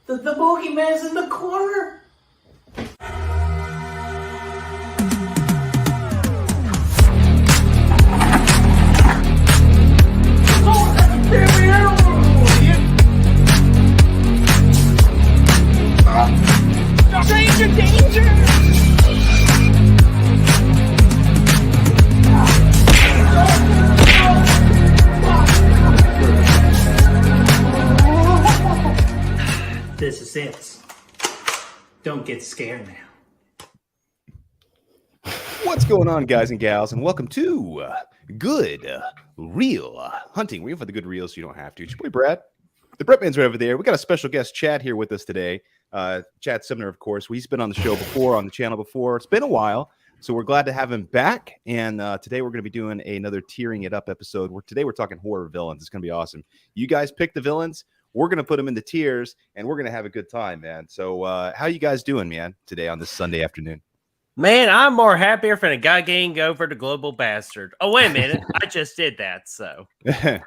The boogeyman's in the corner. Danger, danger! This is it. Don't get scared now. What's going on, guys and gals, and welcome to Good Real Hunting. We're here for the good reels so you don't have to. It's your boy Brad. The Bretman's right over there. We got a special guest, Chad, here with us today. Chad Sumner, of course. He's been on the show before, on the channel before. It's been a while, so we're glad to have him back. And today we're going to be doing another Tearing It Up episode. Today we're talking horror villains. It's going to be awesome. You guys pick the villains. We're going to put them in the tiers, and we're going to have a good time, man. So how you guys doing, man, today on this Sunday afternoon? Man, I'm more happier for the guy getting over the global bastard. Oh, wait a minute. I just did that, so. Yeah.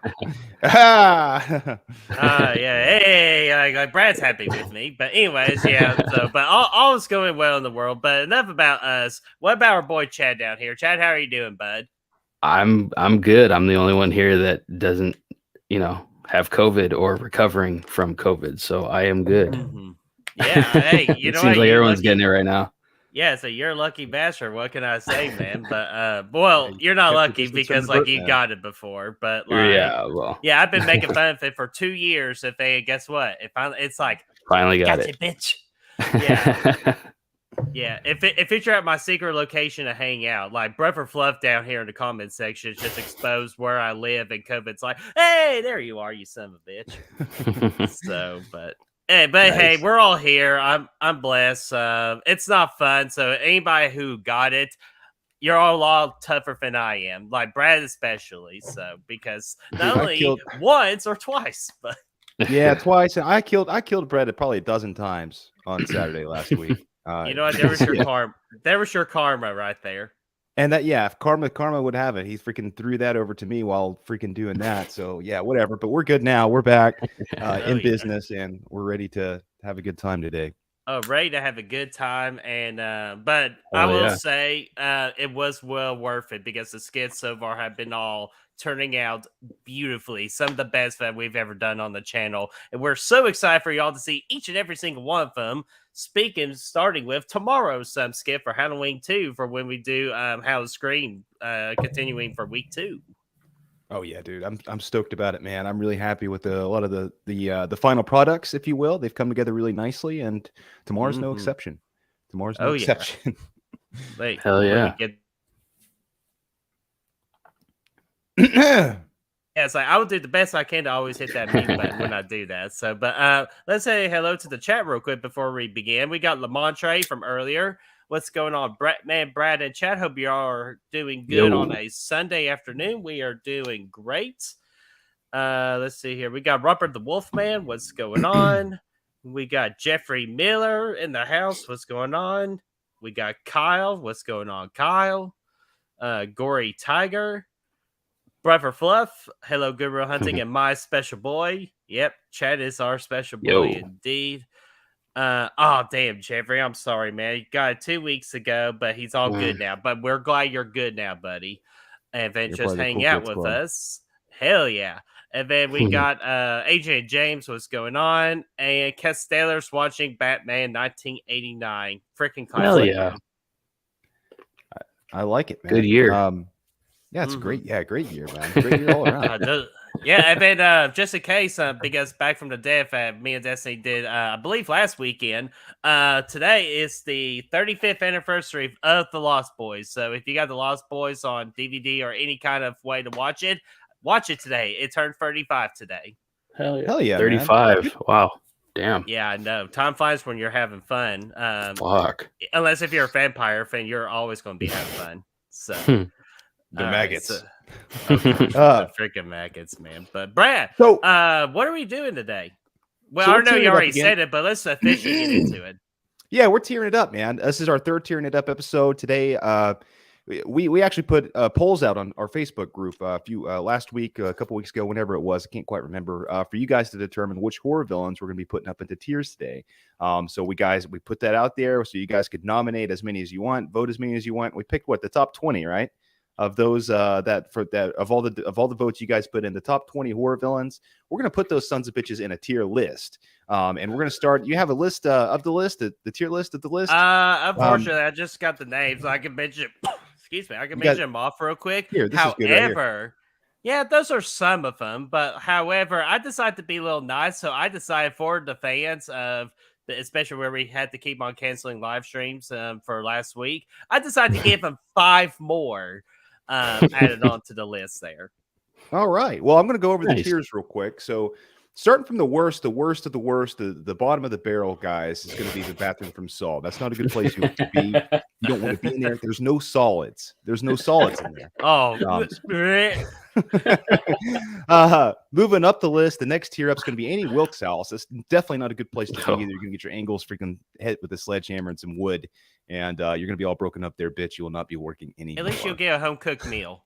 Hey, Brad's happy with me. But anyways, yeah. So, but all is going well in the world. But enough about us. What about our boy Chad down here? Chad, how are you doing, bud? I'm good. I'm the only one here that doesn't, have COVID or recovering from COVID. So I am good. Mm-hmm. Yeah. Hey, it seems like everyone's getting it right now. Yeah, so you're a lucky bastard. What can I say, man? But well, you're not lucky because you got it before. But yeah, I've been making fun of it for 2 years. Guess what? It's like finally got it, bitch. Yeah, yeah. If you're at my secret location to hang out, like Brother Fluff down here in the comment section, just exposed where I live, and COVID's like, hey, there you are, you son of a bitch. So, but. Nice. Hey, we're all here. I'm blessed. It's not fun. So anybody who got it, you're all a lot tougher than I am. Like Brad especially. So because not only once or twice, but yeah, twice. And I killed Brad probably a dozen times on Saturday last week. You know what? There was your karma. There was your karma right there. And that, yeah, if karma would have it, he freaking threw that over to me while freaking doing that. So yeah, whatever. But we're good now. We're back in business, and we're ready to have a good time today. Oh, ready to have a good time. And but I will say it was well worth it because the skits so far have been all turning out beautifully. Some of the best that we've ever done on the channel. And we're so excited for y'all to see each and every single one of them. Starting with tomorrow's skit for Halloween 2 for when we do How to Scream continuing for week 2. Oh yeah, dude, I'm stoked about it, man. I'm really happy with a lot of the final products, if you will. They've come together really nicely, and tomorrow's no exception. Tomorrow's no exception. Wait, hell yeah. Yeah, it's like I will do the best I can to always hit that mute button when I do that. So, but let's say hello to the chat real quick before we begin. We got Lamontre from earlier. What's going on, Brad and Chad? Hope you are doing good on a Sunday afternoon. We are doing great. Let's see here. We got Robert the Wolfman. What's going on? We got Jeffrey Miller in the house. What's going on? We got Kyle. What's going on, Kyle? Gory Tiger. Brother Fluff, hello, Good Real Hunting, and my special boy. Yep, Chad is our special boy indeed. Oh, damn, Jeffrey, I'm sorry, man. You got it 2 weeks ago, but he's all good now. But we're glad you're good now, buddy. And then just hang out with us. Hell yeah. And then we got AJ James, what's going on? And Casteller's watching Batman 1989. Freaking classic. Hell yeah. I like it, man. Good year. Yeah, it's great. Yeah, great year, man. Great year all around. Yeah, and then just in case, because back from the death, me and Destiny did, I believe last weekend. Today is the 35th anniversary of The Lost Boys. So if you got The Lost Boys on DVD or any kind of way to watch it today. It turned 35 today. Hell yeah, 35. Man. Wow. Damn. Yeah, I know. Time flies when you're having fun. Fuck. Unless if you're a vampire fan, you're always going to be having fun. So. The maggots. Freaking maggots, man. But Brad, so what are we doing today? Well, I know you already said it, but let's officially get into it. Yeah, we're tearing it up, man. This is our third Tearing It Up episode today. we actually put polls out on our Facebook group a few last week, a couple weeks ago, whenever it was. I can't quite remember. For you guys to determine which horror villains we're going to be putting up into tiers today. So we put that out there so you guys could nominate as many as you want, vote as many as you want. We picked the top 20, right? Of those of all the votes you guys put in, the top 20 horror villains, we're gonna put those sons of bitches in a tier list. And we're gonna start. You have a list of the list, the tier list of the list. Unfortunately, I just got the names. I can mention. Excuse me. I can mention them off real quick. Here, this is good right here. Yeah, those are some of them. But however, I decided to be a little nice, so I decided for the fans of. Especially where we had to keep on canceling live streams for last week, I decided to give them 5 more. Added on to the list there. All right. Well, I'm going to go over the tiers real quick. So, starting from the worst of the worst, the bottom of the barrel, guys, is going to be the bathroom from Saw. That's not a good place you want to be. You don't want to be in there. There's no solids. There's no solids in there. Oh. Moving up the list, the next tier up is going to be any Wilkes House. That's definitely not a good place to be either. You're going to get your angles freaking hit with a sledgehammer and some wood, and you're going to be all broken up there, bitch. You will not be working anymore. At least you'll get a home cooked meal.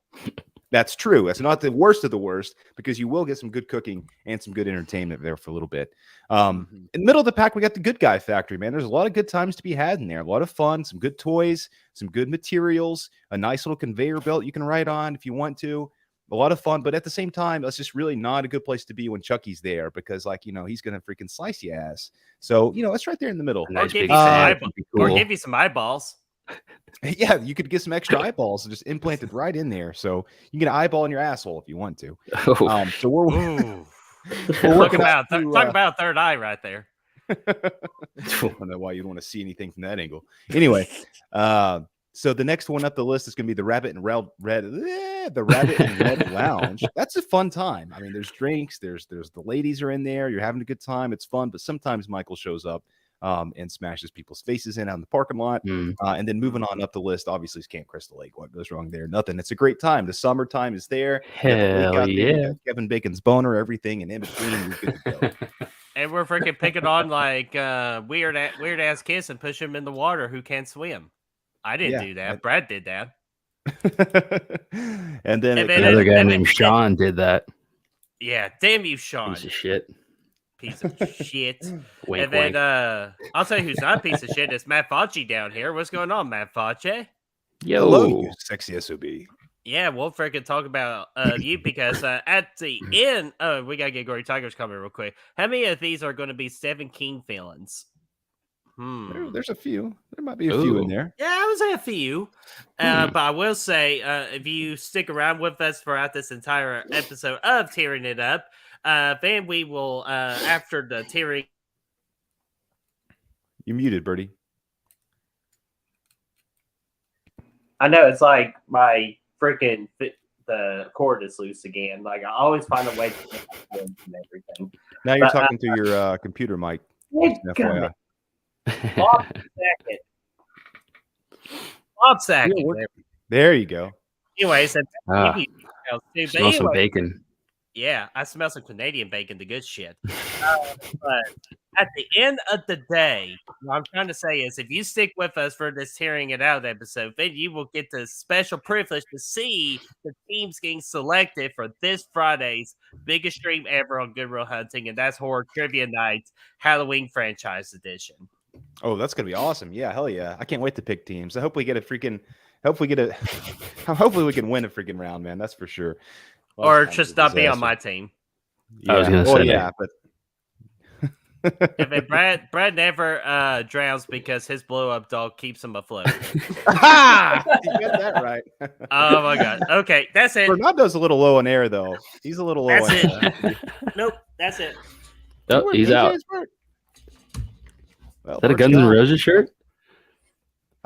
That's true. That's not the worst of the worst, because you will get some good cooking and some good entertainment there for a little bit. In the middle of the pack, we got the Good Guy Factory, man. There's a lot of good times to be had in there. A lot of fun, some good toys, some good materials, a nice little conveyor belt you can ride on if you want to. A lot of fun, but at the same time, that's just really not a good place to be when Chucky's there, because, like, he's going to freaking slice your ass. So, it's right there in the middle. Or give you some eyeballs. Yeah, you could get some extra eyeballs just implanted right in there. So you can get an eyeball in your asshole if you want to. So we're talk about third eye right there. I don't know why you'd want to see anything from that angle. Anyway, so the next one up the list is going to be the Rabbit and Red Lounge. That's a fun time. I mean, there's drinks, there's the ladies are in there. You're having a good time. It's fun, but sometimes Michael shows up and smashes people's faces in out in the parking lot. And then moving on up the list, obviously, is Camp Crystal Lake. What goes wrong there? Nothing. It's a great time. The summertime is there. Hell yeah. Kevin Bacon's boner, everything, and in between, you're good to go. And we're freaking picking on like weird ass kids and push them in the water who can't swim. I didn't do that. Brad did that. And then another guy named Sean did that. Yeah, damn you, Sean. Piece of shit. Wink, and then I'll tell you who's not a piece of shit. It's Matt Fauci down here. What's going on, Matt Fauci? Yo, hello, you sexy SOB. Yeah, we'll freaking talk about you because at the end, we gotta get Gory Tigers coming real quick. How many of these are going to be Stephen King villains? There's a few. There might be a few in there. Yeah, I would say a few. But I will say, if you stick around with us throughout this entire episode of Tearing It Up, then we will, after the tearing. You muted, Birdie. I know, it's like my freaking the cord is loose again. Like, I always find a way to get and everything. Now you're talking through your computer mic. Bob Sackett. There you go. Anyways, smell some bacon. Yeah, I smell some Canadian bacon, the good shit. But at the end of the day, what I'm trying to say is if you stick with us for this Tearing It Out episode, then you will get the special privilege to see the teams getting selected for this Friday's biggest stream ever on Good Real Hunting, and that's Horror Trivia Night Halloween Franchise Edition. Oh, that's going to be awesome. Yeah, hell yeah. I can't wait to pick teams. I hope we get a freaking hopefully we can win a freaking round, man. That's for sure. Or just not be on my team. Yeah. I was going to say that. But if Brad never drowns because his blow up dog keeps him afloat. You got that right. Oh my god. Okay, that's it. Fernando's a little low in air though. He's a little low. That's it. Nope, that's it. Oh, he's out. Well, is that a Guns N' Roses shirt?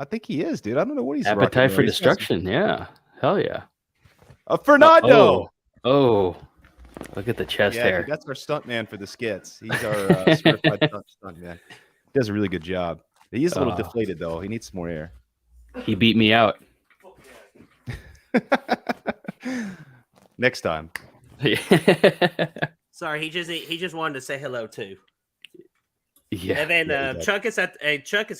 I think he is, dude. I don't know what he's Appetite for Destruction. Yeah. Hell yeah. Fernando. Oh, look at the chest hair. Dude, that's our stuntman for the skits. He's our certified stuntman. He does a really good job. He is a little deflated though. He needs some more air. He beat me out. Next time. Sorry, he just wanted to say hello too. Yeah. And then Chuck is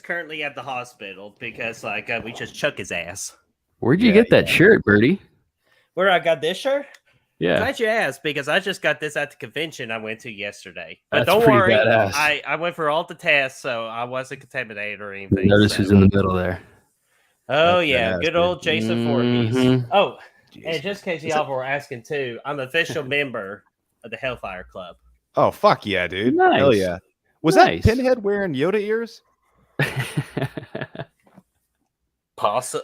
currently at the hospital because we just chuck his ass. Where'd you get that shirt, Birdie? Where I got this shirt? Yeah, Glad you asked, because I just got this at the convention I went to yesterday. But that's don't pretty worry, badass. I went for all the tests, so I wasn't contaminated or anything. Notice so. who's in the middle there. Oh, That's yeah, badass, good dude. old Jason Voorhees. Mhm. Oh, Jason. and just in case y'all were asking too, I'm an official member of the Hellfire Club. Oh, fuck yeah, dude. Nice. Hell yeah. Was Nice. that Pinhead wearing Yoda ears?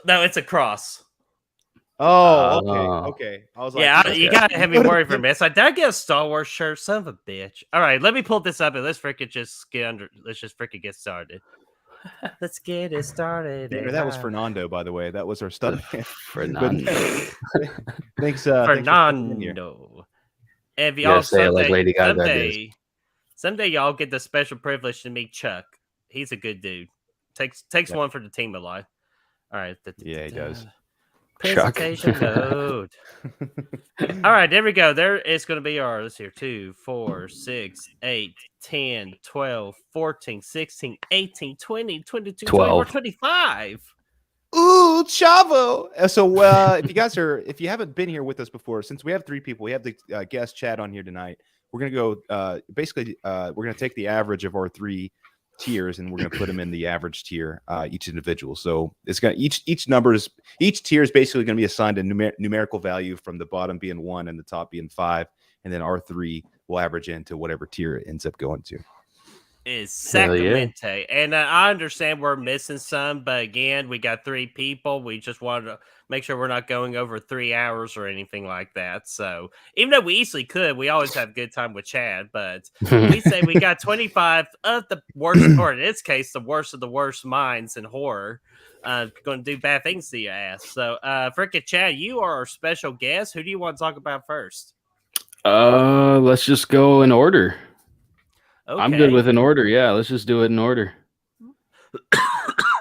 No, it's a cross. Oh, okay. Oh. Okay. I was like, Yeah, "This you guy- gotta have me worried for a minute. So did I get a Star Wars shirt? Son of a bitch. All right, let me pull this up and let's freaking just get started. Let's get it started. Yeah, that was Fernando, by the way. That was our stunt man. Fernando. Thanks, thanks for being here. Fernando. And You y'all gotta say it like Lady Gaga someday y'all get the special privilege to meet Chuck. He's a good dude. Takes one for the team a lot. All right. Yeah, he does. Chuck. Presentation mode. All right, there we go. There is going to be our, let's see here, 2, 4, 6, 8, 10, 12, 14, 16, 18, 20, 22, 24, 25. Ooh, Chavo. So if you haven't been here with us before, since we have 3 people, we have the guest Chad on here tonight. We're going to go, we're going to take the average of our 3 tiers and we're going to put them in the average tier, each individual. So it's going to each tier is basically going to be assigned a numerical value, from the bottom being 1 and the top being 5, and then our 3 will average into whatever tier it ends up going to. Is Sacramento. And I understand we're missing some, but again, we got 3 people. We just wanted to make sure we're not going over 3 hours or anything like that. So even though we easily could, we always have a good time with Chad, but we say we got 25 of the worst, or in this case, the worst of the worst minds in horror, going to do bad things to your ass. So frickin' Chad, you are our special guest. Who do you want to talk about first? Let's just go in order. Okay. I'm good with an order. Yeah, let's just do it in order.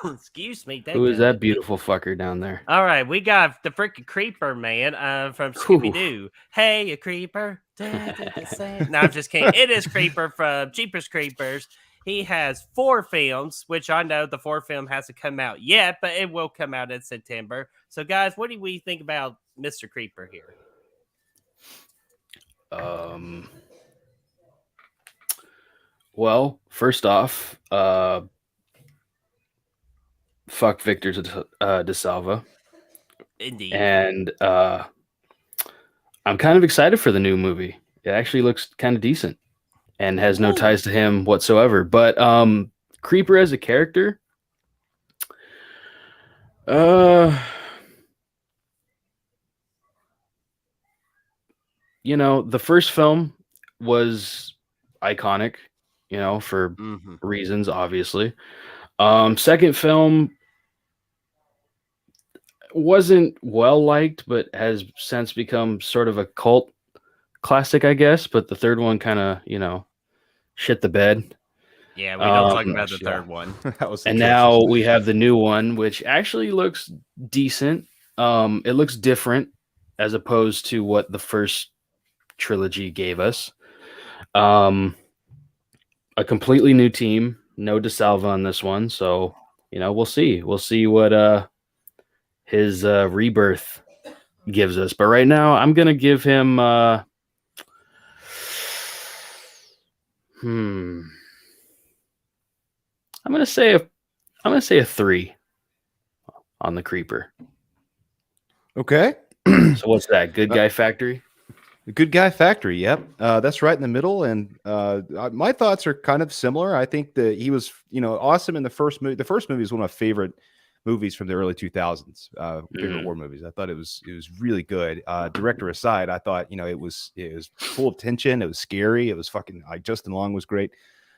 Excuse me. Who is that beautiful fucker down there? All right, we got the freaking creeper man from Scooby Doo. Hey, a creeper. No, I'm just kidding. It is Creeper from Jeepers Creepers. He has 4 films, which I know the 4th film hasn't come out yet, but it will come out in September. So, guys, what do we think about Mr. Creeper here? Well, first off, fuck Victor DeSalva. Indeed. And I'm kind of excited for the new movie. It actually looks kind of decent and has no ties to him whatsoever. But Creeper as a character, you know, the first film was iconic, you know, for reasons, obviously. Second film wasn't well liked, but has since become sort of a cult classic, I guess. But the third one kind of, you know, shit the bed. Yeah, we don't talk about the third one. And now we have the new one, which actually looks decent. It looks different as opposed to what the first trilogy gave us. A completely new team, no DeSalva on this one, so you know we'll see what his rebirth gives us. But right now, I'm gonna give him I'm gonna say a 3 on the Creeper. Okay. So what's that? Good guy factory? The Good Guy Factory. Yep. That's right in the middle. And my thoughts are kind of similar. I think that he was, you know, awesome in the first movie. The first movie is one of my favorite movies from the early 2000s. Favorite war movies. I thought it was really good. Director aside, I thought, you know, it was full of tension. It was scary. It was fucking like Justin Long was great.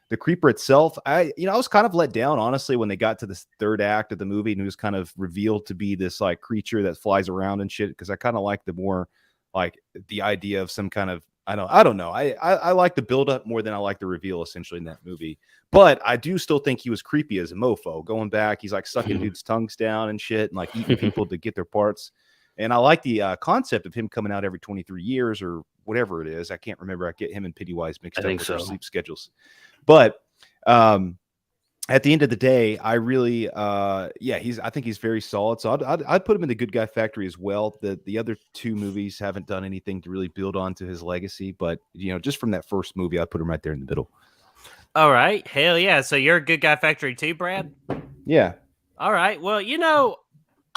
The Creeper itself, I was kind of let down, honestly, when they got to this third act of the movie and it was kind of revealed to be this like creature that flies around and shit. Because I kind of like the more like the idea of some kind of I don't know. I like the build up more than I like the reveal essentially in that movie. But I do still think he was creepy as a mofo. Going back, he's like sucking dudes' tongues down and shit, and like eating people to get their parts. And I like the concept of him coming out every 23 years or whatever it is. I can't remember. I get him and Pennywise mixed up with their sleep schedules. But at the end of the day, I really, I think he's very solid. So I'd put him in the good guy factory as well. The other two movies haven't done anything to really build onto his legacy, but just from that first movie, I'd put him right there in the middle. All right, hell yeah. So you're a good guy factory too, Brad? Yeah. All right. Well,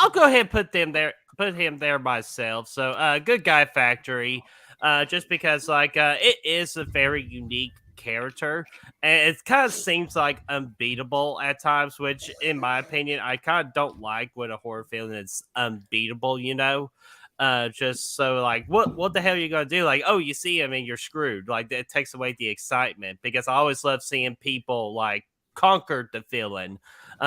I'll go ahead and put him there myself. So good guy factory. Just because it is a very unique character, and it kind of seems like unbeatable at times, which in my opinion I kind of don't like when a horror film is unbeatable. Just so what the hell are you gonna do? Like, oh, you see him and you're screwed. Like, that takes away the excitement, because I always love seeing people conquer the villain.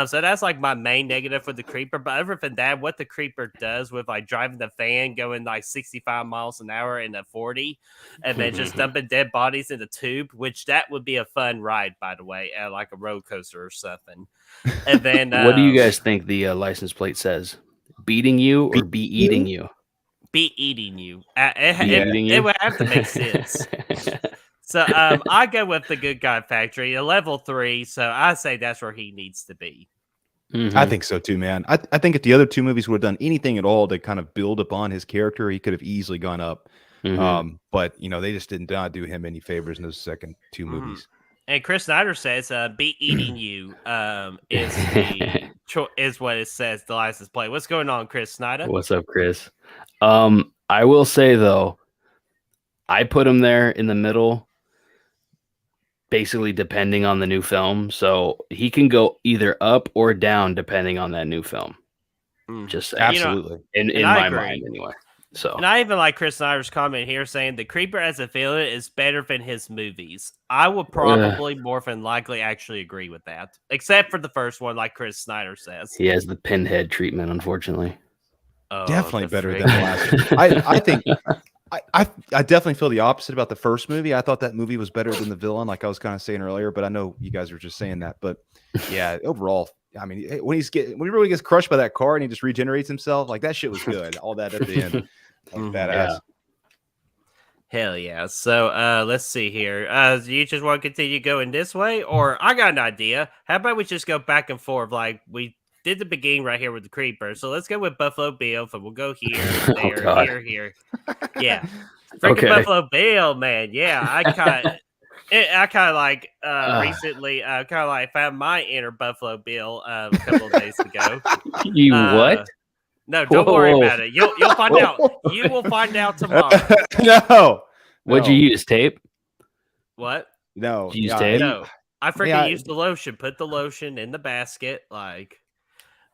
So that's my main negative for the creeper. But other than that, what the creeper does with driving the van going 65 miles an hour in a 40, and then just dumping dead bodies in the tube, which that would be a fun ride, by the way, like a roller coaster or something. And then what do you guys think the license plate says? Beating you or be eating you? Be eating you. It would have to make sense. So I go with the good guy factory, a level 3. So I say that's where he needs to be. Mm-hmm. I think so too, man. I think if the other two movies would have done anything at all to kind of build upon his character, he could have easily gone up. Mm-hmm. But they just did not do him any favors in those second two movies. And Chris Snyder says, "Be eating you." Is what it says. The license plate. What's going on, Chris Snyder? What's up, Chris? I will say though, I put him there in the middle, basically depending on the new film. So he can go either up or down depending on that new film. Just absolutely in my mind anyway. So, and I even like Chris Snyder's comment here saying the creeper as a villain is better than his movies. I would probably more than likely actually agree with that, except for the first one, like Chris Snyder says. He has the pinhead treatment, unfortunately. Oh, definitely better than the last. I think I definitely feel the opposite about the first movie. I thought that movie was better than the villain, like I was kind of saying earlier. But I know you guys were just saying that. But yeah, overall, I mean, when he really gets crushed by that car and he just regenerates himself, that shit was good. All that at the end, badass. Yeah. Hell yeah. So let's see here. Do you just want to continue going this way, or I got an idea? How about we just go back and forth like we did the beginning right here with the creeper? So let's go with Buffalo Bill, and we'll go here, there, here. Yeah, freaking Buffalo Bill, man. Yeah, I recently found my inner Buffalo Bill a couple of days ago. You what? No, don't worry about it. You'll find out. You will find out tomorrow. No. What'd you use? Tape? What? No. Did you use tape? No. I freaking used the lotion. Put the lotion in the basket,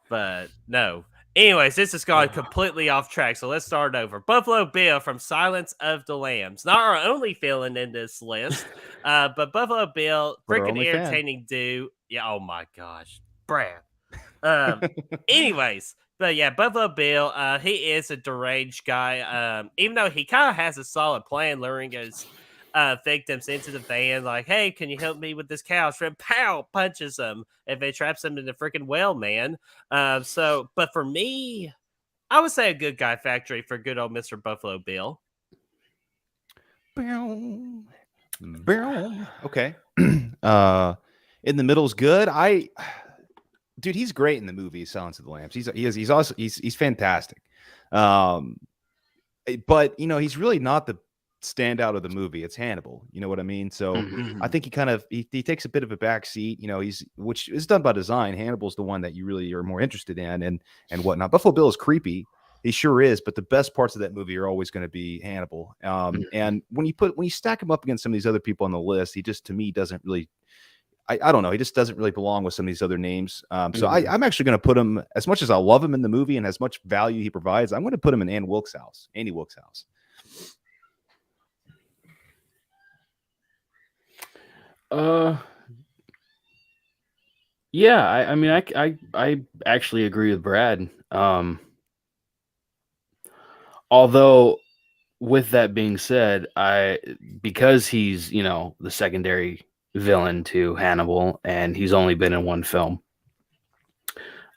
but no. Anyways, this has gone completely off track, so let's start over. Buffalo Bill from Silence of the Lambs. Not our only villain in this list, but Buffalo Bill, freaking entertaining dude. Yeah, oh my gosh. Brad. Anyways, but yeah, Buffalo Bill, he is a deranged guy. Even though he kind of has a solid plan, luring his victims into the van, like, hey, can you help me with this cow? Shrimp, pow, punches them, and they traps them in the freaking well, man. But for me, I would say a good guy factory for good old Mr. Buffalo Bill. Okay. In the middle's good. Dude, he's great in the movie Silence of the Lambs. He's also he's fantastic. But he's really not the standout of the movie. It's Hannibal. You know what I mean? So I think he takes a bit of a back seat. Which is done by design. Hannibal's the one that you really are more interested in and whatnot. Buffalo Bill is creepy. He sure is, but the best parts of that movie are always going to be Hannibal. And when you stack him up against some of these other people on the list, he just, to me, doesn't really. I don't know. He just doesn't really belong with some of these other names. So I'm actually going to put him, as much as I love him in the movie and as much value he provides, I'm going to put him in Annie Wilkes' house. Yeah, I mean, I actually agree with Brad. Although, with that being said, because he's the secondary villain to Hannibal, and he's only been in one film.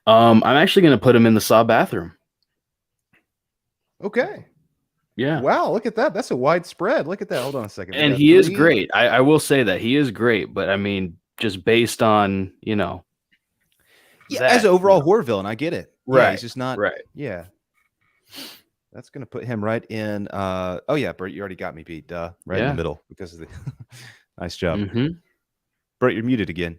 I'm actually going to put him in the Saw bathroom. Okay. Yeah. Wow, look at that. That's a wide spread. Look at that. Hold on a second. And he is great. I will say that he is great, but I mean, just based on Yeah, that, as an overall horror villain, I get it. Yeah, Right, he's just not. right. Yeah, that's gonna put him right in. Oh yeah, Bert, you already got me beat. Right in Yeah. the middle because of the. Nice job, Mhm. Bert. You're muted again.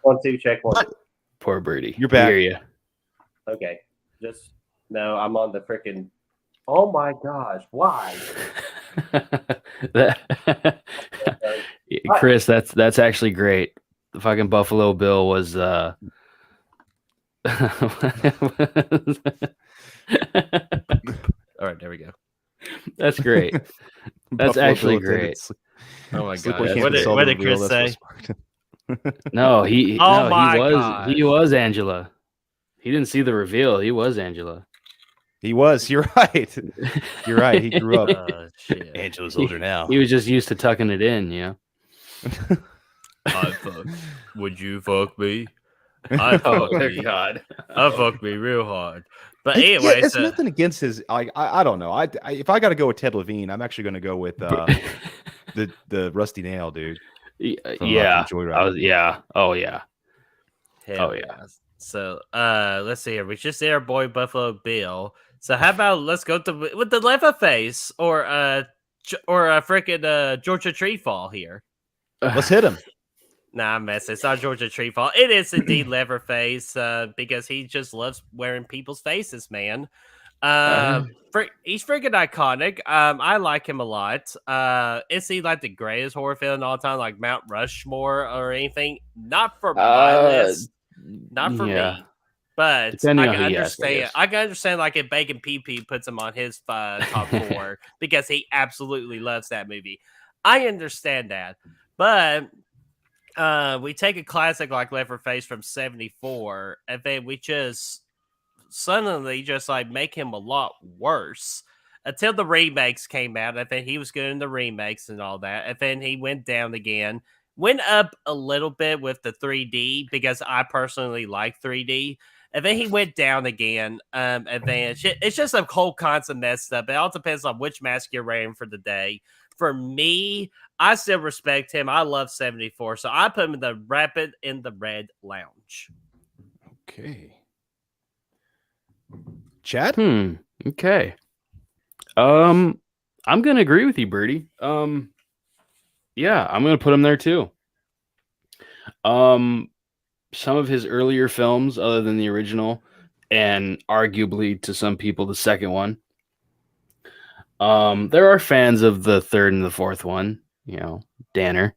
1, 2, check 1. Poor Birdie. You're back. I hear you. Okay. Just no, I'm on the freaking. Oh my gosh! Why? Chris, that's actually great. The fucking Buffalo Bill was All right, there we go. that's great. That's Buffalo actually Bill attended great. Oh my Slippery gosh! Hands What did, Assault what on did the Real, Chris that's say? what sparked it. No, he Oh no, my he was gosh. he was Angela. He didn't see the reveal. He was Angela. He was. You're right. You're right. He grew up. Shit. Angela's older now. He was just used to tucking it in, you know. I fuck. Would you fuck me? I fuck me. God. I fuck me real hard. But Yeah, anyway, it's so, nothing against his. I don't know. I if I got to go with Ted Levine, I'm actually going to go with the Rusty Nail dude. Yeah. Joyride. Yeah. Oh yeah. hell Oh, yeah. So let's see here. We just did our boy Buffalo Bill. So how about let's go with the Leatherface or a freaking Georgia Treefall here. Let's hit him. Nah, I'm messing. It's not Georgia Treefall. It is indeed Leatherface because he just loves wearing people's faces, man. He's freaking iconic. I like him a lot. Is he like the greatest horror film of all time, like Mount Rushmore or anything? Not for my list. Not for me. But Depending I on can who you ask, I understand. guess. I can understand like if Bacon PP puts him on his top 4 because he absolutely loves that movie. I understand that, but we take a classic like Leatherface from '74, and then we just suddenly just like make him a lot worse until the remakes came out. I think he was good in the remakes and all that, and then he went down again. Went up a little bit with the 3D because I personally like 3D. And then he went down again. And then it's just a whole concept messed up. It all depends on which mask you're wearing for the day. For me, I still respect him. I love 74. So I put him in the Rapid in the Red Lounge. Okay. Chad? Okay. I'm gonna agree with you, Birdie. Yeah, I'm gonna put him there too. Some of his earlier films, other than the original, and arguably to some people the second one. There are fans of the third and the fourth one, you know, Danner.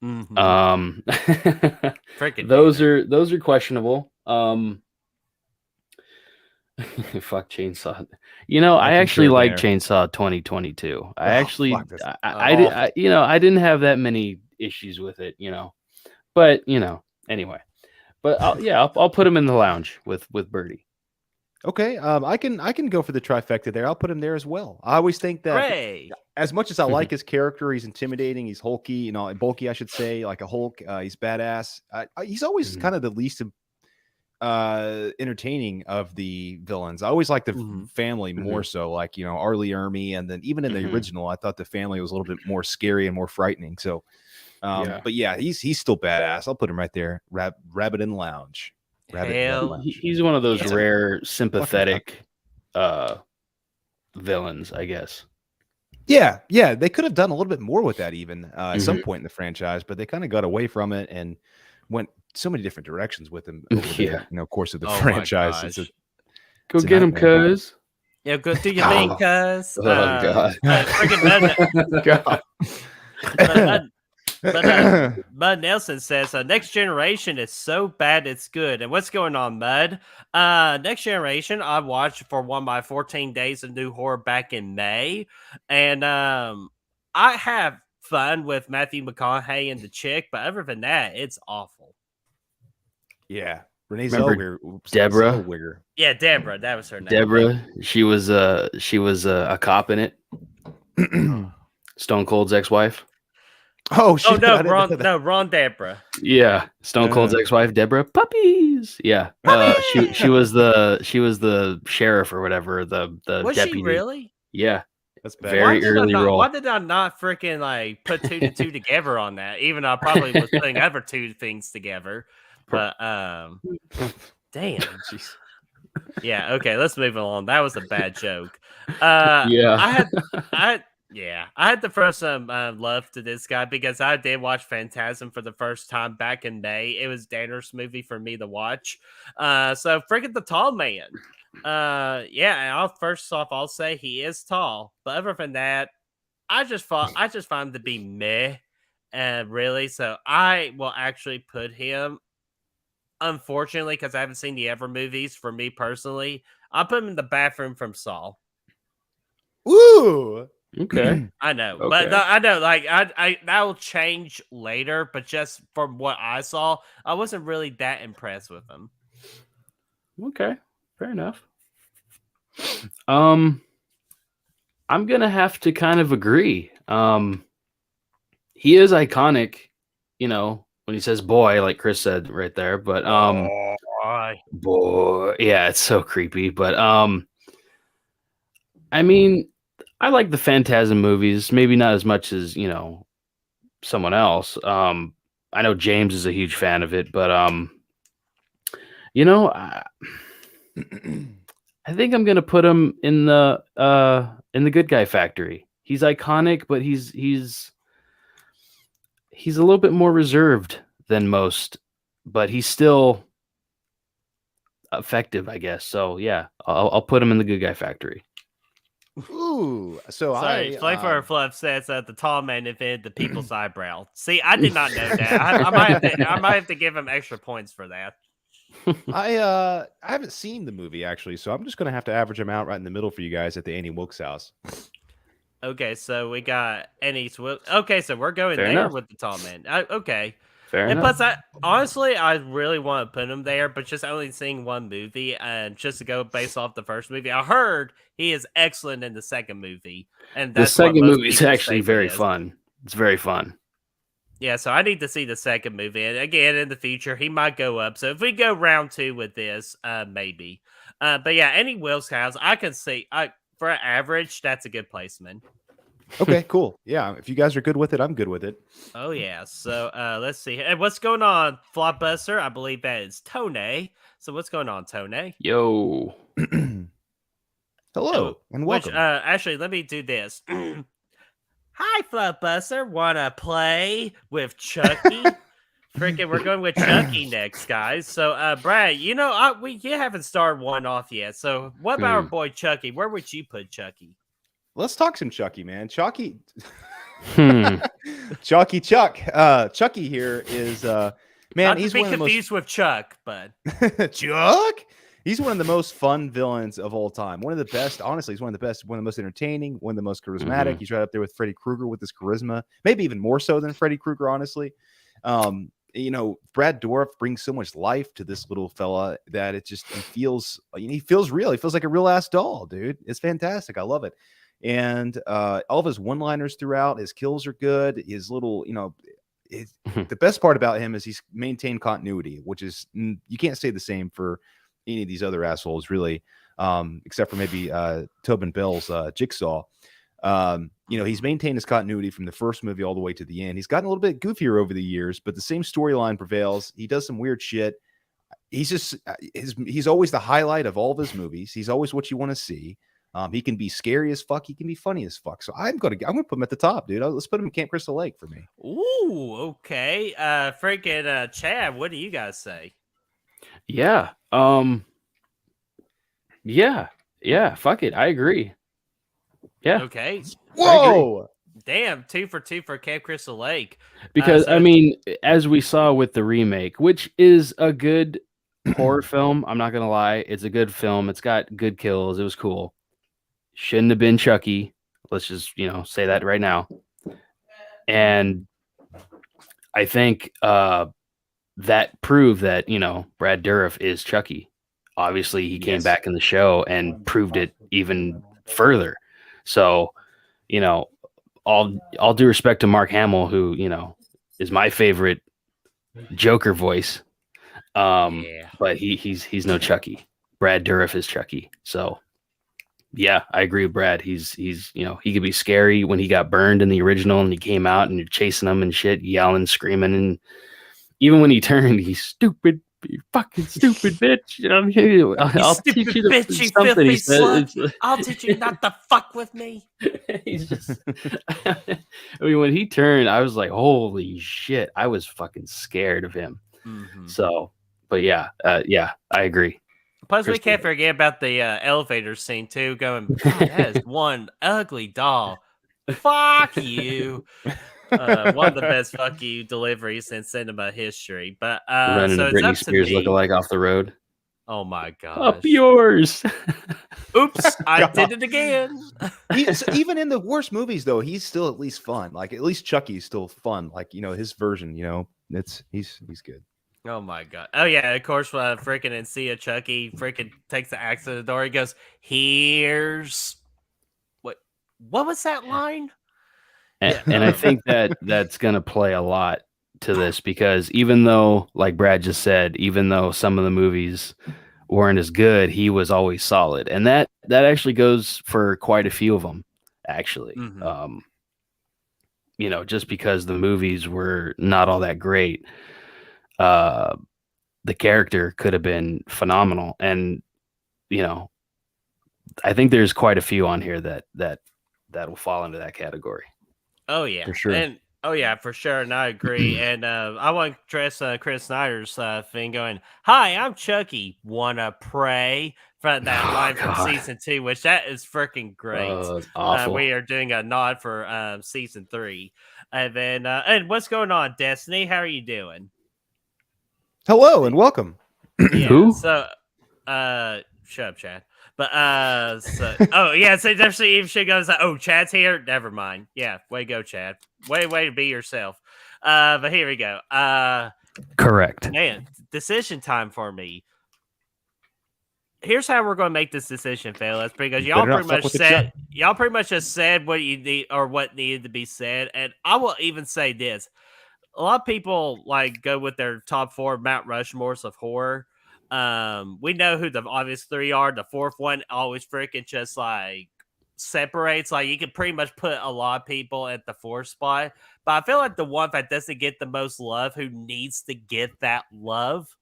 Freaking those are questionable. Fuck Chainsaw. You know, I actually like Chainsaw 2022. I didn't have that many issues with it, you know. But, you know, anyway. But I'll put him in the lounge with Birdie. Okay, I can go for the trifecta there. I'll put him there as well. I always think that as much as I like his character, he's intimidating, he's hulky, you know, bulky, I should say, like a Hulk. He's badass. He's always kind of the least entertaining of the villains. I always like the family more so, like, you know, Arlie Ermy, and then even in the original, I thought the family was a little bit more scary and more frightening. So, but yeah, he's still badass. I'll put him right there. Rabbit in the Lounge. He's one of those rare sympathetic villains, I guess. Yeah, they could have done a little bit more with that even at some point in the franchise, but they kind of got away from it and went so many different directions with him over the course of the franchise. Go get him, cuz. Yeah, go do your thing, cuz. God. But Mud Nelson says, Next Generation is so bad it's good. And what's going on, Mud? Next Generation, I watched for one of my 14 days of new horror back in May. And I have fun with Matthew McConaughey and the chick, but other than that, it's awful. Yeah. Renee Deborah? Zellweger. Yeah, Deborah. That was her name. Deborah. She was a cop in it. Stone Cold's ex-wife. Oh shit! Ron Deborah. Yeah, Stone Cold's ex-wife, Deborah. Puppies. Yeah, she was the sheriff or whatever. The was deputy. she really? Yeah, That's bad. Very early roll. Why did I not freaking like put 2 to 2 together on that? Even though I probably was putting other 2 things together. But damn. Jeez. Yeah, okay, let's move along. That was a bad joke. Yeah. I had to throw some love to this guy because I did watch Phantasm for the first time back in May. It was Danner's movie for me to watch. So freaking the tall man. First off, I'll say he is tall, but other than that, I just find him to be meh, really. So I will actually put him. Unfortunately, because I haven't seen the ever movies, for me personally, I'll put him in the bathroom from Saw. Ooh. Okay. I know, Okay. but I know, like I that will change later. But just from what I saw, I wasn't really that impressed with him. Okay. Fair enough. I'm gonna have to kind of agree. He is iconic, when he says boy, like Chris said right there, but boy, yeah, it's so creepy. But I mean, I like the Phantasm movies, maybe not as much as someone else. I know James is a huge fan of it, but I think I'm gonna put him in the Good Guy Factory. He's iconic, but he's a little bit more reserved than most, but he's still effective, I guess. So yeah, I'll put him in the Good Guy Factory. Ooh. So Sorry, Flavor Fluff says that the tall man invented the people's eyebrow. See, I did not know that. I might have to give him extra points for that. I haven't seen the movie actually, so I'm just gonna have to average them out right in the middle for you guys at the Annie Wilkes house. Okay, so we got Annie's. Okay, so we're going Fair there enough. with the tall man. Okay. Fair And enough. plus, I really want to put him there, but just only seeing one movie and just to go based off the first movie, I heard he is excellent in the second movie, and The that's what second most movie is people actually say he very is. fun. It's very fun. Yeah, so I need to see the second movie, and again in the future he might go up. So if we go round 2 with this, maybe. But yeah, any Wilkes House, I can see. For an average, that's a good placement. Okay, cool. Yeah, if you guys are good with it, I'm good with it. Oh yeah. So let's see. And what's going on, Flopbuster? I believe that is Tone. So what's going on, Tone? Yo. Hello and welcome. Actually, let me do this. Hi, Flopbuster. Wanna play with Chucky? Freaking, we're going with Chucky next, guys. So, Brad, you haven't started one off yet. So, what about our boy Chucky? Where would you put Chucky? Let's talk some Chucky, man. Chucky Hmm. Chucky Chucky here is man, Not he's to be one of the confused with Chuck, but Chuck. He's one of the most fun villains of all time. One of the best, honestly, he's one of the best, one of the most entertaining, one of the most charismatic. He's right up there with Freddy Krueger with his charisma, maybe even more so than Freddy Krueger, honestly. Brad Dourif brings so much life to this little fella that he feels real. He feels like a real ass doll, dude. It's fantastic. I love it. And all of his one-liners throughout, his kills are good. His little, the best part about him is he's maintained continuity, which is you can't say the same for any of these other assholes, really, except for maybe Tobin Bell's Jigsaw. He's maintained his continuity from the first movie all the way to the end. He's gotten a little bit goofier over the years, but the same storyline prevails. He does some weird shit. He's always the highlight of all of his movies. He's always what you want to see. He can be scary as fuck. He can be funny as fuck. So I'm gonna put him at the top, dude. Let's put him in Camp Crystal Lake for me. ooh, okay. Freaking Chad, what do you guys say? Yeah. Yeah. Fuck it. I agree. Yeah. Okay. Whoa! Damn, 2 for 2 for Camp Crystal Lake. Because So- I mean, as we saw with the remake, which is a good horror film, I'm not gonna lie, it's a good film. It's got good kills. It was cool. Shouldn't have been Chucky. Let's just say that right now. And I think that proved that Brad Dourif is Chucky. Obviously, he came back in the show and proved it even further. So, all due respect to Mark Hamill, who is my favorite Joker voice. But he's no Chucky. Brad Dourif is Chucky. So Yeah, I agree with Brad. He's he could be scary when he got burned in the original and he came out and you're chasing him and shit, yelling, screaming, and even when he turned, he's stupid, you fucking stupid bitch. You know, I'll stupid teach you bitch, you something. filthy He said, slut. I'll teach you not to fuck with me. he's just. I mean, when he turned, I was like, holy shit! I was fucking scared of him. Mm-hmm. So, but yeah, I agree. Plus, we can't forget about the elevator scene too. Going, God, that is one ugly doll. Fuck you. One of the best fuck you deliveries in cinema history. But Running so a it's Britney up to Spears me. lookalike off the road. Oh my god. Up yours. Oops, I did it again. Even in the worst movies, though, he's still at least fun. Like at least Chucky's still fun. Like his version. He's good. Oh my god. Oh yeah, of course. Freaking and see a Chucky freaking takes the axe to the door. He goes, "Here's what? What was that line?" And I think that's gonna play a lot to this because even though, like Brad just said, even though some of the movies weren't as good, he was always solid, and that actually goes for quite a few of them. Actually, Mm-hmm. Just because the movies were not all that great. The character could have been phenomenal, and I think there's quite a few on here that will fall into that category. Oh yeah, For sure. And for sure, and I agree. And I want to address Chris Snyder's thing. Going, "Hi, I'm Chucky. Wanna pray?" From that line from season 2, which that is freaking great. It's awful. We are doing a nod for season 3, and then and what's going on, Destiny? How are you doing? Hello and welcome. Yeah, Who? So, shut up, Chad. But so definitely if she goes, oh, Chad's here. Never mind. Yeah, way to go, Chad. Way to be yourself. But here we go. Correct. Man, decision time for me. Here's how we're going to make this decision, fellas, because y'all pretty much just said what you need or what needed to be said, and I will even say this. A lot of people like go with their top 4 Mount Rushmores of horror. We know who the obvious 3 are. The 4th one always freaking just like separates. Like you can pretty much put a lot of people at the 4th spot. But I feel like the one that doesn't get the most love, who needs to get that love,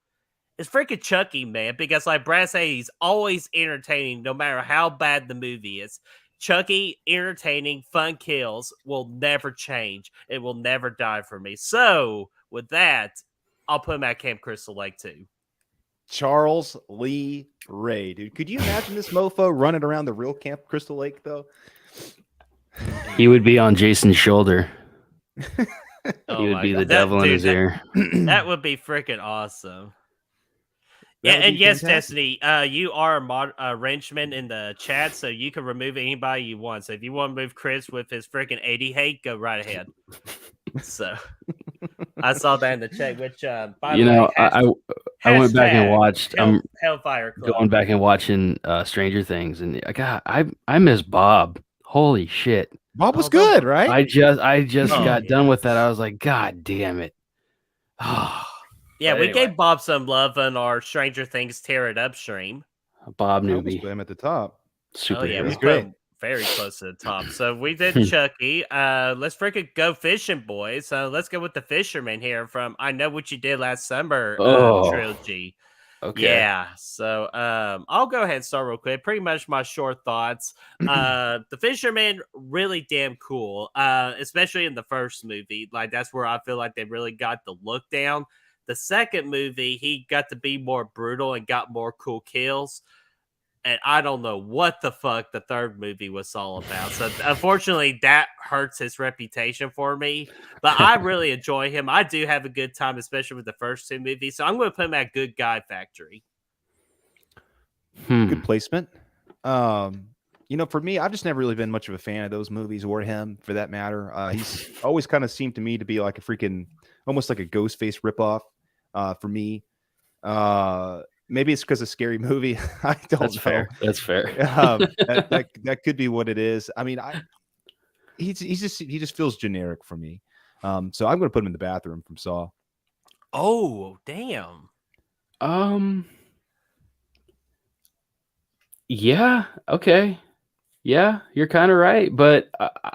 is freaking Chucky, man. Because like Brad said, he's always entertaining no matter how bad the movie is. Chucky, entertaining, fun kills will never change. It will never die for me. So, with that, I'll put him at Camp Crystal Lake too. Charles Lee Ray, dude. Could you imagine this mofo running around the real Camp Crystal Lake, though? He would be on Jason's shoulder. Oh he would be the devil in his ear. That would be freaking awesome. Yeah, and yes, fantastic. Destiny, you are a wrenchman in the chat, so you can remove anybody you want. So if you want to move Chris with his freaking 80 hate, go right ahead. So I saw that in the chat, which by the way, I went back and watched. Hellfire Club. Going back and watching Stranger Things, and I miss Bob. Holy shit, Bob was good, right? I just got done with that. I was like, God damn it. Yeah, we gave Bob some love on our Stranger Things Tear It Up stream. Bob newbie. Put him at the top. Super. Oh yeah, we put him very close to the top. So we did Chucky. Let's freaking go fishing, boys. So let's go with the Fisherman here from I Know What You Did Last Summer trilogy. Okay. Yeah. So I'll go ahead and start real quick. Pretty much my short thoughts. The Fisherman, really damn cool. Especially in the first movie. Like that's where I feel like they really got the look down. The second movie, he got to be more brutal and got more cool kills. And I don't know what the fuck the third movie was all about. So unfortunately, that hurts his reputation for me. But I really enjoy him. I do have a good time, especially with the first 2 movies. So I'm going to put him at Good Guy Factory. Good placement. For me, I've just never really been much of a fan of those movies or him for that matter. He's always kind of seemed to me to be like a freaking, almost like a Ghostface ripoff. For me, maybe it's because of Scary Movie. I don't know. Fair. That's fair. That could be what it is. I mean, he just feels generic for me. So I'm going to put him in the bathroom from Saw. Oh, damn. Yeah. Okay. Yeah, you're kind of right, but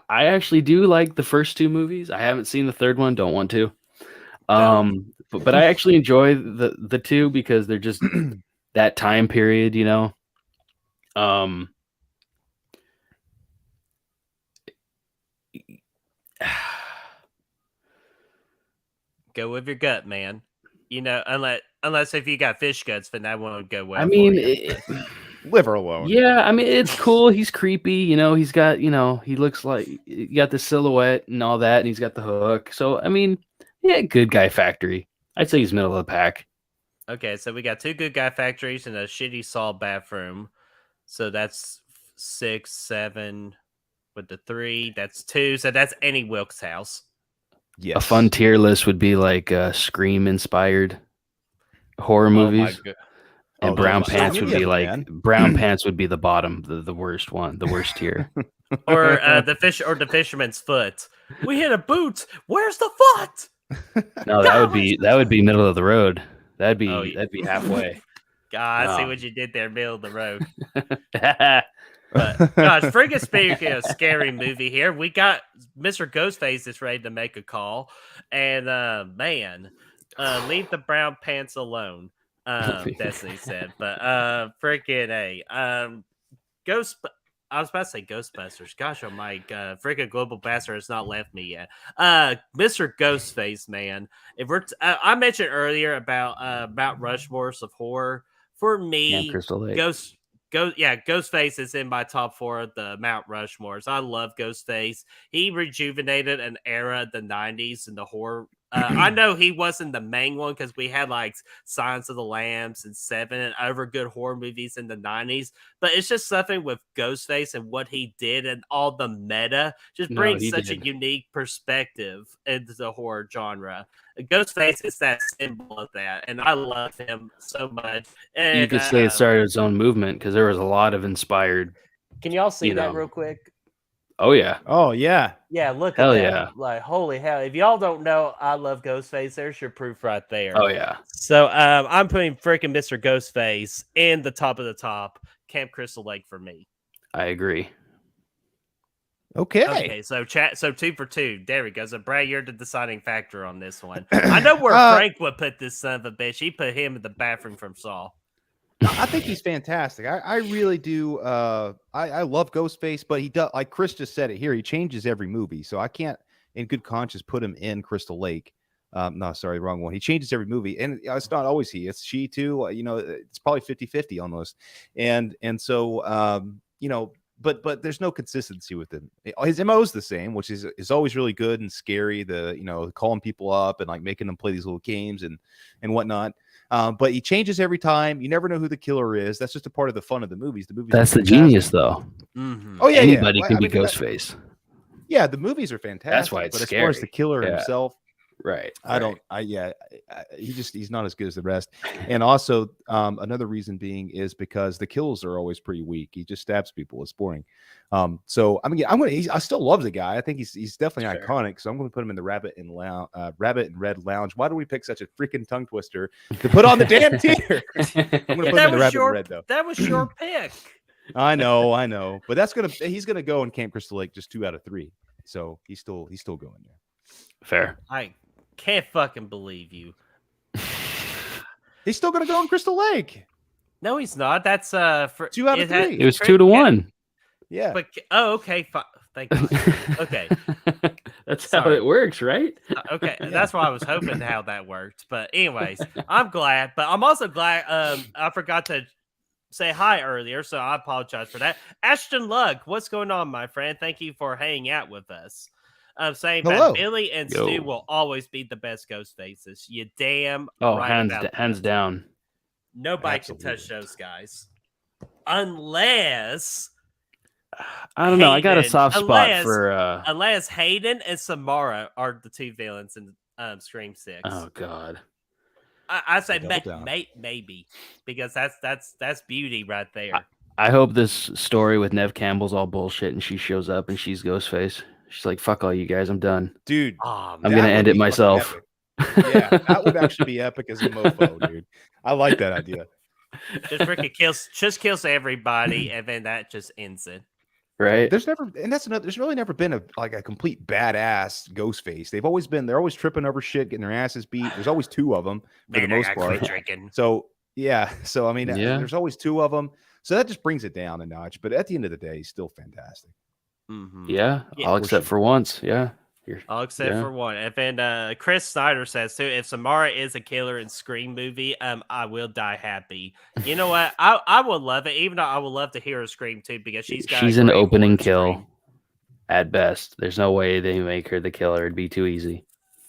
I actually do like the first two movies. I haven't seen the third one, don't want to. But I actually enjoy the two because they're just that time period, you know. Go with your gut, man. You know, unless if you got fish guts, then that won't go well. I mean, Leave her alone. yeah, I mean, it's cool. He's creepy, you know. He's got, you know, he looks like he got the silhouette and all that, and he's got the hook. So, I mean, yeah, good guy factory. I'd say he's middle of the pack. Okay, so we got 2 good guy factories and a shitty Saw bathroom. So that's 6, 7 with the 3. That's 2. So that's any Wilkes House. Yes. A fun tier list would be like Scream inspired horror movies. And Brown Pants would be like Brown Pants would be the bottom, the worst one, the worst tier. Or the Fisherman's Foot. We hit a boot. Where's the foot? No, that would be middle of the road. That'd be halfway. God, I see what you did there, middle of the road. But gosh, friggin' speaking of scary movie here, we got Mr. Ghostface is ready to make a call, and man, leave the brown pants alone. That's what he said. But freaking Ghost. I was about to say Ghostbusters. Gosh, oh my freaking Global Bastard has not left me yet. Mr. Ghostface, man. If we're I mentioned earlier about Mount Rushmores of horror. For me, Ghostface is in my top 4 of the Mount Rushmores. I love Ghostface. He rejuvenated an era of the 90s in the horror. I know he wasn't the main one because we had like Silence of the Lambs and Seven and other good horror movies in the 90s. But it's just something with Ghostface and what he did and all the meta just brings such a unique perspective into the horror genre. Ghostface is that symbol of that, and I love him so much. And, you could say it started its own movement because there was a lot of inspired. Can y'all see that real quick? Oh yeah. Oh yeah. Yeah, look hell at that. Yeah. Like, holy hell. If y'all don't know I love Ghostface, there's your proof right there. Oh yeah. So I'm putting freaking Mr. Ghostface in the top of the top. Camp Crystal Lake for me. I agree. Okay. So 2 for 2. There we go. So Brad, you're the deciding factor on this one. I know where Frank would put this son of a bitch. He put him in the bathroom from Saw. I think he's fantastic. I really do. I love Ghostface, but he does, like Chris just said it here, he changes every movie. So I can't, in good conscience, put him in Crystal Lake. No, sorry, wrong one. He changes every movie. And it's not always he, it's she too. You know, it's probably 50-50 almost. And so, you know, but there's no consistency with him. His MO is the same, which is always really good and scary. You know, calling people up and like making them play these little games and whatnot. But he changes every time. You never know who the killer is. That's just a part of the fun of the movies. The movies. That's the genius, though. Mm-hmm. Oh yeah, anybody can be Ghostface. Yeah, the movies are fantastic. That's why it's scary. As far as the killer himself, right? He's not as good as the rest. And also, another reason being is because the kills are always pretty weak. He just stabs people. It's boring. So I mean, I still love the guy. I think he's definitely iconic. So I'm going to put him in the Rabbit and Red Lounge. Why do we pick such a freaking tongue twister to put on the damn tier? I'm going to put him in the Rabbit and Red though. That was your pick. I know, but he's gonna go in Camp Crystal Lake just 2 out of 3. So he's still going there. Fair. I can't fucking believe you. He's still gonna go in Crystal Lake. No, he's not. That's for 2 out of 3. It was 2-1. Yeah. But okay, thank God. Okay. That's how it works, right? Okay, that's why I was hoping how that worked. But anyways, I'm glad. But I'm also glad I forgot to say hi earlier, so I apologize for that. Ashton Lugg, what's going on, my friend? Thank you for hanging out with us. I'm saying that Billy and Stu will always be the best ghost faces. You damn right. Hands down. Nobody can touch those guys. Unless I don't know. I got a soft spot for unless Hayden and Samara are the 2 villains in Scream 6. Oh God. I say maybe because that's beauty right there. I hope this story with Nev Campbell's all bullshit and she shows up and she's Ghostface. She's like, "Fuck all you guys, I'm done, dude. I'm gonna end it myself." Yeah, that would actually be epic as a mofo, dude. I like that idea. Just freaking kills everybody, and then that just ends it. right? There's never, and that's another. There's really never been a complete badass Ghostface. They've always been. They're always tripping over shit, getting their asses beat. There's always two of them for the most part. Drinking. So yeah. So I mean, Yeah. there's always two of them. So that just brings it down a notch. But at the end of the day, he's still fantastic. Mm-hmm. Yeah, all except for once. Yeah. All except for one. And then Chris Snyder says too, if Samara is a killer in Scream movie, I will die happy. You know what? I would love it, even though I would love to hear her scream too, because she's an opening kill at best. There's no way they make her the killer. It'd be too easy.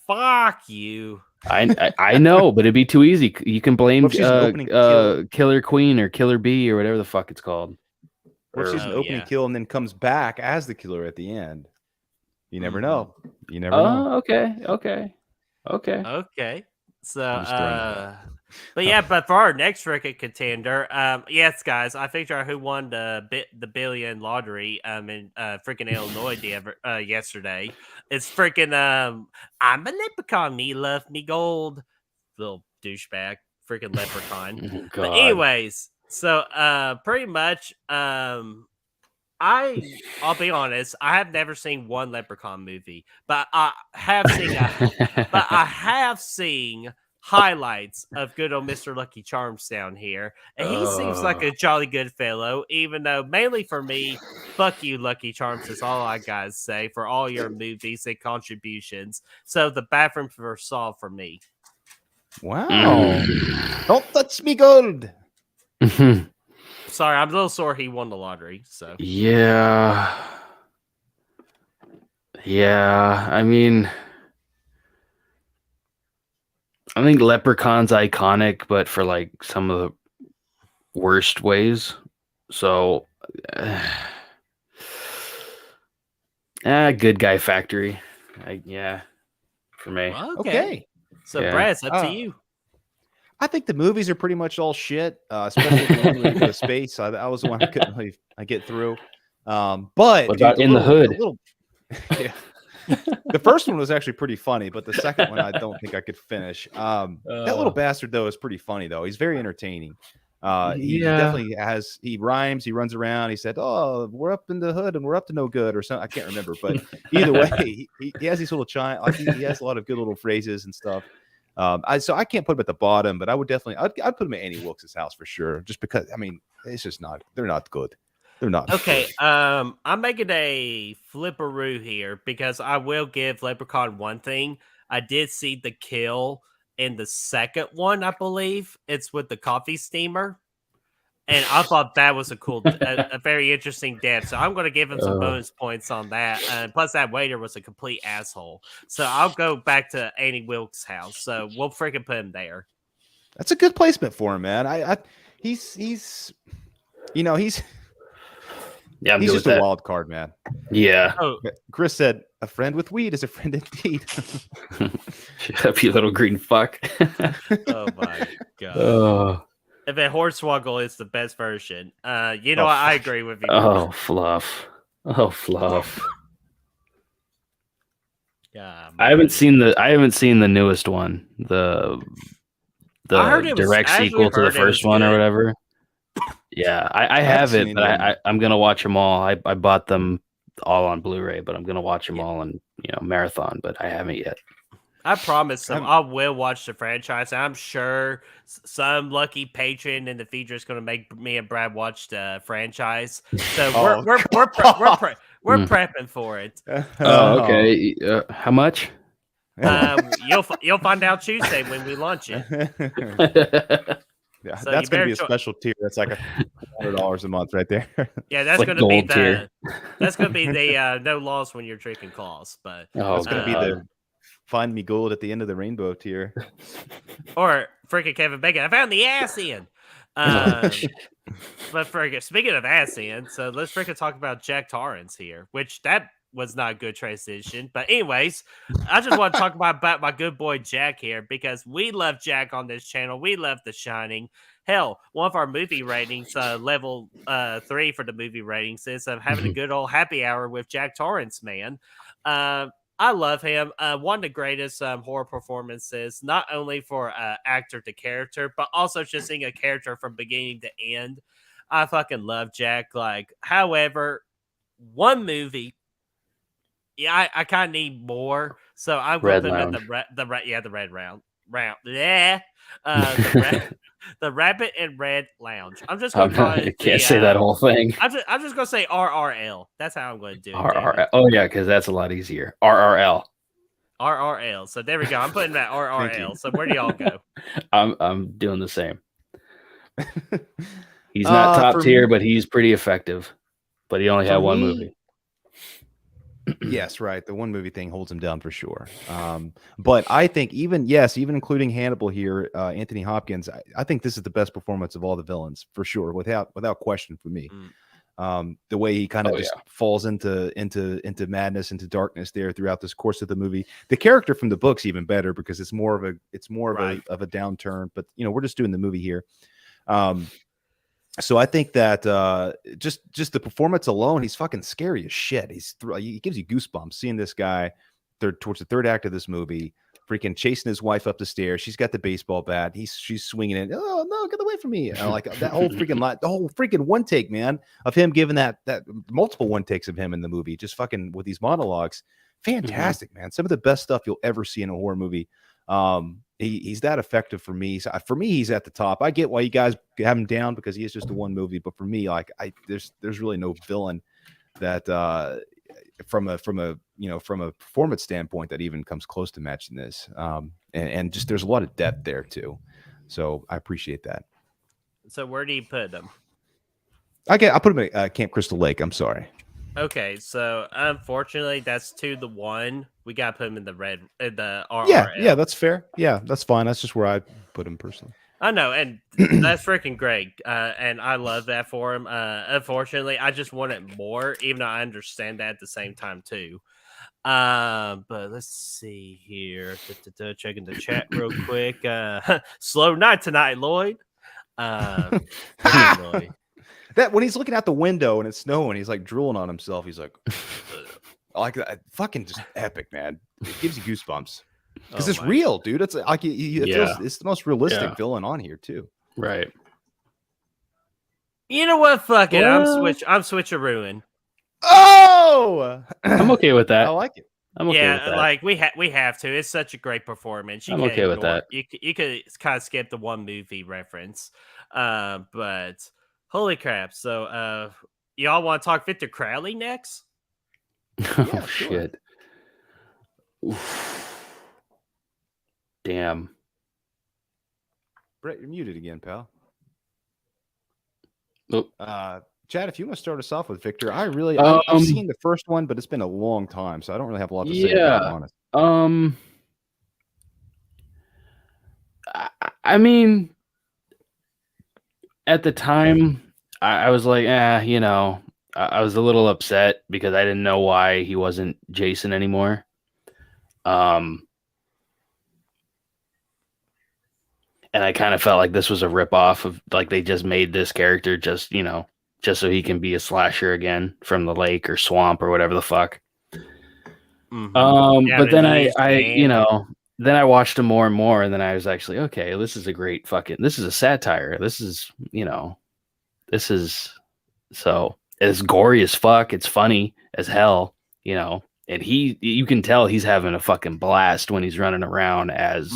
Fuck you. I know, but it'd be too easy. You can blame kill? Killer Queen or Killer Bee or whatever the fuck it's called. Or she's an opening kill and then comes back as the killer at the end. You never know. You never know. Okay. So, but for our next record contender, yes, guys, I figured out who won the billion lottery in freaking Illinois yesterday. It's freaking I'm a leprechaun, me love me gold, little douchebag, freaking leprechaun. But anyways, so pretty much I'll be honest, I have never seen one Leprechaun movie, but I have seen highlights of good old Mr. Lucky Charms down here. And he seems like a jolly good fellow, even though mainly for me, fuck you, Lucky Charms is all I gotta say for all your movies and contributions. So the bathroom for Saul for me. Wow. Don't touch me gold. Sorry, I'm a little sore he won the lottery. So yeah. I mean, I think Leprechaun's iconic, but for like some of the worst ways. So, Good Guy Factory. For me. Okay. So, Brad, it's up to you. I think the movies are pretty much all shit, especially the one with the space. That was the one I couldn't really get through. But what about In the Hood? Yeah. The first one was actually pretty funny, but the second one I don't think I could finish. That little bastard though is pretty funny though. He's very entertaining. He definitely has. He rhymes. He runs around. He said, "Oh, we're up in the hood and we're up to no good," or something. I can't remember, but either way, he has these little he has a lot of good little phrases and stuff. So I can't put him at the bottom, but I would definitely I'd put him at Annie Wilkes' house for sure, just because I mean it's just they're not good. They're not okay. good. I'm making a flipperoo here because I will give Leprechaun one thing. I did see the kill in the second one, I believe it's with the coffee steamer, and I thought that was a very interesting death. So I'm going to give him some bonus points on that. Plus, that waiter was a complete asshole. So I'll go back to Annie Wilkes' house. So we'll freaking put him there. That's a good placement for him, man. He's he's just a wild card, man. Yeah. Oh, Chris said, "A friend with weed is a friend indeed." Shut up, you little green fuck. oh my god. If a Hornswoggle is the best version, what? I agree with you. Oh, fluff. Yeah, I haven't seen the newest one. The I heard it direct sequel to the first one or whatever. Yeah, I have it, but I'm gonna watch them all. I bought them all on Blu-ray, but I'm gonna watch them all in marathon. But I haven't yet. I promise I will watch the franchise. I'm sure some lucky patron in the future is going to make me and Brad watch the franchise. So we're prepping for it. Okay. How much? You'll find out Tuesday when we launch it. Yeah, so that's going to be a special tier. That's like $100 a month right there. Yeah, that's going to be the no loss when you're drinking calls. But it's going to be the find me gold at the end of the rainbow tier. Or freaking Kevin Bacon, I found the ass in. But speaking of ass in, so let's freaking talk about Jack Torrance here, which that was not a good transition. But anyways, I just want to talk about my good boy Jack here, because we love Jack on this channel. We love The Shining. Hell, one of our movie ratings, level 3 for the movie ratings, is having a good old happy hour with Jack Torrance, man. I love him. One of the greatest horror performances, not only for actor to character, but also just seeing a character from beginning to end. I fucking love Jack. However, one movie. Yeah, I kind of need more, so I'm going Red to put him Lounge. at the red round. Yeah, the Rabbit and Red Lounge. I'm just going to call I it can't say that whole thing. I'm just going to say RRL. That's how I'm going to do it. RRL. Oh yeah, because that's a lot easier. RRL. RRL. So there we go. I'm putting that RRL. So where do y'all go? I'm doing the same. He's not top for tier, me- but he's pretty effective. But he only had For one me- movie. Yes, right. The one movie thing holds him down for sure. But I think even including Hannibal here, Anthony Hopkins, I think this is the best performance of all the villains for sure, without question for me. The way he kind of falls into madness, into darkness there throughout this course of the movie. The character from the book's even better because it's more of a downturn. But we're just doing the movie here. So I think that just the performance alone, he's fucking scary as shit. He gives you goosebumps seeing this guy towards the third act of this movie, freaking chasing his wife up the stairs. She's got the baseball bat. She's swinging it. Oh no, get away from me! Like that whole freaking the whole freaking one take, man, of him giving that multiple one takes of him in the movie, just fucking with these monologues. Fantastic, man. Some of the best stuff you'll ever see in a horror movie. He's that effective for me. So for me, he's at the top. I get why you guys have him down because he is just the one movie, but for me, like there's really no villain that from a performance standpoint that even comes close to matching this. And just there's a lot of depth there too. So I appreciate that. So where do you put them? I put him at Camp Crystal Lake. I'm sorry. Okay, so unfortunately, that's 2-1. We gotta put him in the RRL. Yeah, that's fair. Yeah, that's fine. That's just where I put him personally. I know, and that's freaking great. And I love that for him. Unfortunately, I just wanted more, even though I understand that at the same time too. But let's see here. Checking the chat real quick. Slow night tonight, Lloyd. Lloyd. That when he's looking out the window and it's snowing, he's like drooling on himself. He's like, like that, fucking just epic, man. It gives you goosebumps because it's real, dude. It's like it's the most realistic villain on here too. Right. You know what? Fuck it. I'm switcherooing. Oh, I'm okay with that. I like it. I'm okay with that. Like we have to. It's such a great performance. I'm okay with that. You could kind of skip the one movie reference, but holy crap! So, y'all want to talk Victor Crowley next? Oh shit! Oof. Damn. Brett, you're muted again, pal. Oh. Chad, if you want to start us off with Victor, I've seen the first one, but it's been a long time, so I don't really have a lot to say about it, honest. I mean, at the time, I was like, I was a little upset because I didn't know why he wasn't Jason anymore. And I kind of felt like this was a ripoff of, like, they just made this character just so he can be a slasher again from the lake or swamp or whatever the fuck. Mm-hmm. But then then I watched him more and more, and then I was actually, okay, this is a satire. So it's gory as fuck. It's funny as hell, and you can tell he's having a fucking blast when he's running around as,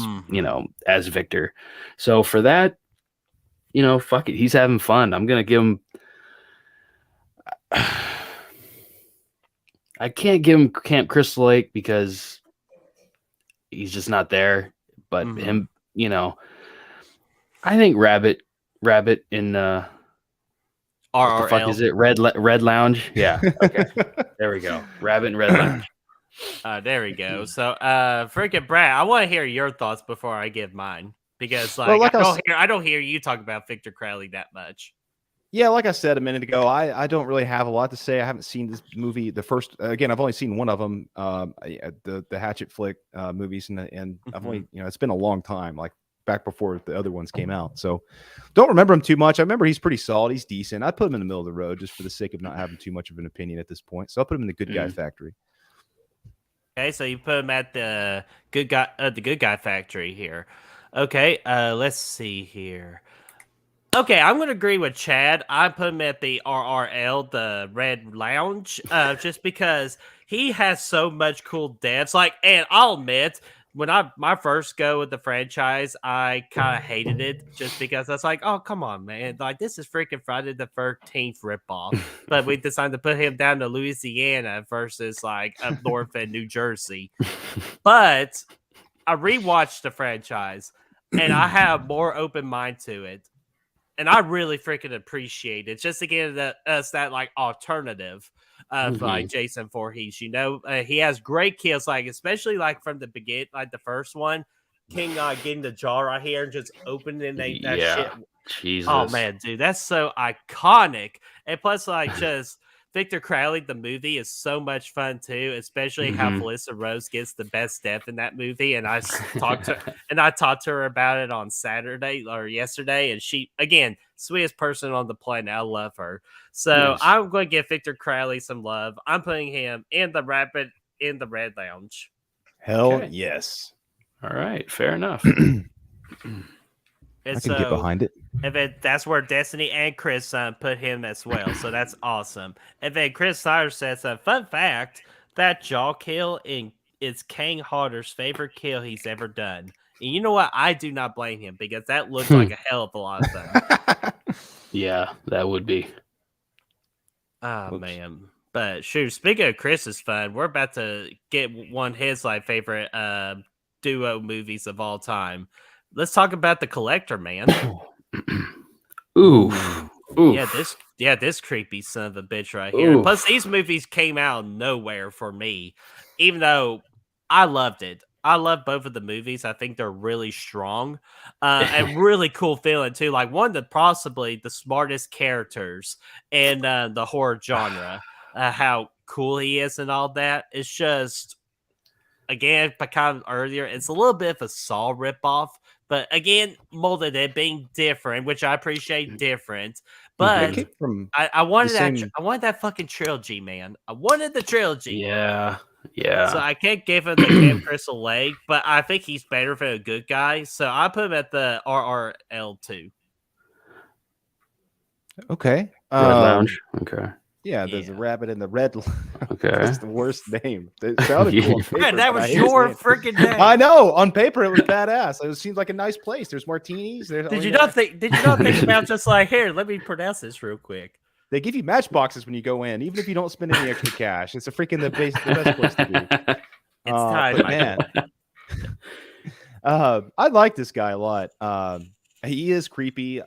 as Victor. So for that, fuck it. He's having fun. I'm going to give him, I can't give him Camp Crystal Lake because he's just not there. But him, I think Rabbit in what the fuck is it? Red Lounge? Yeah. Okay. There we go. Rabbit and Red Lounge. There we go. So, freaking Brad, I want to hear your thoughts before I give mine because, I don't hear you talk about Victor Crowley that much. Yeah, like I said a minute ago, I don't really have a lot to say. I haven't seen this movie. The first, again, I've only seen one of them, the Hatchet flick movies, and I've only, it's been a long time, like back before the other ones came out. So don't remember him too much. I remember he's pretty solid. He's decent. I'd put him in the middle of the road just for the sake of not having too much of an opinion at this point. So I'll put him in the good guy factory. Okay, so you put him at the good guy factory here. Okay, let's see here. Okay, I'm going to agree with Chad. I put him at the RRL, the Red Lounge, just because he has so much cool deaths. Like, and I'll admit, when my first go with the franchise, I kind of hated it just because I was like, oh, come on, man. Like, this is freaking Friday the 13th ripoff. But we decided to put him down to Louisiana versus, like, up north in New Jersey. But I rewatched the franchise, and I have a more open mind to it. And I really freaking appreciate it just to give us that like alternative of like Jason Voorhees. You know, he has great kills, like especially like from the beginning, like the first one, King getting the jaw right here and just opening that shit. Jesus. Oh man, dude, that's so iconic. And plus, like just Victor Crowley, the movie is so much fun too, especially how Felissa Rose gets the best death in that movie. And I talked to her about it on Saturday or yesterday, and she again, sweetest person on the planet. I love her. So I'm going to give Victor Crowley some love. I'm putting him in the Red Lounge. Hell yes. All right, fair enough. I can get behind it. And then that's where Destiny and Chris put him as well. So that's awesome. And then Chris Snyder says, fun fact, that jaw kill is Kane Hodder's favorite kill he's ever done. And you know what? I do not blame him because that looks like a hell of a lot of fun. Yeah, that would be. Oh, man. But shoot, speaking of Chris's fun, we're about to get one of his like favorite duo movies of all time. Let's talk about The Collector, man. Oof. This creepy son of a bitch right here. And plus, these movies came out of nowhere for me, even though I loved it. I love both of the movies. I think they're really strong and really cool feeling too. Like one of the possibly the smartest characters in the horror genre. How cool he is and all that. It's just, again, kind of earlier, it's a little bit of a Saw ripoff. But again, molded it being different, which I appreciate different. But I wanted I wanted that fucking trilogy, man. I wanted the trilogy. Yeah. So I can't give him the Camp Crystal leg, but I think he's better for a good guy. So I put him at the RRL2. Okay. Red Lounge. Okay. Yeah, there's a rabbit in the red. Okay. That's the worst name. It sounded cool on paper, that was your freaking name. I know. On paper, it was badass. It seems like a nice place. There's martinis. Did you not think about just like, here, let me pronounce this real quick? They give you matchboxes when you go in, even if you don't spend any extra cash. It's a freaking the best place to be. It's time, but man. I like this guy a lot. He is creepy.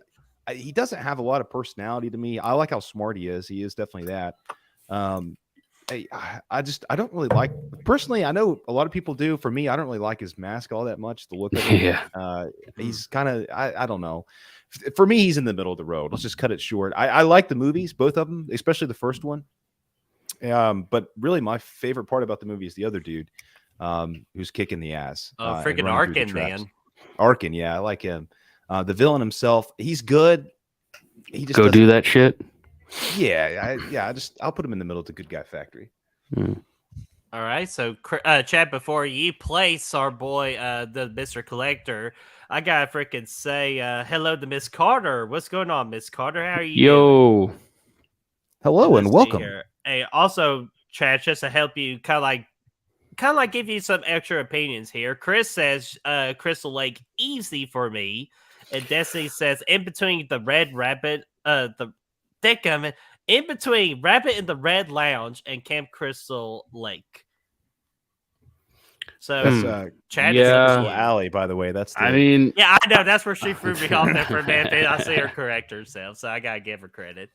He doesn't have a lot of personality to me. I like how smart he is. He is definitely that. I don't really like, personally, I know a lot of people do. For me, I don't really like his mask all that much, the look of him. Yeah. He's kind of, I don't know. For me, he's in the middle of the road. Let's just cut it short. I like the movies, both of them, especially the first one. But really, my favorite part about the movie is the other dude who's kicking the ass. Freaking Arkin, man. Arkin, yeah, I like him. The villain himself, he's good. He just do that shit. Yeah, I'll put him in the middle of the good guy factory. All right, so Chad, before you place our boy, the Mr. Collector, I gotta freaking say hello to Miss Carter. What's going on, Miss Carter? How are you? Yo, hello and welcome. Hey, also, Chad, just to help you, kind of like give you some extra opinions here. Chris says Crystal Lake easy for me. And Destiny says, in between the Red Rabbit, in between Rabbit in the Red Lounge and Camp Crystal Lake. So, that's, Chad is Alley, by the way. That's I mean, yeah, I know that's where she threw me off there for a minute. I see her correct herself, so I gotta give her credit.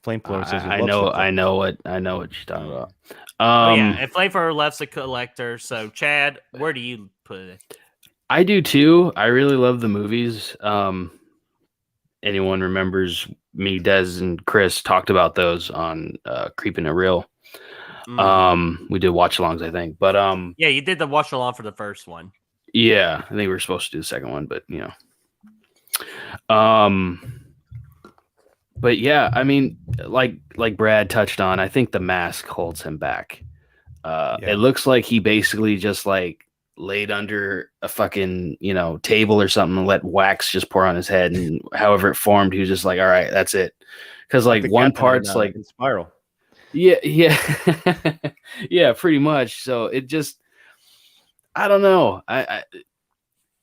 Flamethrower says, I know what she's talking about. And Flamethrower loves the Collector. So, Chad, where do you put it? I do too. I really love the movies. Anyone remembers me, Des, and Chris talked about those on Creeping It Real. We did watch-alongs, I think. But yeah, you did the watch-along for the first one. Yeah, I think we were supposed to do the second one, but you know. But yeah, I mean, like Brad touched on, I think the mask holds him back. It looks like he basically just like laid under a fucking, table or something and let wax just pour on his head. And however it formed, he was just like, all right, that's it. Because like the one captain part's in, like, in Spiral. yeah. Yeah, pretty much. So it just, I don't know. I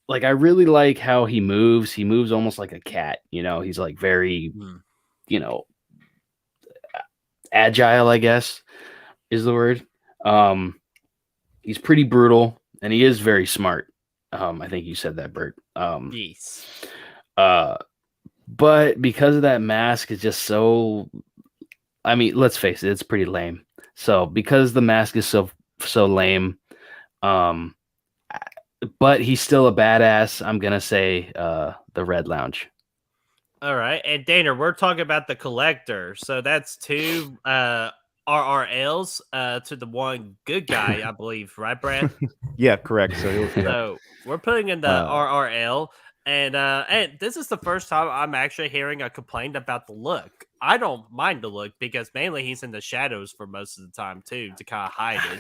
really like how he moves. He moves almost like a cat. He's like very, agile, I guess is the word. He's pretty brutal and he is very smart. I think you said that, Bert. Yes. But because of that mask is just so, I mean, let's face it, it's pretty lame. So because the mask is so lame, but he's still a badass, I'm gonna say the Red Lounge. All right, and Dana, we're talking about the collector, so that's two RRLs to the one good guy, I believe, right, Brad? Yeah, correct. So, So we're putting in the RRL, and this is the first time I'm actually hearing a complaint about the look. I don't mind the look because mainly he's in the shadows for most of the time too, to kind of hide it.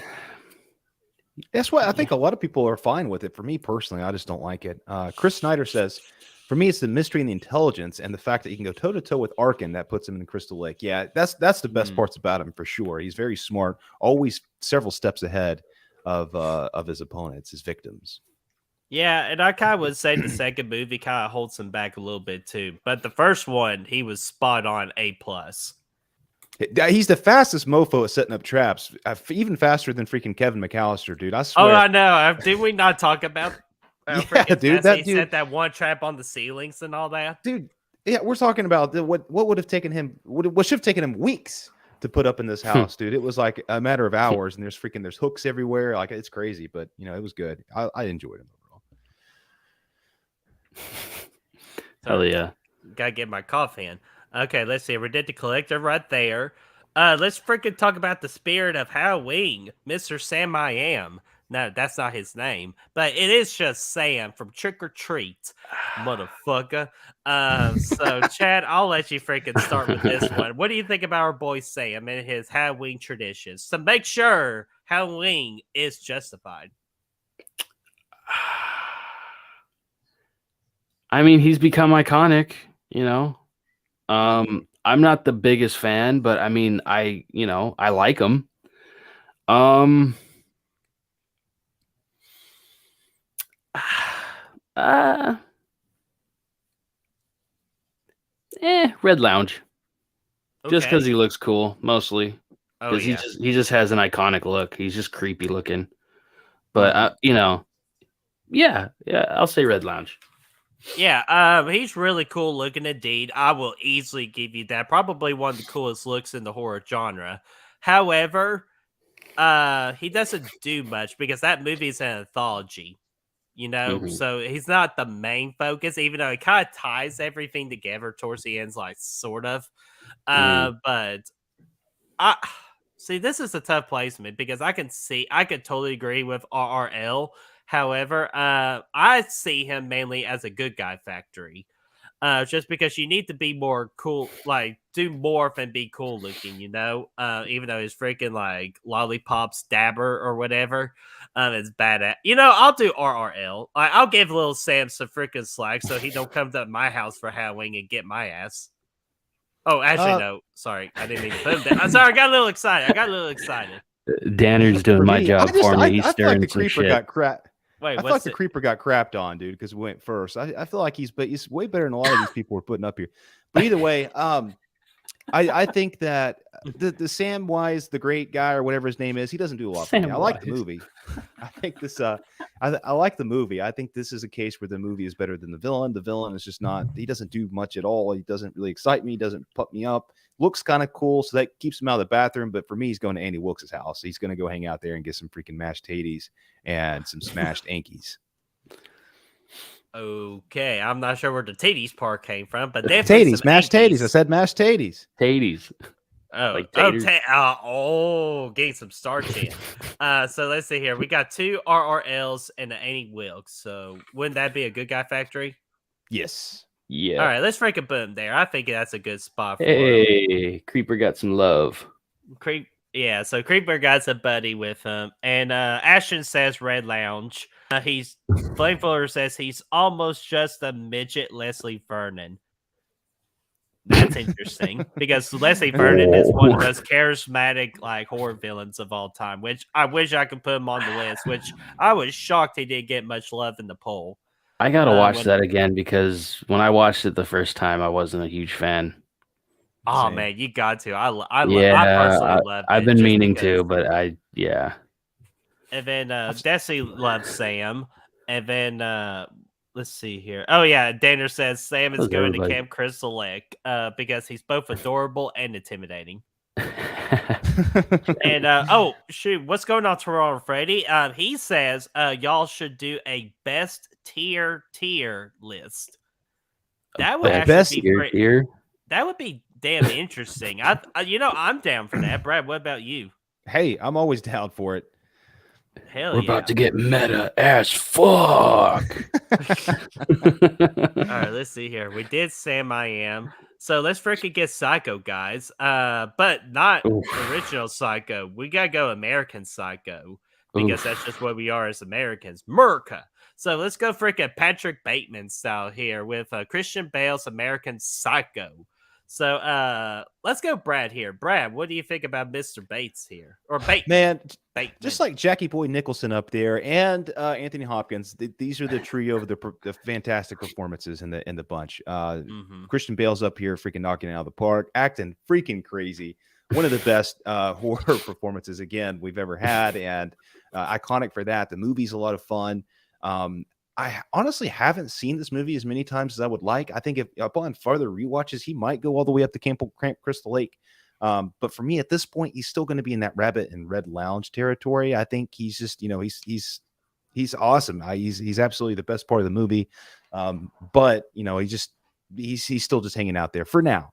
That's why I think a lot of people are fine with it. For me personally, I just don't like it. Chris Snyder says, for me, it's the mystery and the intelligence and the fact that he can go toe to toe with Arkin that puts him in Crystal Lake. Yeah, that's the best parts about him for sure. He's very smart, always several steps ahead of his opponents, his victims. Yeah, and I kind of would say the second movie kind of holds him back a little bit too. But the first one, he was spot on A+. He's the fastest mofo at setting up traps, even faster than freaking Kevin McAllister, dude. I swear. Oh, I know. Did we not talk about? Yeah, dude. That dude set that one trap on the ceilings and all that, dude. Yeah, we're talking about what would have taken him. What should have taken him weeks to put up in this house, dude. It was like a matter of hours, and there's hooks everywhere. Like it's crazy, but it was good. I enjoyed him overall. Hell yeah! Gotta get my coffee in. Okay, let's see. We did the collector right there. Let's freaking talk about the spirit of Halloween, Mr. Sam I Am. No, that's not his name, but it is just Sam from Trick or Treat, motherfucker. So Chad, I'll let you freaking start with this one. What do you think about our boy Sam and his Halloween traditions to make sure Halloween is justified? I mean, he's become iconic, I'm not the biggest fan, but I mean, I like him. Red Lounge. Just because he looks cool, mostly. Because he just has an iconic look. He's just creepy looking. But yeah, I'll say Red Lounge. Yeah, he's really cool looking indeed. I will easily give you that. Probably one of the coolest looks in the horror genre. However, he doesn't do much because that movie is an anthology, so he's not the main focus, even though it kind of ties everything together towards the end, like sort of. But I see this is a tough placement because I could totally agree with RRL. However, I see him mainly as a good guy factory. Just because you need to be more cool, like do morph and be cool looking, even though he's freaking like lollipop stabber or whatever. It's bad at, I'll do RRL. I'll give little Sam some freaking slack so he don't come to my house for Halloween and get my ass. Oh, actually, no. Sorry. I didn't mean to put him down. I'm sorry. I got a little excited. Danner's doing my job for me. He's stirring the some creeper shit. got crap. Wait, I feel like the creeper got crapped on, dude, because we went first. I feel like he's way better than a lot of these people we're putting up here. But either way, I think that the Sam Wise, the great guy or whatever his name is, he doesn't do a lot for me. I like the movie. I think this. I like the movie. I think this is a case where the movie is better than the villain. The villain is just not. He doesn't do much at all. He doesn't really excite me. He doesn't pump me up. Looks kind of cool, so that keeps him out of the bathroom. But for me, he's going to Andy Wilkes' house. He's going to go hang out there and get some freaking mashed taties and some smashed Ankies. Okay, I'm not sure where the titties part came from, but taties, mashed taties. I said mashed taties. Taties. Oh, like getting some starch in. So let's see here. We got 2 RRLs and an Annie Wilkes. So wouldn't that be a good guy factory? Yes. Yeah. All right, let's break a boom there. I think that's a good spot for him. Creeper got some love. Yeah, so Creeper got a buddy with him. And Ashton says Red Lounge. He's Flamethrower says he's almost just a midget Leslie Vernon. That's interesting because Leslie Vernon is one of the most charismatic like horror villains of all time, which I wish I could put him on the list, which I was shocked he didn't get much love in the poll. I gotta watch that again because when I watched it the first time, I wasn't a huge fan. Oh man, you got to. I personally love it. I've been meaning to, but And then Desi loves Sam. And then let's see here. Oh yeah, Danner says Sam is going to Camp Crystal Lake because he's both adorable and intimidating. And oh shoot, what's going on, Toronto Freddy? He says y'all should do a best tier list. That would actually be tier. That would be damn interesting. I'm down for that. Brad, what about you? Hey, I'm always down for it. Hell We're about to get meta as fuck. All right, let's see here. We did Sam I Am. So let's freaking get Psycho, guys. But not original Psycho. We gotta go American Psycho because that's just what we are as Americans. Merca. So let's go freaking Patrick Bateman style here with Christian Bale's American Psycho. So let's go Brad here. Brad, what do you think about Mr. Bates here? Or Bateman? Man, Bateman. Just like Jackie Boy Nicholson up there and Anthony Hopkins, these are the trio of the fantastic performances in the bunch. Christian Bale's up here freaking knocking it out of the park, acting freaking crazy. One of the best horror performances again we've ever had, and iconic for that. The movie's a lot of fun. I honestly haven't seen this movie as many times as I would like. I think if upon further rewatches, he might go all the way up to Camp Crystal Lake. But for me at this point, he's still going to be in that Rabbit and Red Lounge territory. I think he's just, he's awesome. He's absolutely the best part of the movie. But he's still just hanging out there for now.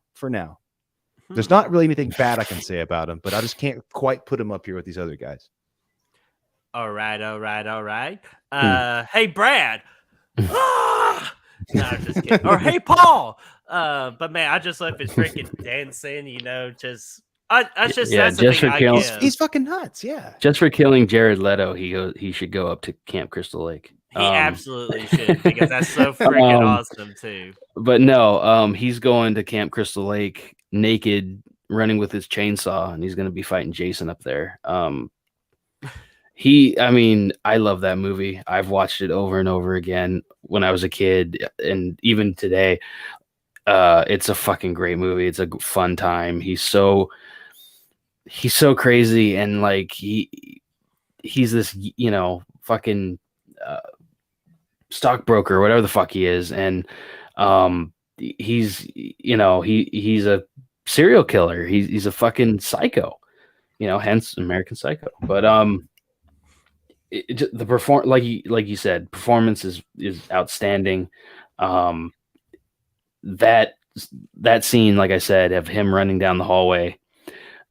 There's not really anything bad I can say about him, but I just can't quite put him up here with these other guys. All right. Hey, Brad. No, I'm just kidding. Or hey, Paul. But man, I just love his freaking dancing. He's fucking nuts. Yeah. Just for killing Jared Leto, he should go up to Camp Crystal Lake. He absolutely should because that's so freaking awesome too. But no, he's going to Camp Crystal Lake naked, running with his chainsaw, and he's going to be fighting Jason up there. I love that movie. I've watched it over and over again when I was a kid, and even today. It's a fucking great movie. It's a fun time. He's so crazy, and like he's this fucking stockbroker, whatever the fuck he is, and he's a serial killer. He's a fucking psycho, hence American Psycho. But like you said, performance is outstanding. That scene, like I said, of him running down the hallway,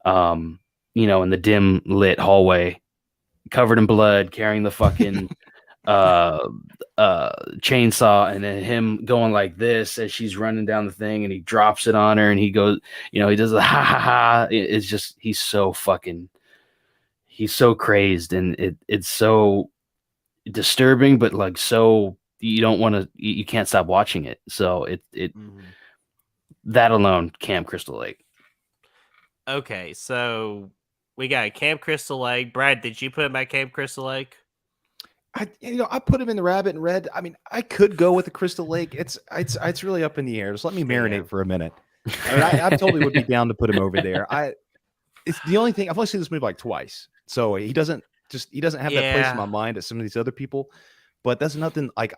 in the dim lit hallway, covered in blood, carrying the fucking chainsaw, and then him going like this as she's running down the thing, and he drops it on her, and he goes, he does the ha ha ha. It's just he's so crazed, and it's so disturbing, but like so. You can't stop watching it. So that alone, Camp Crystal Lake. Okay, so we got Camp Crystal Lake. Brad, did you put him at Camp Crystal Lake? I put him in the Rabbit and Red. I mean, I could go with the Crystal Lake. It's really up in the air. Just let me marinate for a minute. I totally would be down to put him over there. It's the only thing I've only seen this movie like twice, so he doesn't have that place in my mind as some of these other people. But that's nothing like,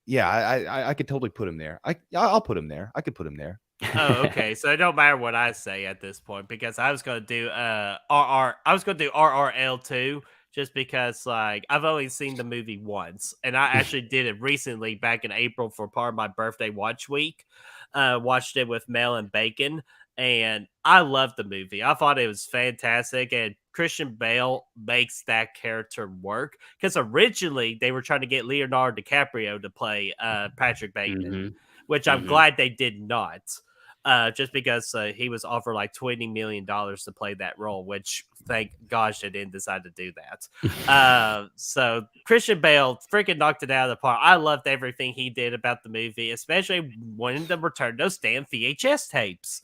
I could totally put him there. I'll put him there. I could put him there. Oh, okay. So it don't matter what I say at this point because I was going to do RRL too, just because like I've only seen the movie once, and I actually did it recently back in April for part of my birthday watch week. Watched it with Mel and Bacon, and I loved the movie. I thought it was fantastic, and Christian Bale makes that character work because originally they were trying to get Leonardo DiCaprio to play Patrick Bateman, which I'm glad they did not. just because he was offered like $20 million to play that role, which thank gosh they didn't decide to do that. So Christian Bale freaking knocked it out of the park. I loved everything he did about the movie, especially wanting to return those damn VHS tapes.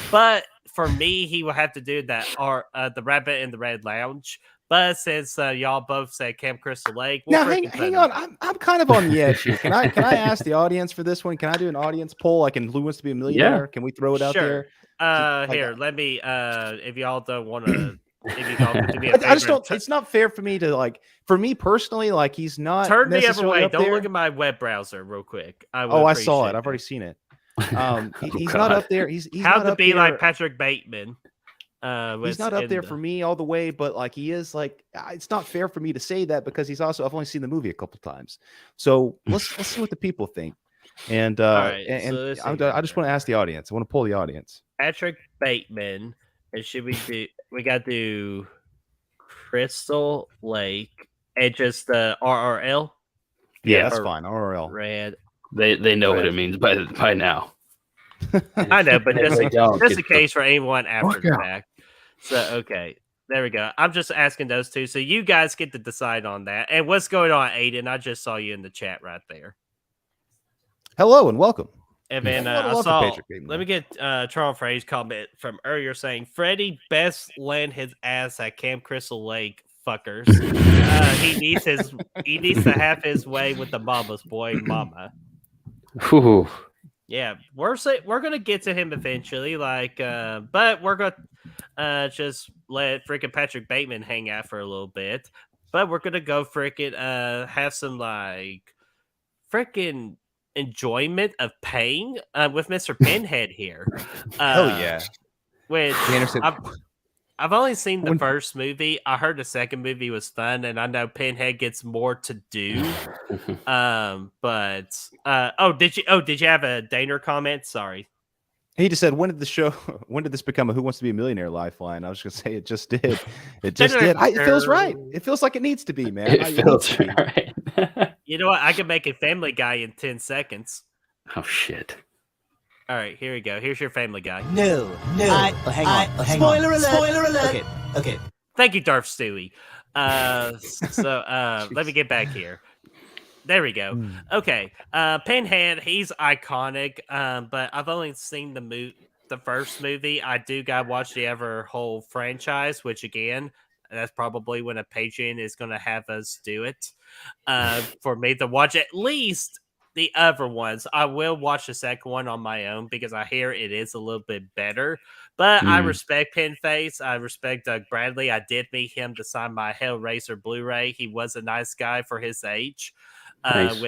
But for me, he will have to do that or the Rabbit in the Red Lounge. But since y'all both said Camp Crystal Lake, Now hang on, I'm kind of on the edge here. Can I ask the audience for this one? Can I do an audience poll? Like in Who Wants to Be a Millionaire? Yeah. Can we throw it out there? Here, let me. If y'all don't want to, if you all could do me a favor, I just don't. It's not fair for me to like. For me personally, like he's not. Turn the other way. Don't there. look at my web browser real quick. I saw it. I've already seen it. He's not up there. He's how not to up be there. like Patrick Bateman. He's not up there for me all the way, but like he is like it's not fair for me to say that because he's also I've only seen the movie a couple times. So let's see what the people think. And right, and so I just want to ask the audience. I want to poll the audience. Patrick Bateman. And should we do? We got to do Crystal Lake and just the RRL. Yeah, that's fine. RRL. Red. They know what it means by now. I know, but just Just in case for anyone after the fact. So, okay. There we go. I'm just asking those two. So you guys get to decide on that. And what's going on, Aiden? I just saw you in the chat right there. Hello and welcome. And then I saw, let me get Charles Frey's comment from earlier saying, Freddy best land his ass at Camp Crystal Lake, fuckers. He needs to have his way with the mama's boy, mama. Whew. Yeah, we're gonna get to him eventually, but we're gonna just let freaking Patrick Bateman hang out for a little bit. But we're gonna go freaking have some freaking enjoyment of paying with Mr. Pinhead here. Hell yeah! Which I've only seen the first movie. I heard the second movie was fun, and I know Pinhead gets more to do. Did you have a Daner comment? Sorry. He just said, when did this become a Who Wants to Be a Millionaire lifeline? I was going to say it just did. It just did. It feels right. It feels like it needs to be, man. It feels right. You know what? I can make a Family Guy in 10 seconds. Oh, shit. All right, here we go. Here's your Family Guy. No. Hang on. Spoiler alert. Okay. Thank you, Darth Stewie. Let me get back here. There we go. Okay. Pinhead, he's iconic, but I've only seen the first movie. I do gotta watch the whole franchise, which again, that's probably when a Patreon is gonna have us do it. For me to watch at least the other ones. I will watch the second one on my own because I hear it is a little bit better. But I respect Pinface. I respect Doug Bradley. I did meet him to sign my Hellraiser Blu-ray. He was a nice guy for his age. Nice.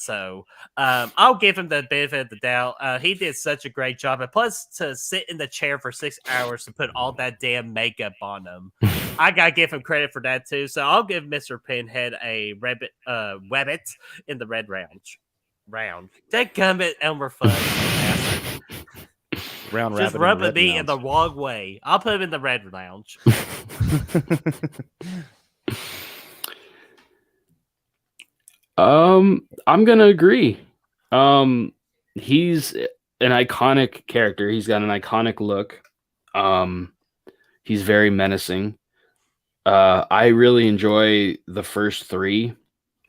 So I'll give him the benefit of the doubt. He did such a great job. And plus, to sit in the chair for 6 hours to put all that damn makeup on him, I gotta give him credit for that too. So I'll give Mr. Pinhead a Webbit in the red round. Dadgummit, Elmer Fudd. Round Just rabbit rubbing me in the wrong way. I'll put him in the red lounge. I'm gonna agree. He's an iconic character. He's got an iconic look. He's very menacing. I really enjoy the first 3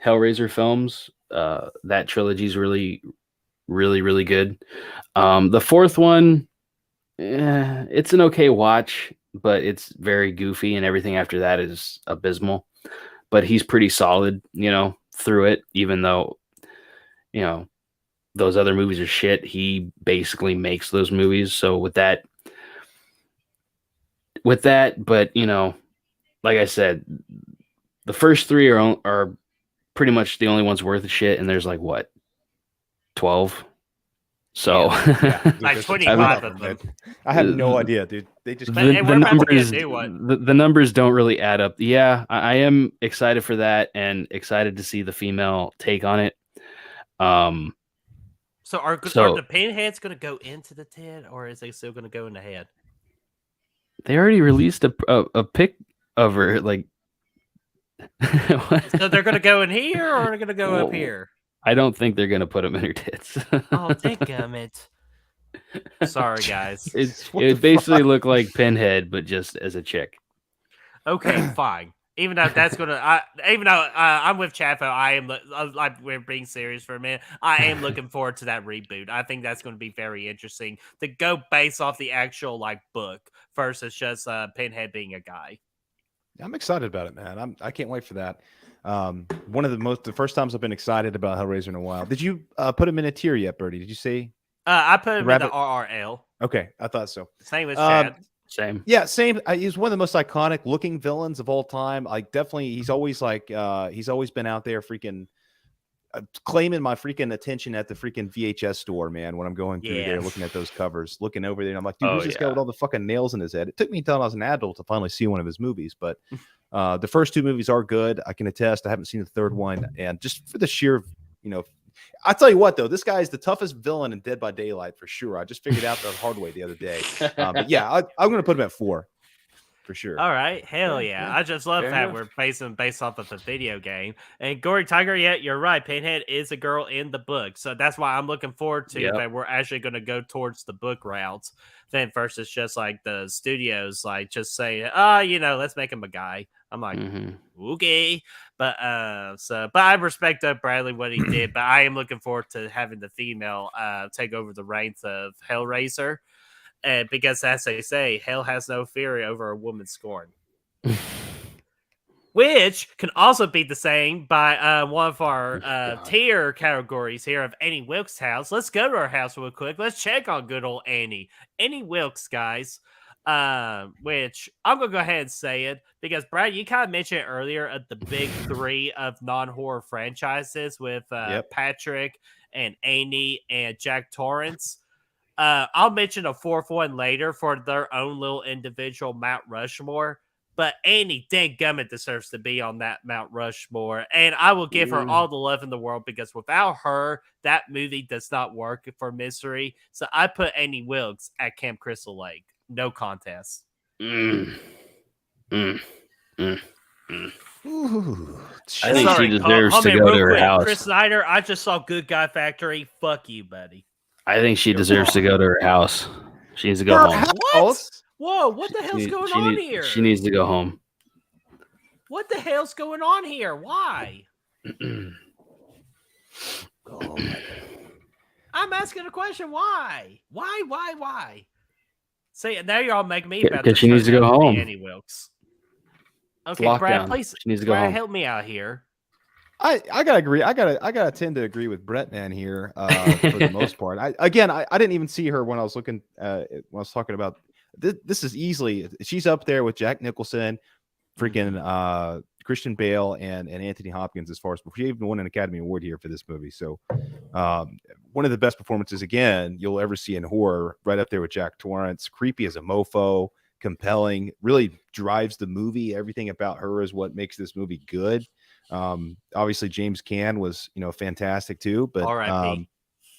Hellraiser films. That trilogy is really, really, really good. The fourth one, it's an okay watch, but it's very goofy, and everything after that is abysmal. But he's pretty solid, through it, even though, those other movies are shit. He basically makes those movies. So with that, but like I said, the first 3 are pretty much the only ones worth a shit, and there's 12. So like 25 of them. I have no idea, dude. They just the numbers don't really add up. Yeah, I am excited for that and excited to see the female take on it. So are the Pinheads going to go into the 10, or is they still going to go in the head? They already released a pic of her, So they're going to go in here, or are they going to go up here? I don't think they're going to put them in her tits. Oh, dadgummit. Sorry, guys. It basically looked like Pinhead, but just as a chick. Okay, fine. Even though that's gonna, I'm with Chaffo, I am like we're being serious for a minute. I am looking forward to that reboot. I think that's going to be very interesting to go based off the actual like book versus just Pinhead being a guy. I'm excited about it, man. I can't wait for that. One of the first times I've been excited about Hellraiser in a while. Did you put him in a tier yet, Birdie? Did you say? I put him in the RRL. Okay, I thought so. Same as Chad. Same. Yeah, same. He's one of the most iconic looking villains of all time. Like, definitely, he's always been out there freaking claiming my freaking attention at the freaking VHS store, man. When I'm going through there, looking at those covers, looking over there, and I'm like, dude, who's this guy with all the fucking nails in his head? It took me until I was an adult to finally see one of his movies, but the first two movies are good. I can attest. I haven't seen the third one, and just for the sheer, I tell you what, though, this guy is the toughest villain in Dead by Daylight for sure. I just figured out the hard way the other day. But yeah, I'm going to put him at 4 for sure. All right, hell yeah! I just love that we're based off of a video game. And Gory Tiger, yeah, you're right. Pinhead is a girl in the book, so that's why I'm looking forward to that. We're actually going to go towards the book route, then versus just like the studios, like just saying, let's make him a guy. I'm like, okay, but I respect Bradley what he did, but I am looking forward to having the female take over the reins of Hellraiser, because as they say, hell has no fury over a woman's scorn, which can also be the same by one of our tier categories here of Annie Wilkes' house. Let's go to her house real quick. Let's check on good old Annie Wilkes, guys. Which I'm gonna go ahead and say it because Brad, you kind of mentioned earlier of the big 3 of non-horror franchises with Patrick and Annie and Jack Torrance. I'll mention a 4th one later for their own little individual Mount Rushmore, but Annie dadgummit deserves to be on that Mount Rushmore, and I will give her all the love in the world because without her, that movie does not work for Mystery. So I put Annie Wilkes at Camp Crystal Lake. No contest. Ooh. Ooh, I think she deserves to go to her house. Chris Snyder, I just saw Good Guy Factory. Fuck you, buddy. I think she deserves to go to her house. She needs to go home. What? Whoa, what the hell's going on here? She needs to go home. What the hell's going on here? Why? I'm asking a question. Why? Why? See, now you're all making me about because she needs to go home. Annie Wilkes. Okay, Brad, please. She needs to go home. Help me out here. I gotta agree. I gotta tend to agree with Brett man here for the most part. I didn't even see her when I was looking when I was talking about this is easily she's up there with Jack Nicholson, freaking Christian Bale and Anthony Hopkins as far as she even won an Academy Award here for this movie. So one of the best performances again you'll ever see in horror, right up there with Jack Torrance. Creepy as a mofo, compelling, really drives the movie. Everything about her is what makes this movie good. Obviously James Caan was fantastic too, but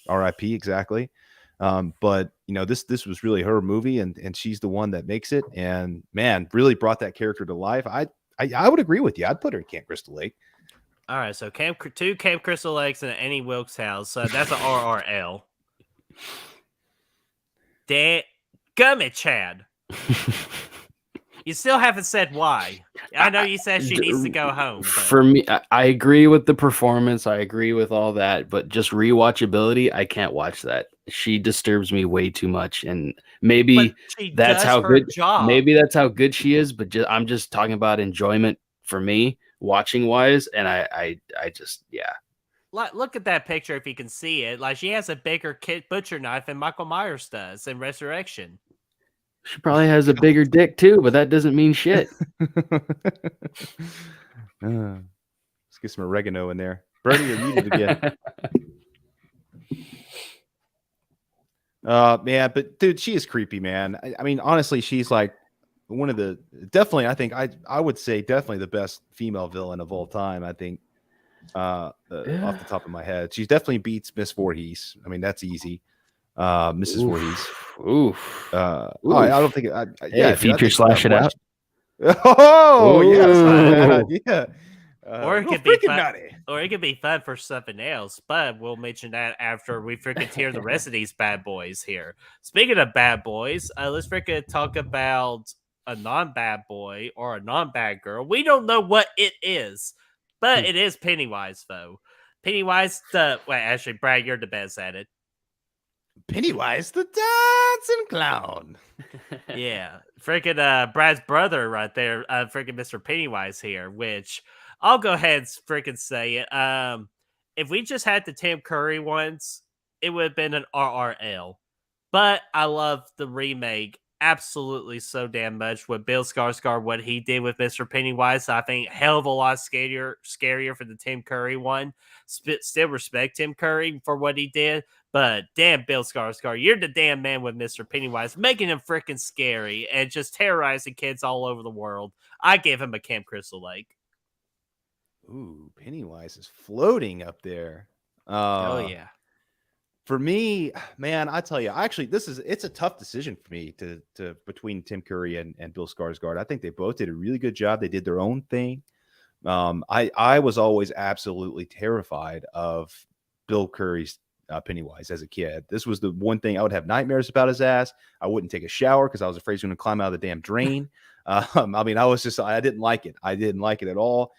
R.I.P. exactly. But this was really her movie, and she's the one that makes it, and man, really brought that character to life. I would agree with you. I'd put her in Camp Crystal Lake. All right, so Camp Crystal Lakes and Annie Wilkes' house. So that's an RRL. Gummit, Chad. You still haven't said why. I know you said she needs to go home. But... For me, I agree with the performance. I agree with all that, but just rewatchability, I can't watch that. She disturbs me way too much, and maybe that's how good. Maybe that's how good she is. But I'm just talking about enjoyment for me, watching wise, and I just Look at that picture if you can see it. Like she has a bigger butcher knife than Michael Myers does in Resurrection. She probably has a bigger dick too, but that doesn't mean shit. Let's get some oregano in there. Bernie, you're muted again. Man, but dude, she is creepy, man. I mean, honestly, she's like one of the definitely. I think I would say definitely the best female villain of all time. I think off the top of my head, she definitely beats Miss Voorhees. I mean, that's easy. Mrs. Voorhees. I don't think. Feature slash it out. Oh yes, yeah. Or it Real could be freaking fun, nutty. or it could be fun for something else. But we'll mention that after we freaking hear the rest of these bad boys here. Speaking of bad boys, let's freaking talk about a non-bad boy or a non-bad girl. We don't know what it is, but it is Pennywise, though. Pennywise, actually, Brad, you're the best at it. Pennywise the dancing clown. Yeah, freaking Brad's brother right there, freaking Mr. Pennywise here, which I'll go ahead and freaking say it. If we just had the Tim Curry ones, it would have been an RRL. But I love the remake absolutely so damn much with Bill Skarsgård, what he did with Mr. Pennywise. I think hell of a lot scarier for the Tim Curry one. Still respect Tim Curry for what he did, but damn Bill Skarsgård, you're the damn man with Mr. Pennywise, making him freaking scary and just terrorizing kids all over the world. I gave him a Camp Crystal Lake. Ooh, Pennywise is floating up there. Oh yeah. For me, man, I tell you, actually, it's a tough decision for me to between Tim Curry and Bill Skarsgård. I think they both did a really good job. They did their own thing. I was always absolutely terrified of Bill Curry's Pennywise as a kid. This was the one thing I would have nightmares about his ass. I wouldn't take a shower because I was afraid he was going to climb out of the damn drain. I mean, I didn't like it. I didn't like it at all.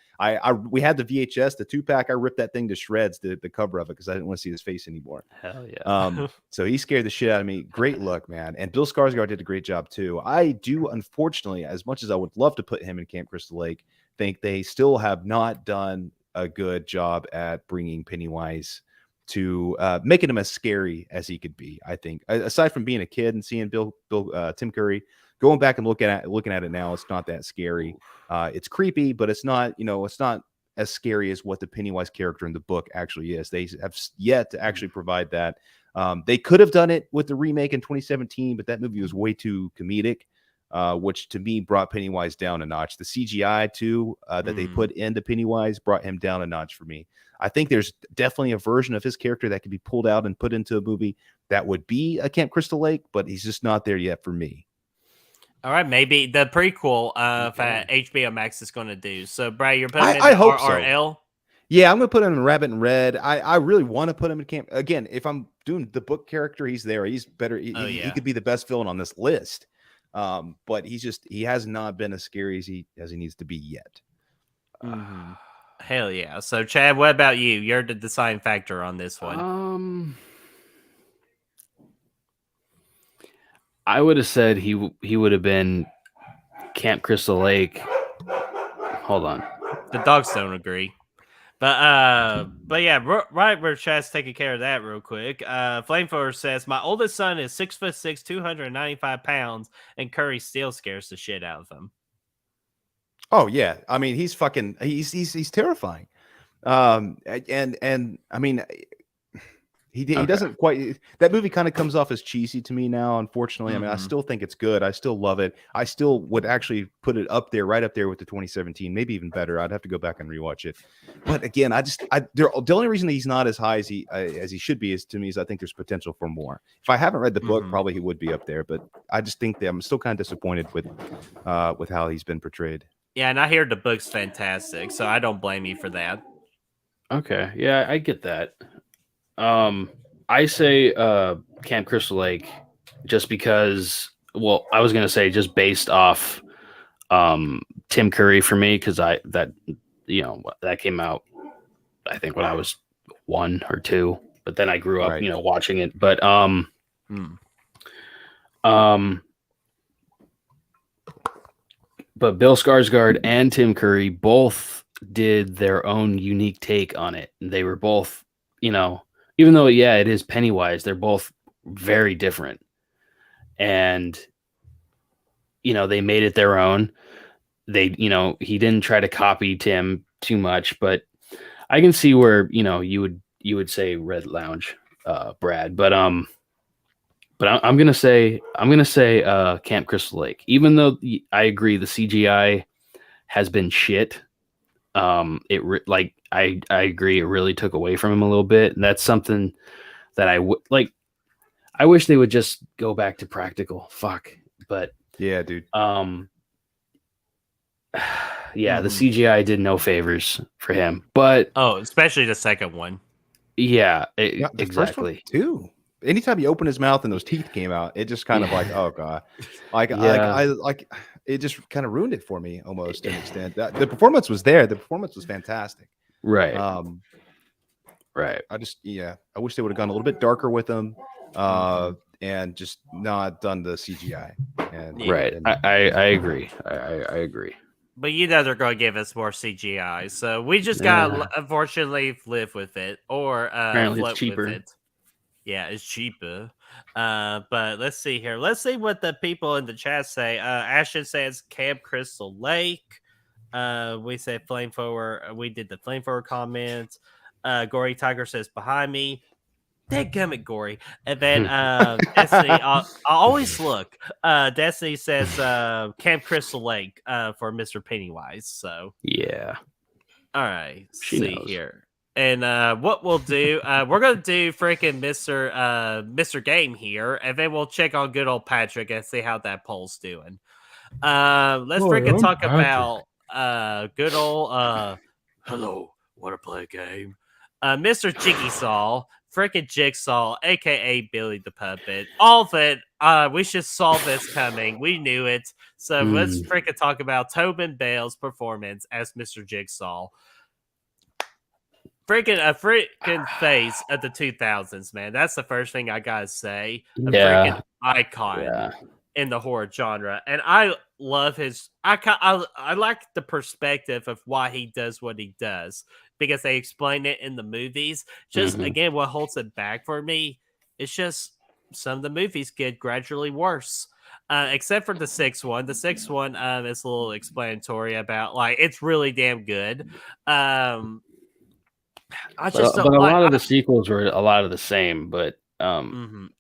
We had the VHS, the 2-pack. I ripped that thing to shreds, the cover of it, because I didn't want to see his face anymore. Hell yeah. So he scared the shit out of me. Great look, man. And Bill Skarsgård did a great job too. I do, unfortunately, as much as I would love to put him in Camp Crystal Lake, think they still have not done a good job at bringing Pennywise to making him as scary as he could be. I think, aside from being a kid and seeing Tim Curry, going back and looking at it now, it's not that scary. It's creepy, but it's not as scary as what the Pennywise character in the book actually is. They have yet to actually provide that. They could have done it with the remake in 2017, but that movie was way too comedic, which to me brought Pennywise down a notch. The CGI too that they put into Pennywise brought him down a notch for me. I think there's definitely a version of his character that could be pulled out and put into a movie that would be a Camp Crystal Lake, but he's just not there yet for me. All right, maybe the prequel HBO Max is going to do. So, Brad, you're putting him in I hope RRL? So. Yeah, I'm going to put him in Rabbit in Red. I really want to put him in Camp. Again, if I'm doing the book character, he's there. He's better. He could be the best villain on this list. But he has not been as scary as he needs to be yet. Hell yeah. So, Chad, what about you? You're the deciding factor on this one. I would have said he would have been Camp Crystal Lake. Hold on. The dogs don't agree. But yeah, right where Chad's taking care of that real quick. Flamethrower says, my oldest son is 6'6", 295 pounds, and Curry still scares the shit out of him. Oh yeah. I mean, he's terrifying. And I mean, he doesn't quite. That movie kind of comes off as cheesy to me now. Unfortunately, I mean, I still think it's good. I still love it. I still would actually put it right up there with the 2017, maybe even better. I'd have to go back and rewatch it. But again, the only reason that he's not as high as he should be is I think there's potential for more. If I haven't read the book, probably he would be up there. But I just think that I'm still kind of disappointed with how he's been portrayed. Yeah, and I hear the book's fantastic, so I don't blame you for that. Okay, yeah, I get that. I say Camp Crystal Lake just because, well, I was going to say just based off Tim Curry for me, because that came out, I think, when I was 1 or 2, but then I grew up, watching it. But but Bill Skarsgård and Tim Curry both did their own unique take on it. They were both, even though, yeah, it is Pennywise, they're both very different. And, they made it their own. They, he didn't try to copy Tim too much, but I can see where, you would say Red Lounge, Brad. But I'm going to say Camp Crystal Lake. Even though I agree the CGI has been shit. I agree. It really took away from him a little bit. And that's something that I would like. I wish they would just go back to practical. Fuck. But yeah, dude. yeah, the CGI did no favors for him. But especially the second one. Yeah, The first one, exactly. too. Anytime he opened his mouth and those teeth came out, it just kind of like, oh god, like it just kind of ruined it for me almost to an extent. The performance was there. The performance was fantastic. Right. Right. I wish they would have gone a little bit darker with him, and just not done the CGI. I agree. I agree. But they're going to give us more CGI, so we just gotta unfortunately live with it, or apparently float it's cheaper. with it. Yeah, it's cheaper. But let's see here. Let's see what the people in the chat say. Ashton says Camp Crystal Lake. We said flamethrower. We did the flamethrower comment. Gory Tiger says behind me. Dadgummit, Gory. And then Destiny, I always look. Destiny says Camp Crystal Lake for Mr. Pennywise. So yeah. All right. She see knows. here. And what we'll do, we're gonna do freaking Mr. Game here, and then we'll check on good old Patrick and see how that poll's doing. Let's freaking talk about good old hello, wanna play a game? Mr. Jigsaw, freaking Jigsaw, aka Billy the Puppet. All of it, we should solve this coming. We knew it. So let's freaking talk about Tobin Bell's performance as Mr. Jigsaw. A freaking face of the 2000s, man. That's the first thing I gotta say. A freaking icon in the horror genre, and I love his. I like the perspective of why he does what he does, because they explain it in the movies. Just again, what holds it back for me, it's just some of the movies get gradually worse. Except for the sixth one. The sixth one is a little explanatory about it's really damn good. I just don't but a like, lot of the sequels were a lot of the same, but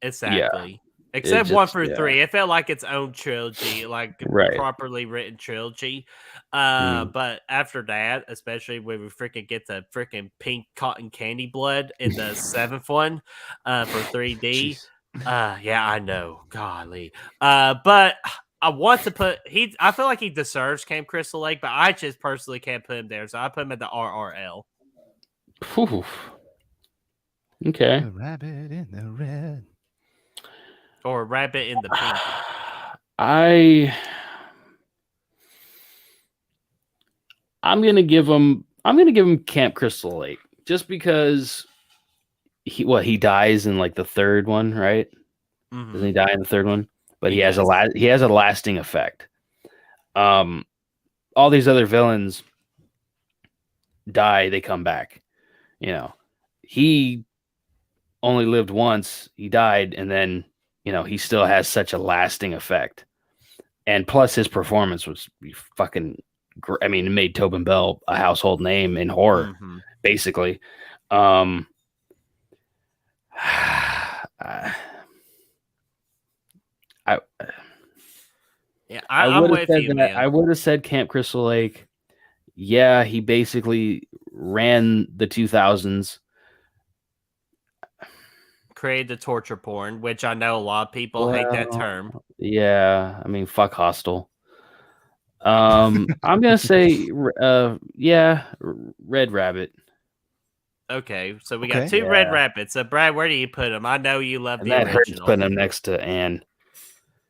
exactly. Except 1 through 3, it felt like its own trilogy, properly written trilogy. But after that, especially when we freaking get the freaking pink cotton candy blood in the 7th one for 3D. Yeah, I know, golly. But I want to put I feel like he deserves Camp Crystal Lake, but I just personally can't put him there, so I put him at the RRL. Oof. Okay. The rabbit in the red. Or a rabbit in the pink. I'm gonna give him Camp Crystal Lake just because he dies in the third one, right? Doesn't he die in the third one? But he has a lasting effect. All these other villains die, they come back. He only lived once, he died, and then he still has such a lasting effect. And plus his performance was fucking I mean, it made Tobin Bell a household name in horror, basically. I would have said Camp Crystal Lake. Yeah, he basically ran the 2000s. Created the torture porn, which I know a lot of people hate that term. Yeah, I mean, fuck Hostel. I'm gonna say, Red Rabbit. Okay, so we got two Red Rabbits. So Brad, where do you put them? I know you love the that original. Hurts putting them next to Anne.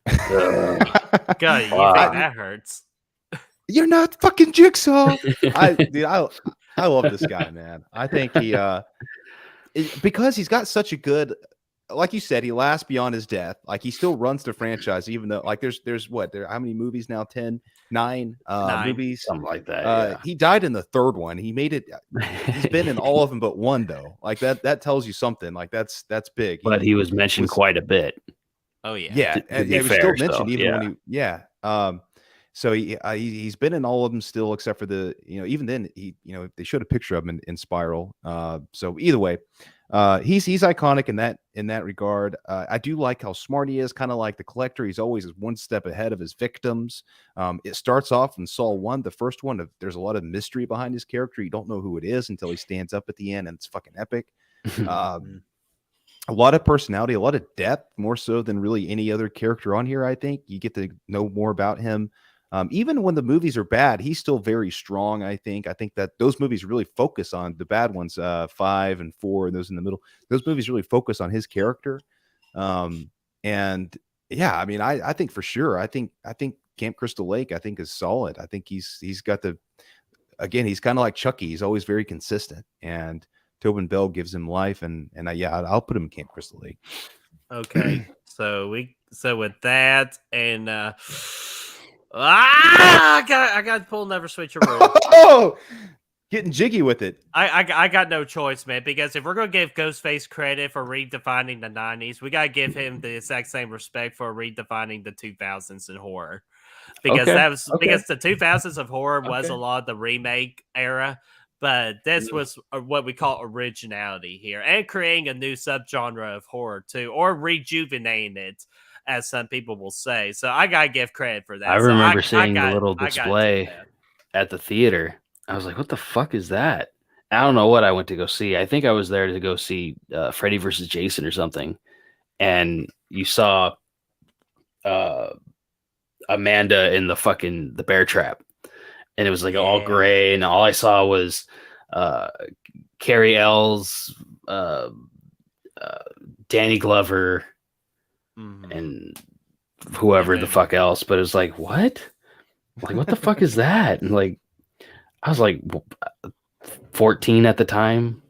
God, you think that hurts? You're not fucking Jigsaw. I love this guy, man. I think he because he's got such a good, like you said, he lasts beyond his death. He still runs the franchise, even though there's how many movies now? 9 movies, something like that. He died in the third one. He made it. He's been in all of them but one, though. That tells you something. That's big. But he was mentioned quite a bit. Oh yeah, yeah, and he was still mentioned even when he So he's been in all of them still, except for even then they showed a picture of him in Spiral. So either way, he's iconic in that regard. I do like how smart he is, kind of like the Collector. He's always one step ahead of his victims. It starts off in Saw 1, the first one. There's a lot of mystery behind his character. You don't know who it is until he stands up at the end, and it's fucking epic. A lot of personality, a lot of depth, more so than really any other character on here. I think you get to know more about him. Even when the movies are bad, he's still very strong. I think that those movies really focus on the bad ones, 5 and 4, and those in the middle. Those movies really focus on his character. And yeah, I mean, I think for sure. I think Camp Crystal Lake, I think, is solid. I think he's got again, he's kind of like Chucky. He's always very consistent, and Tobin Bell gives him life. And yeah, I'll put him in Camp Crystal Lake. Okay, so with that, and I got to pull another switcheroo. Oh, getting jiggy with it. I got no choice, man, because if we're gonna give Ghostface credit for redefining the 90s, we gotta give him the exact same respect for redefining the 2000s in horror. Because because the 2000s of horror was a lot of the remake era, but this was what we call originality here, and creating a new subgenre of horror too, or rejuvenating it, as some people will say. So I gotta give credit for that. I remember seeing the little display at the theater. I was like, "What the fuck is that?" I don't know what I went to go see. I think I was there to go see Freddy versus Jason or something, and you saw Amanda in the bear trap, and it was like all gray, and all I saw was Carrie Ells, Danny Glover, and whoever the fuck else. But it was like, what the fuck is that? And like, I was like 14 at the time,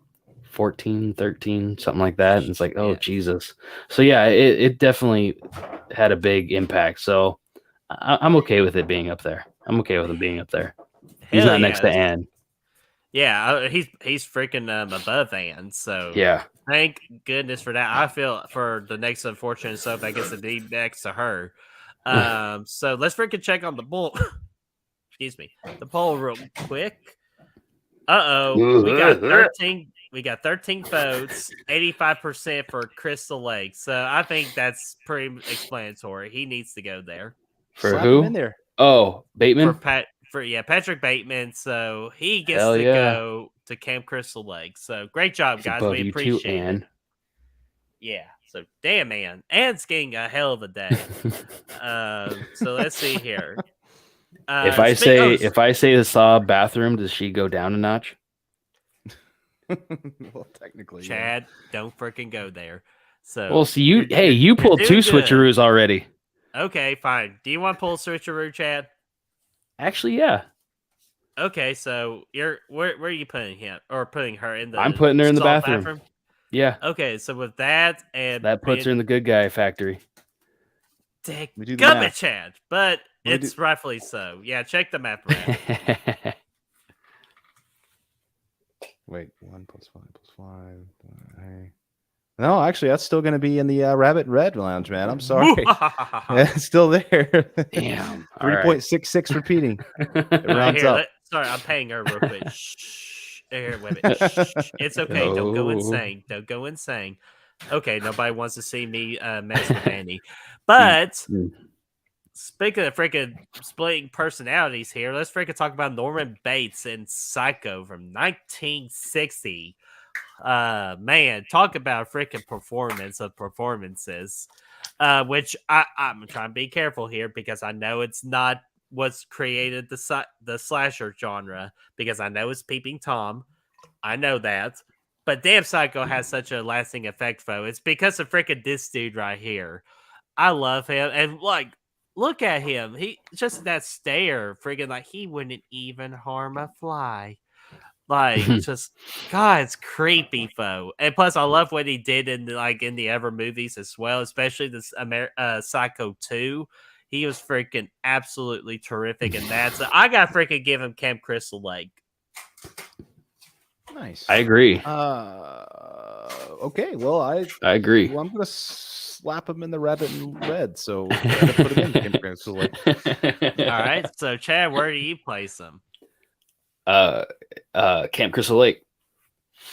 14, 13, something like that. And it's like, oh, Jesus. So yeah, it definitely had a big impact. So I'm okay with it being up there. I'm okay with him being up there. He's not next to Anne. Yeah, he's freaking above Anne. So yeah, thank goodness for that. I feel for the next unfortunate soap that gets to be next to her. So let's freaking check on the poll. Excuse me, the poll real quick. We got 13. We got 13 votes, 85% for Crystal Lake. So I think that's pretty explanatory. He needs to go there. For Slap who? him in there. Oh, Bateman. Patrick Bateman. So he gets to go to Camp Crystal Lake. So great job, guys. We appreciate it. Yeah. So damn, man, Anne's getting a hell of a day. So let's see here. If I say the Saw bathroom, does she go down a notch? Well, technically, Chad, don't freaking go there. So well, see you. Hey, you pulled two switcheroos already. Okay, fine. Do you want to pull a switcheroo, Chad? Actually, yeah. Okay, so where are you putting him or putting her in the? I'm putting her in the bathroom. Yeah. Okay, so with that and that puts her in the good guy factory. Gummit, Chad, but it's rightfully so. Yeah, check the map around. Wait, 1 + 5 + 5. No, actually, that's still going to be in the Rabbit Red Lounge, man. I'm sorry. It's still there. Damn. 3.66 repeating. It rounds up. Sorry, I'm paying her real quick. Shh. Here, wait a minute. Shh. It's okay. No. Don't go insane. Don't go insane. Okay, nobody wants to see me mess with Annie. But speaking of freaking splitting personalities here, let's freaking talk about Norman Bates in Psycho from 1960. Man, talk about a freaking performance of performances. Which I'm trying to be careful here because I know it's not what's created the slasher genre, because I know it's Peeping Tom. I know that. But damn, Psycho has such a lasting effect, foe. It's because of freaking this dude right here. I love him. And like, look at him. He just that stare, freaking like he wouldn't even harm a fly. Like, just God, it's creepy, foe. And plus, I love what he did in the other movies as well, especially this Psycho 2. He was freaking absolutely terrific in that. So I got freaking give him Camp Crystal Lake. Nice. I agree. Okay. Well, I agree. Well, I'm gonna slap him in the Rabbit and Red. So I gotta put him in Camp Crystal Lake. All right. So Chad, where do you place him? Camp Crystal Lake.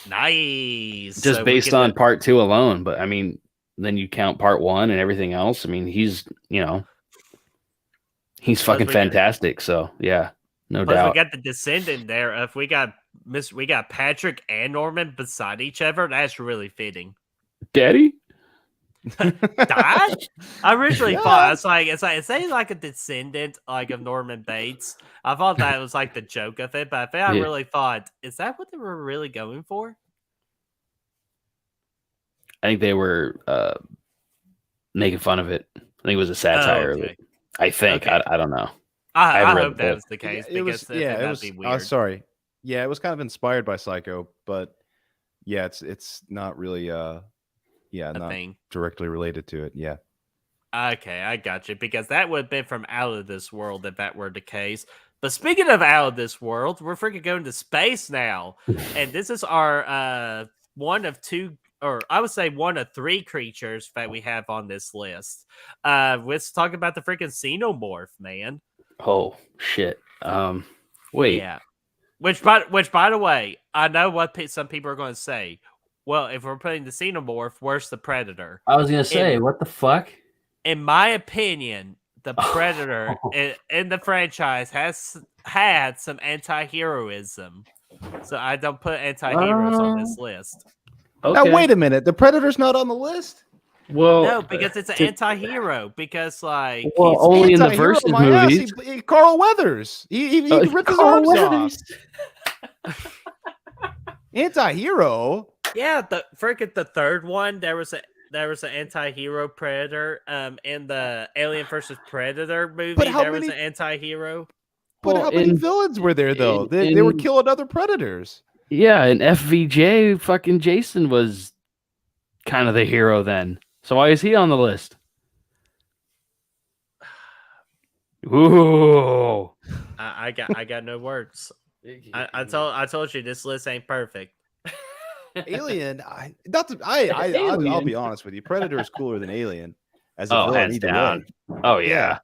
Nice. Just based on part 2 alone, but I mean, then you count part 1 and everything else. I mean, he's fucking fantastic. So yeah, no doubt. We got the descendant there. If we got Patrick and Norman beside each other, that's really fitting. Daddy. Died? I originally Yeah. thought it's like a descendant like of Norman Bates. I thought that was like the joke of it, but I Yeah. really thought, is that what they were really going for? I think they were making fun of it. I think it was a satire of okay. it. I think. Okay. I don't know. I haven't read hope the that book. was the case it was. because Yeah, it that'd was. be weird. Sorry. Yeah, it was kind of inspired by Psycho, but yeah, it's not really. Not thing. directly related to it. Yeah. Okay, I got you. Because that would have been from Out of This World if that were the case. But speaking of Out of This World, we're freaking going to space now. And this is our one of two, or I would say one of three creatures that we have on this list. Let's talk about the freaking Xenomorph, man. Oh shit. Wait. Yeah. Which by the way, I know what some people are going to say. Well, if we're putting the Xenomorph, where's the Predator? I was gonna say, what the fuck? In my opinion, the Predator in the franchise has had some anti-heroism. So I don't put anti-heroes on this list. Now wait a minute. The Predator's not on the list. Well, No, because it's an anti-hero. Because like well, he's only in the Anti-hero, versus my ass. movies. Carl Weathers. He ripped his Carl arms Weathers. off. Anti-hero. yeah, the freaking the third one, there was an anti-hero Predator. In the Alien versus Predator movie, But how there was many- an anti-hero. But Well, how many in- villains were there though? in- They were in- killing other predators. Yeah, and FVJ fucking Jason was kind of the hero then. So why is he on the list? Ooh. I got no words. I told you this list ain't perfect. Alien. Alien. I'll be honest with you. Predator is cooler than Alien. As a Oh, villain, hands either down. way. Oh yeah.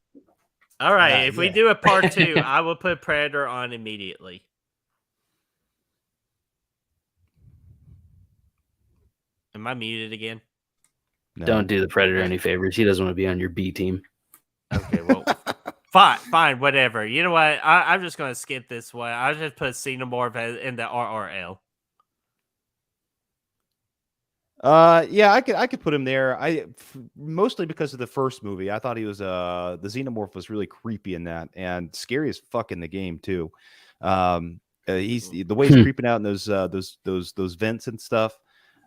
All right, Yeah, if we yeah. do a part 2, I will put Predator on immediately. Am I muted again? No. Don't do the Predator any favors. He doesn't want to be on your B team. Okay, well, fine, whatever. You know what? I'm just going to skip this one. I'll just put Xenomorph in the RRL. Yeah, I could put him there. Mostly because of the first movie. I thought he was the Xenomorph was really creepy in that and scary as fuck in the game too. He's the way he's creeping out in those vents and stuff,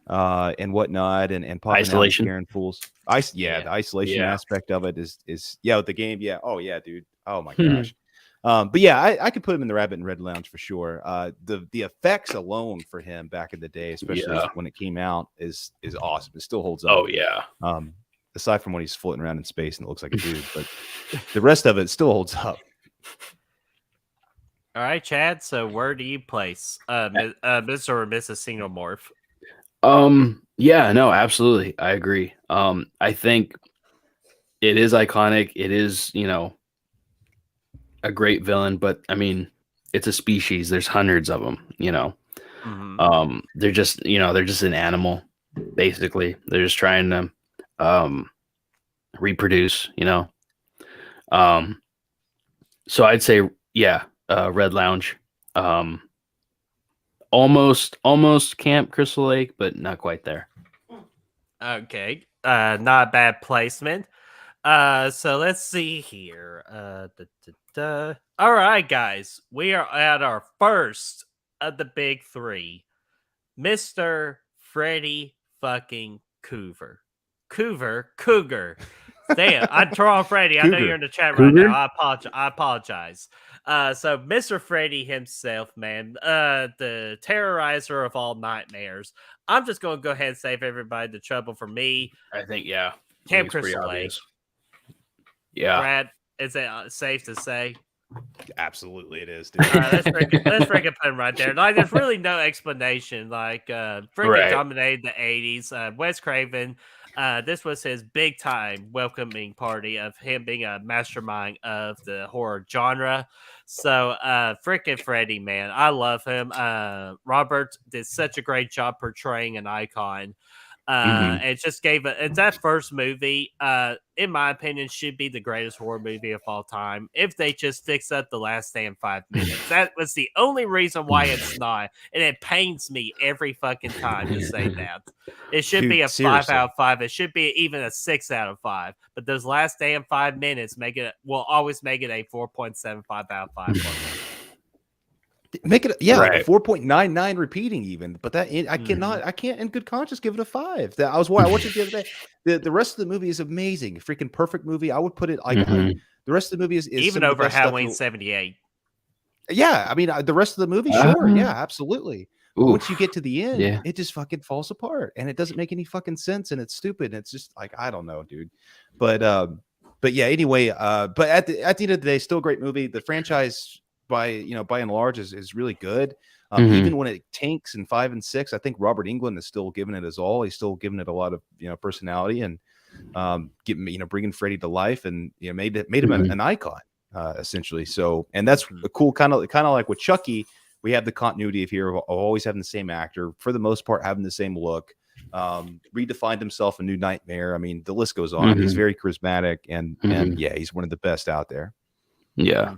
and whatnot, and popping Isolation. out and scaring fools. The isolation Yeah. aspect of it is with the game. Yeah, oh yeah, dude. Oh my gosh. But yeah, I could put him in the Rabbit and Red Lounge for sure. The effects alone for him back in the day, especially when it came out, is awesome. It still holds up. Oh yeah. Aside from when he's floating around in space and it looks like a dude, but the rest of it still holds up. All right, Chad. So where do you place Mr. or Mrs. Xenomorph? Yeah, no, absolutely. I agree. I think it is iconic. It is, a great villain, but I mean, it's a species. There's hundreds of them, Mhm. they're just, they're just an animal, basically. They're just trying to reproduce, so I'd say, Red Lounge. Almost Camp Crystal Lake, but not quite there. Okay. Not a bad placement. So let's see here. All right, guys. We are at our first of the big three. Mr. Freddy fucking Cougar. Damn, I'm drawing Freddy. I know Cougar. you're in the chat right Cougar? now. I apologize. So Mr. Freddy himself, man, the terrorizer of all nightmares. I'm just going to go ahead and save everybody the trouble for me. I think, yeah. Camp Crystal Lake. Yeah. Brad, is it safe to say? Absolutely, it is, dude. All right, let's freaking put him right there. Like, there's really no explanation. Like, freaking Right. dominated the 80s. Wes Craven, this was his big time welcoming party of him being a mastermind of the horror genre. So, freaking Freddy, man, I love him. Robert did such a great job portraying an icon. It just gave it's that first movie, in my opinion, should be the greatest horror movie of all time if they just fix up the last damn 5 minutes. That was the only reason why it's not, and it pains me every fucking time to say that. It should be a 5 out of 5. It should be even a 6 out of 5. But those last damn 5 minutes will always make it a 4.75 out of 5. Make it, like Right. a 4.99 repeating even, but that I can't in good conscience give it a 5. That I watched it the other day. The rest of the movie is amazing, freaking perfect movie. I would put it like the rest of the movie is even some of the over best stuff Halloween 78. Yeah, I mean the rest of the movie, sure, yeah, absolutely. But once you get to the end, it just fucking falls apart, and it doesn't make any fucking sense, and it's stupid. And it's just like I don't know, dude. But yeah, anyway, but at the end of the day, still a great movie. The franchise, by and large, is really good. Even when it tanks in 5 and 6, I think Robert Englund is still giving it his all. He's still giving it a lot of personality and bringing Freddy to life, and made him an icon essentially. So, and that's a cool kind of like with Chucky. We have the continuity of here of always having the same actor, for the most part having the same look. Redefined himself a New Nightmare. I mean, the list goes on. He's very charismatic, and yeah, he's one of the best out there. Yeah.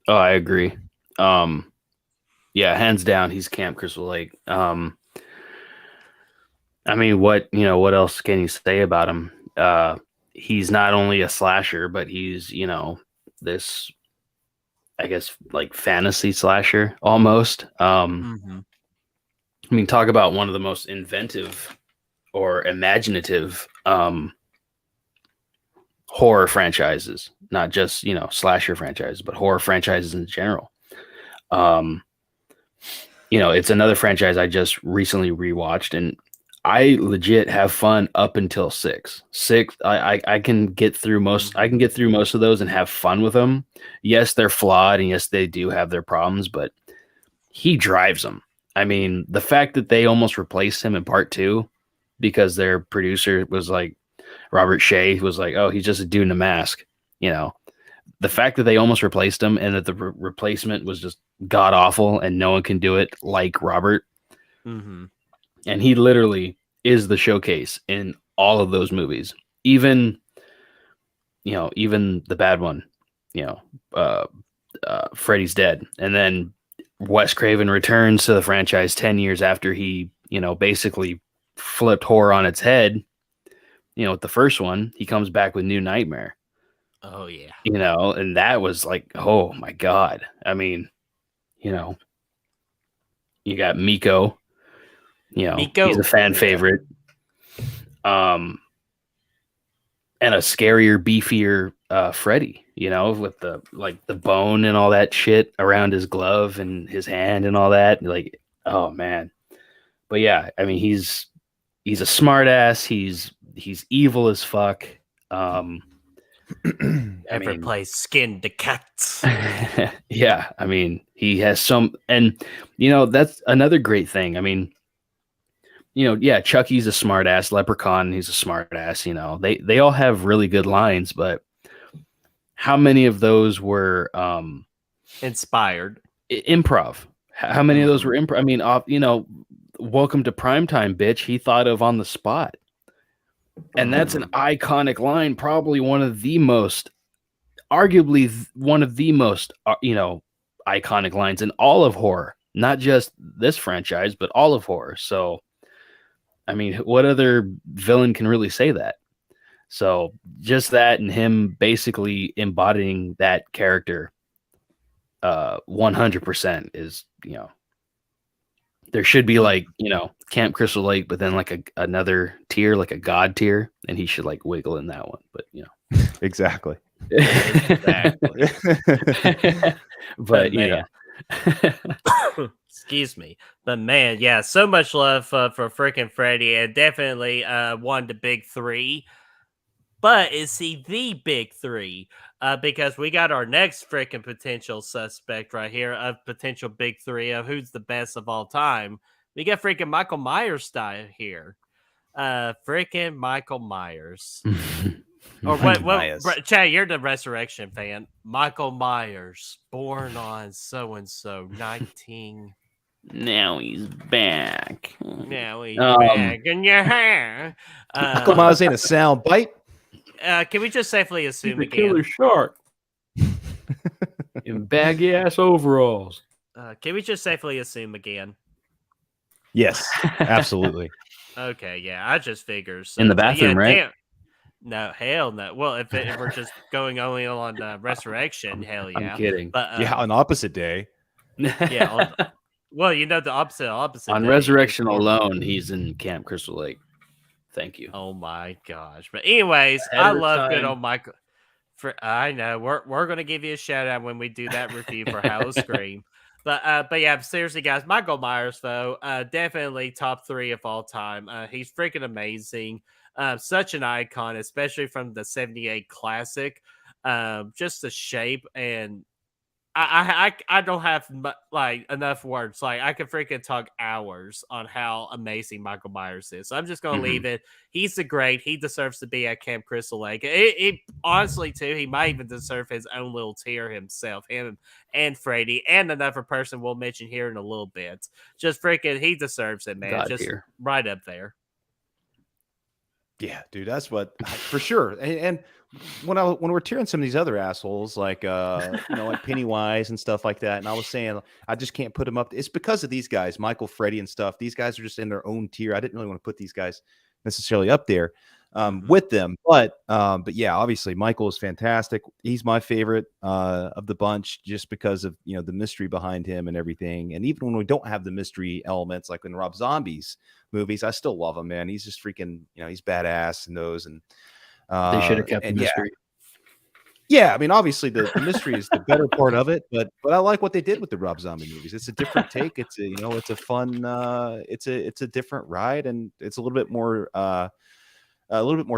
Oh, I agree. Yeah, hands down, he's Camp Crystal Lake. I mean, what else can you say about him? He's not only a slasher, but he's, this, I guess, like fantasy slasher almost. I mean, talk about one of the most inventive or imaginative horror franchises, not just, slasher franchises, but horror franchises in general. It's another franchise I just recently rewatched, and I legit have fun up until 6. I can get through most of those and have fun with them. Yes, they're flawed, and yes, they do have their problems, but he drives them. I mean, the fact that they almost replaced him in part 2 because their producer was like, Robert Shea was like, oh, he's just a dude in a mask. The fact that they almost replaced him, and that the replacement was just god awful and no one can do it like Robert. And he literally is the showcase in all of those movies. Even the bad one, Freddy's Dead. And then Wes Craven returns to the franchise 10 years after he, basically flipped horror on its head. With the first one, he comes back with New Nightmare. Oh yeah. And that was like, oh my God. I mean, you got Miko. He's a fan favorite. And a scarier, beefier Freddy, with the bone and all that shit around his glove and his hand and all that. Like, oh man. But yeah, I mean, he's a smart ass. He's evil as fuck. Ever play Skin the Cats? Yeah, I mean, he has some, and that's another great thing. I mean, yeah, Chucky's a smart ass, Leprechaun, he's a smart ass. They all have really good lines, but how many of those were inspired? Improv. How many of those were improv? I mean, welcome to primetime, bitch. He thought of on the spot. And that's an iconic line, probably arguably one of the most, iconic lines in all of horror, not just this franchise, but all of horror. So, I mean, what other villain can really say that? So just that, and him basically embodying that character, 100% is, there should be like, Camp Crystal Lake, but then like another tier, like a god tier, and he should like wiggle in that one. But Exactly. But excuse me, but man, yeah, so much love for freaking Freddy, and definitely one of the big 3. But is he the big 3? Because we got our next freaking potential suspect right here of potential big 3 of who's the best of all time. We got freaking Michael Myers style here. Freaking Michael Myers. Or what? Chad, you're the Resurrection fan. Michael Myers, born on so and so 19. Now he's back. Now he's back in your hair. Michael Myers ain't a sound bite. Can we just safely assume He's a again? killer shark. In baggy ass overalls. Can we just safely assume again? Yes, absolutely. Okay, yeah, I just figured. So, In the bathroom, right? Damn. No, hell no. Well, if we're just going only on Resurrection, hell yeah. I'm kidding. But Yeah, on opposite day. yeah. Well, the opposite. On day Resurrection is- alone, he's in Camp Crystal Lake. Thank you. Oh my gosh! But anyways, Ahead I of love good time. old Michael. I know we're gonna give you a shout out when we do that review for Howl Scream. But yeah, seriously, guys, Michael Myers though, definitely top 3 of all time. He's freaking amazing. Such an icon, especially from the '78 classic. Just the shape, and I don't have enough words. Like I could freaking talk hours on how amazing Michael Myers is. So I'm just gonna leave it. He's the great. He deserves to be at Camp Crystal Lake. It honestly too, he might even deserve his own little tier himself. Him and Freddy and another person we'll mention here in a little bit. Just freaking, he deserves it, man. God just tier. right up there. Yeah, dude, that's what for sure. And when we're tearing some of these other assholes like like Pennywise and stuff like that, and I was saying I just can't put them up. It's because of these guys, Michael, Freddy, and stuff. These guys are just in their own tier. I didn't really want to put these guys necessarily up there with them, but yeah, obviously Michael is fantastic. He's my favorite of the bunch just because of the mystery behind him and everything. And even when we don't have the mystery elements like in Rob Zombie's movies, I still love him, man. He's just freaking he's badass in those. And They should have kept the mystery. Yeah, I mean, obviously the mystery is the better part of it, but I like what they did with the Rob Zombie movies. It's a different take. It's it's a fun, it's a different ride, and it's a little bit more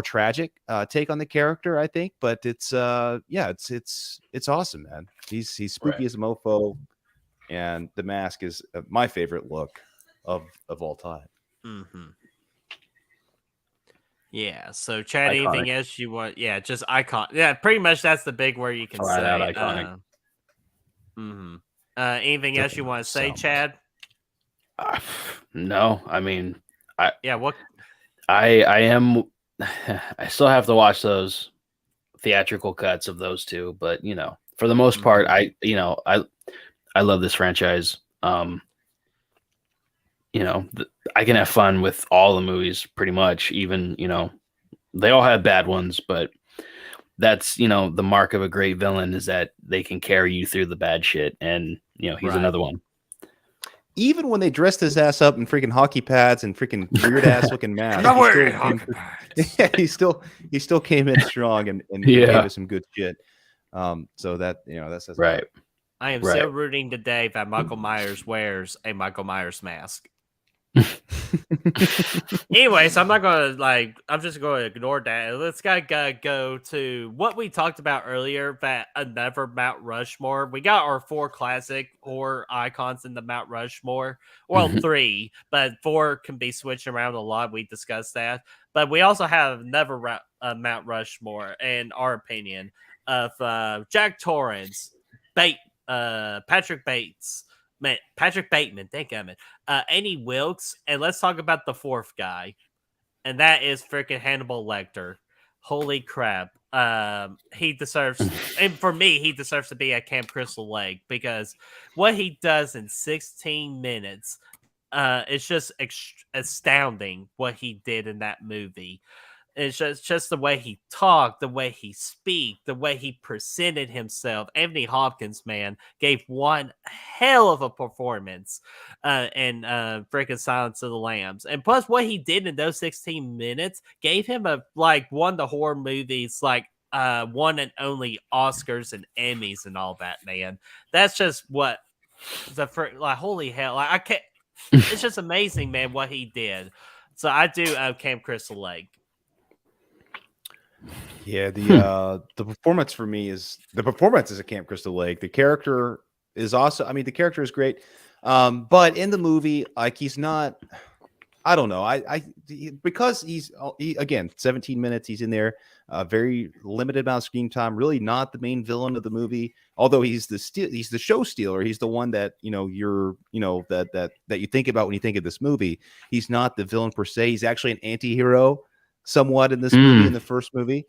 tragic take on the character, I think. But it's it's awesome, man. He's spooky as a mofo, and the mask is my favorite look of all time. Mm-hmm. Yeah. So, Chad, Iconic. anything else you want? Yeah, just icon. Yeah, pretty much that's the big word you can Flat say. out iconic. Anything else you want to say, Chad? No, I mean, Yeah. What? I am. I still have to watch those theatrical cuts of those two, but for the most part, I love this franchise. I can have fun with all the movies pretty much. Even they all have bad ones, but that's the mark of a great villain is that they can carry you through the bad shit, and he's another one. Even when they dressed his ass up in freaking hockey pads and freaking weird ass looking mask, he still came in strong and gave us some good shit. So that's right. I am so rooting today that Michael Myers wears a Michael Myers mask. Anyways, I'm not gonna I'm just going to ignore that. Let's go to what we talked about earlier. That another Mount Rushmore. We got our 4 classic horror icons in the Mount Rushmore. Well, 3, but 4 can be switched around a lot. We discussed that, but we also have another Mount Rushmore, in our opinion, of Jack Torrance, Patrick Bateman, thank you, Annie Wilkes, and let's talk about the 4th guy, and that is freaking Hannibal Lecter. Holy crap. He deserves, and for me, he deserves to be at Camp Crystal Lake because what he does in 16 minutes, it's just astounding what he did in that movie. It's just the way he talked, the way he speak, the way he presented himself. Anthony Hopkins, man, gave one hell of a performance in freaking Silence of the Lambs. And plus what he did in those 16 minutes gave him one of the horror movies, one and only Oscars and Emmys and all that, man. That's just what holy hell. I can't, it's just amazing, man, what he did. So I do Camp Crystal Lake. Yeah, the performance for me is at Camp Crystal Lake. The character is also, I mean, the character is great. But in the movie, he's not I don't know. Because again 17 minutes. He's in there, very limited amount of screen time. Really not the main villain of the movie. Although he's the show stealer. He's the one that that you think about when you think of this movie. He's not the villain per se. He's actually an anti-hero somewhat in this movie, in the first movie.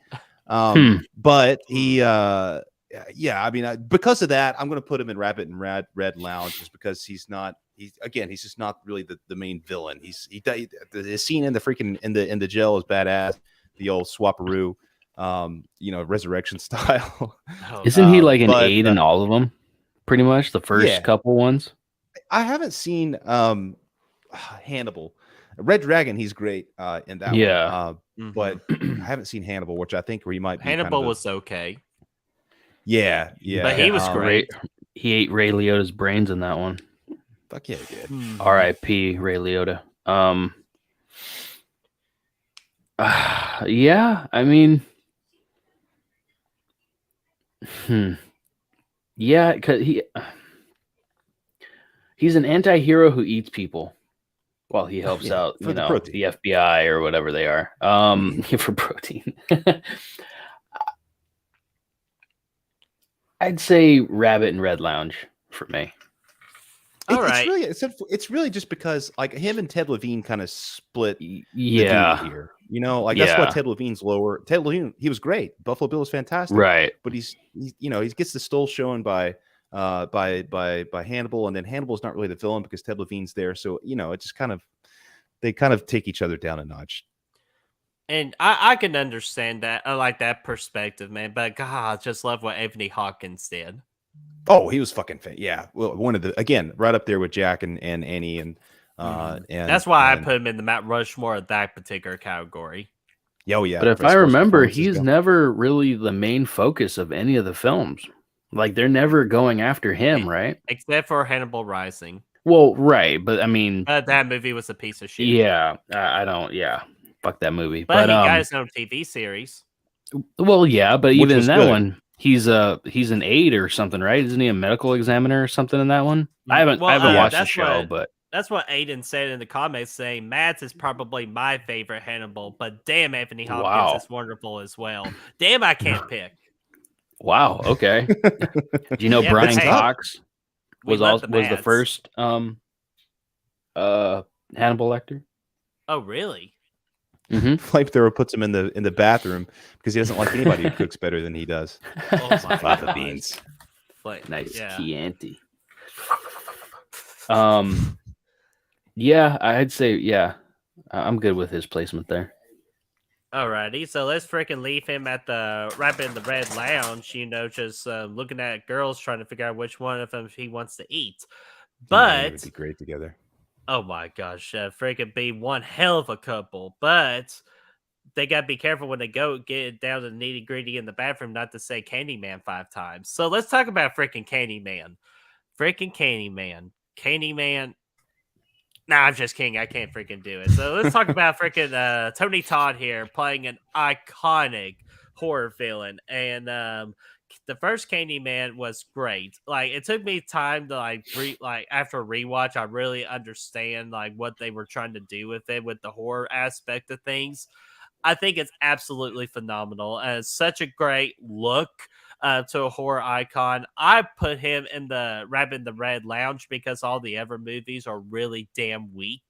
But he I mean, because of that, I'm going to put him in Rabbit and Red Lounge, just because he's just not really the main villain. The scene in the freaking in the jail is badass. The old swaparoo, resurrection style. Isn't he like an aide in all of them? Pretty much the first couple ones. I haven't seen Hannibal. Red Dragon, he's great in that one. But I haven't seen Hannibal, which I think he might be. Hannibal was okay. Yeah. But he was great. He ate Ray Liotta's brains in that one. Fuck yeah, he did. R.I.P. Ray Liotta. Yeah, I mean, yeah, because he's an anti-hero who eats people while he helps out, the FBI or whatever they are, for protein. I'd say Rabbit and Red Lounge for me. All right. It's really just because like him and Ted Levine kind of split. Yeah. Here, that's why Ted Levine's lower. Ted Levine, he was great. Buffalo Bill was fantastic. Right. But he gets the stole shown by Hannibal, and then Hannibal's not really the villain because Ted Levine's there. So it just they kind of take each other down a notch. And I can understand that. I like that perspective, man. But God, I just love what Anthony Hopkins did. Oh, he was fucking well, one of the right up there with Jack and Annie and that's why I put him in the Mount Rushmore of that particular category. Oh yeah. But if I remember, he's never really the main focus of any of the films. Like they're never going after him, right? Except for Hannibal Rising. Well, right, but I mean, that movie was a piece of shit. Yeah, I don't. Yeah, fuck that movie. But he got his own TV series. Well, yeah, but even in that one, he's an aide or something, right? Isn't he a medical examiner or something in that one? I haven't watched the show, but that's what Aiden said in the comments, saying Matt's is probably my favorite Hannibal, but damn, Anthony Hopkins is wonderful as well. Damn, I can't pick. Wow. Okay. Do you know Brian Cox was the first Hannibal Lecter? Oh, really? Flamethrower puts him in the bathroom because he doesn't like anybody who cooks better than he does. Oh my God. Beans. Nice Chianti. Yeah, I'd say I'm good with his placement there. Alrighty, so let's freaking leave him at the Rabbit in the Red Lounge, just looking at girls trying to figure out which one of them he wants to eat. But it would be great together. Oh my gosh, freaking be one hell of a couple. But they gotta be careful when they get down to the nitty gritty in the bathroom, not to say Candyman 5 times. So let's talk about freaking Candyman. Freaking Candyman. Candyman. Nah, I'm just kidding. I can't freaking do it. So let's talk about freaking Tony Todd here playing an iconic horror villain. And the first Candyman was great. Like, it took me time to after a rewatch, I really understand what they were trying to do with it, with the horror aspect of things. I think it's absolutely phenomenal. And it's such a great look to a horror icon. I put him in the Rabbit in the Red Lounge because all the other movies are really damn weak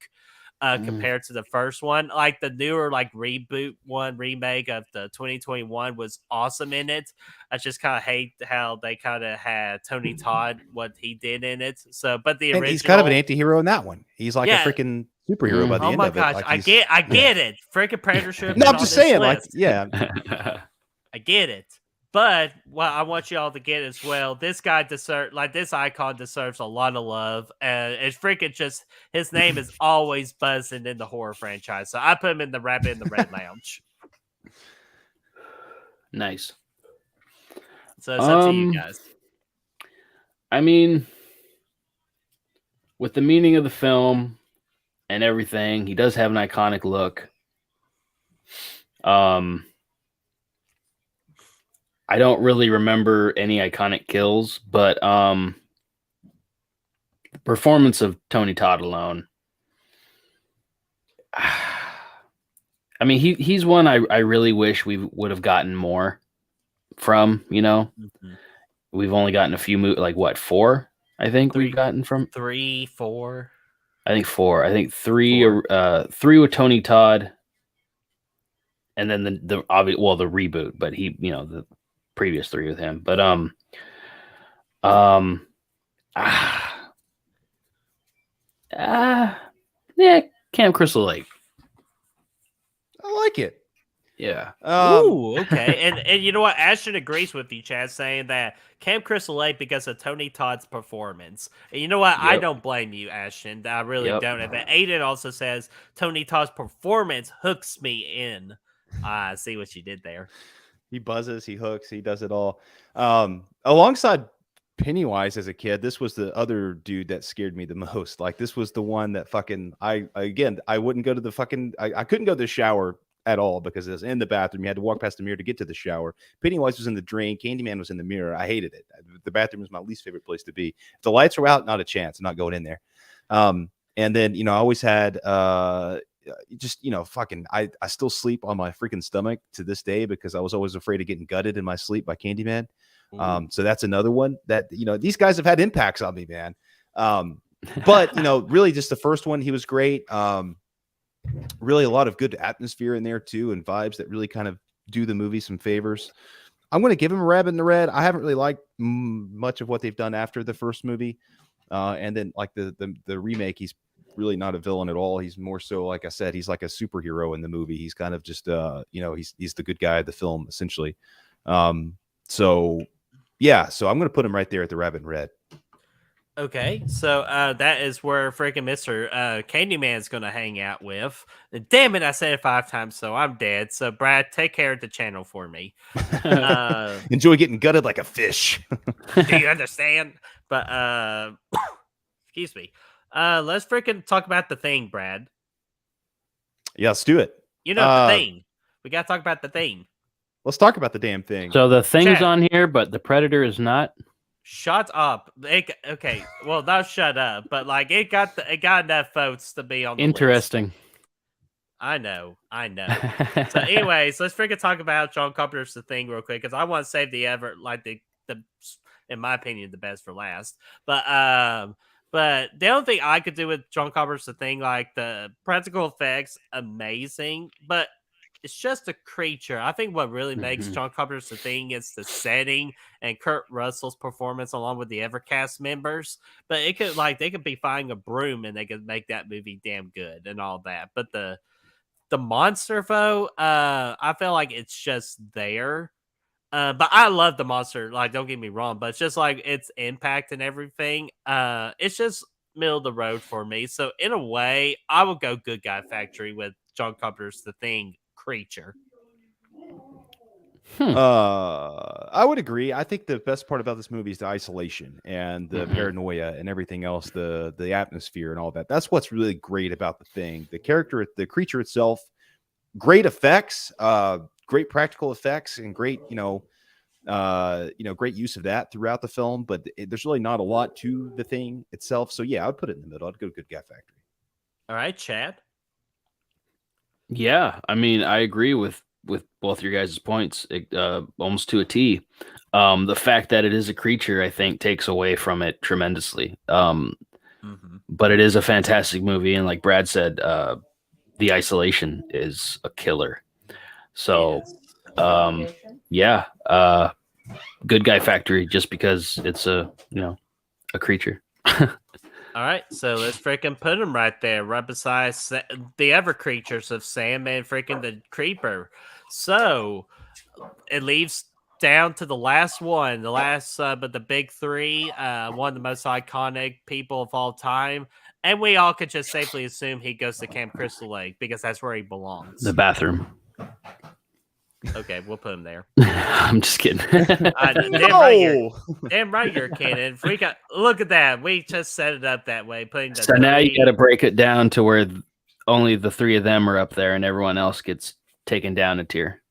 compared to the first one. Like the newer reboot one remake of the 2021 was awesome in it. I just kind of hate how they kind of had Tony Todd, what he did in it. So, but the original, he's kind of an anti-hero in that one. He's like a freaking superhero by the end of it. Oh my gosh, I get it. Freaking Predator should have No, been I'm just on saying, this list. I get it. But what I want y'all to get as well, this guy this icon deserves a lot of love. And it's freaking just, his name is always buzzing in the horror franchise. So I put him in the Rabbit in the Red Lounge. Nice. So it's up to you guys. I mean, with the meaning of the film and everything, he does have an iconic look. I don't really remember any iconic kills, but the performance of Tony Todd alone I mean, he's one I really wish we would have gotten more from. Mhm. We've only gotten a few like what, 4? I think Three. we've gotten from 3, 4. I think 4. I think 3 4. 3 with Tony Todd, and then the obvious, well, the reboot, but the previous 3 with him. But yeah, Camp Crystal Lake. I like it. Yeah. Ooh, okay. And you know what? Ashton agrees with you, Chad, saying that Camp Crystal Lake because of Tony Todd's performance. And you know what? I Yep. don't blame you, Ashton. I really Yep. don't. And Aiden also says Tony Todd's performance hooks me in. I see what you did there. He buzzes, he hooks, he does it all. Alongside Pennywise as a kid, this was the other dude that scared me the most. Like, this was the one that fucking I wouldn't go to the fucking I couldn't go to the shower at all because it was in the bathroom. You had to walk past the mirror to get to the shower. Pennywise was in the drain. Candyman was in the mirror. I hated it. The bathroom was my least favorite place to be. If the lights were out, not a chance. I'm not going in there. And then I always had fucking I still sleep on my freaking stomach to this day because I was always afraid of getting gutted in my sleep by Candyman. So that's another one that these guys have had impacts on me, man. But really just the first one, he was great. Really a lot of good atmosphere in there too, and vibes that really kind of do the movie some favors. I'm going to give him a Rabbit in the Red. I haven't really liked much of what they've done after the first movie, and then like the remake, he's really not a villain at all. He's more so, like I said, he's like a superhero in the movie. He's kind of just he's the good guy of the film essentially. So I'm going to put him right there at the Rabbit in Red. Okay, so that is where freaking Mr. Candyman's going to hang out with. Damn it, I said it 5 times, so I'm dead. So, Brad, take care of the channel for me. Enjoy getting gutted like a fish. Do you understand? But, excuse me. Let's freaking talk about the thing, Brad. Yeah, let's do it. The thing. We got to talk about the thing. Let's talk about the damn thing. So the thing's Chad. on here, but the Predator is not. Shut up. Okay, well, not shut up, but like it got enough votes to be on the Interesting. list. I know. So, anyways, let's freaking talk about John Carpenter's The Thing real quick because I want to save the in my opinion, the best for last. But the only thing I could do with John Carpenter's The Thing, like the practical effects, amazing, but it's just a creature. I think what really makes John Carpenter's The Thing is the setting and Kurt Russell's performance along with the other cast members. But they could be finding a broom and they could make that movie damn good and all that. But the monster though, I feel like it's just there. But I love the monster. Like, don't get me wrong, but it's just like its impact and everything. It's just middle of the road for me. So in a way, I would go Good Guy Factory with John Carpenter's The Thing creature. I would agree. I think the best part about this movie is the isolation and the paranoia and everything else, the atmosphere and all that. That's what's really great about the thing. The creature itself, great effects, great practical effects, and great, great use of that throughout the film. But there's really not a lot to the thing itself. So yeah, I'd put it in the middle. I'd go Good Guy Factory. All right, Chad. Yeah, I mean, I agree with both your guys' points, almost to a T. The fact that it is a creature, I think, takes away from it tremendously. But it is a fantastic movie, and like Brad said, the isolation is a killer. So, Good Guy Factory, just because it's a creature. All right, so let's freaking put him right there, right beside the other creatures of Sandman, freaking the Creeper. So it leaves down to the last one, but the big 3, one of the most iconic people of all time, and we all could just safely assume he goes to Camp Crystal Lake because that's where he belongs. The bathroom. Okay, we'll put him there. I'm just kidding. Damn right you're kidding. Look at that. We just set it up that way. So now you got to break it down to where only the 3 of them are up there and everyone else gets taken down a tier.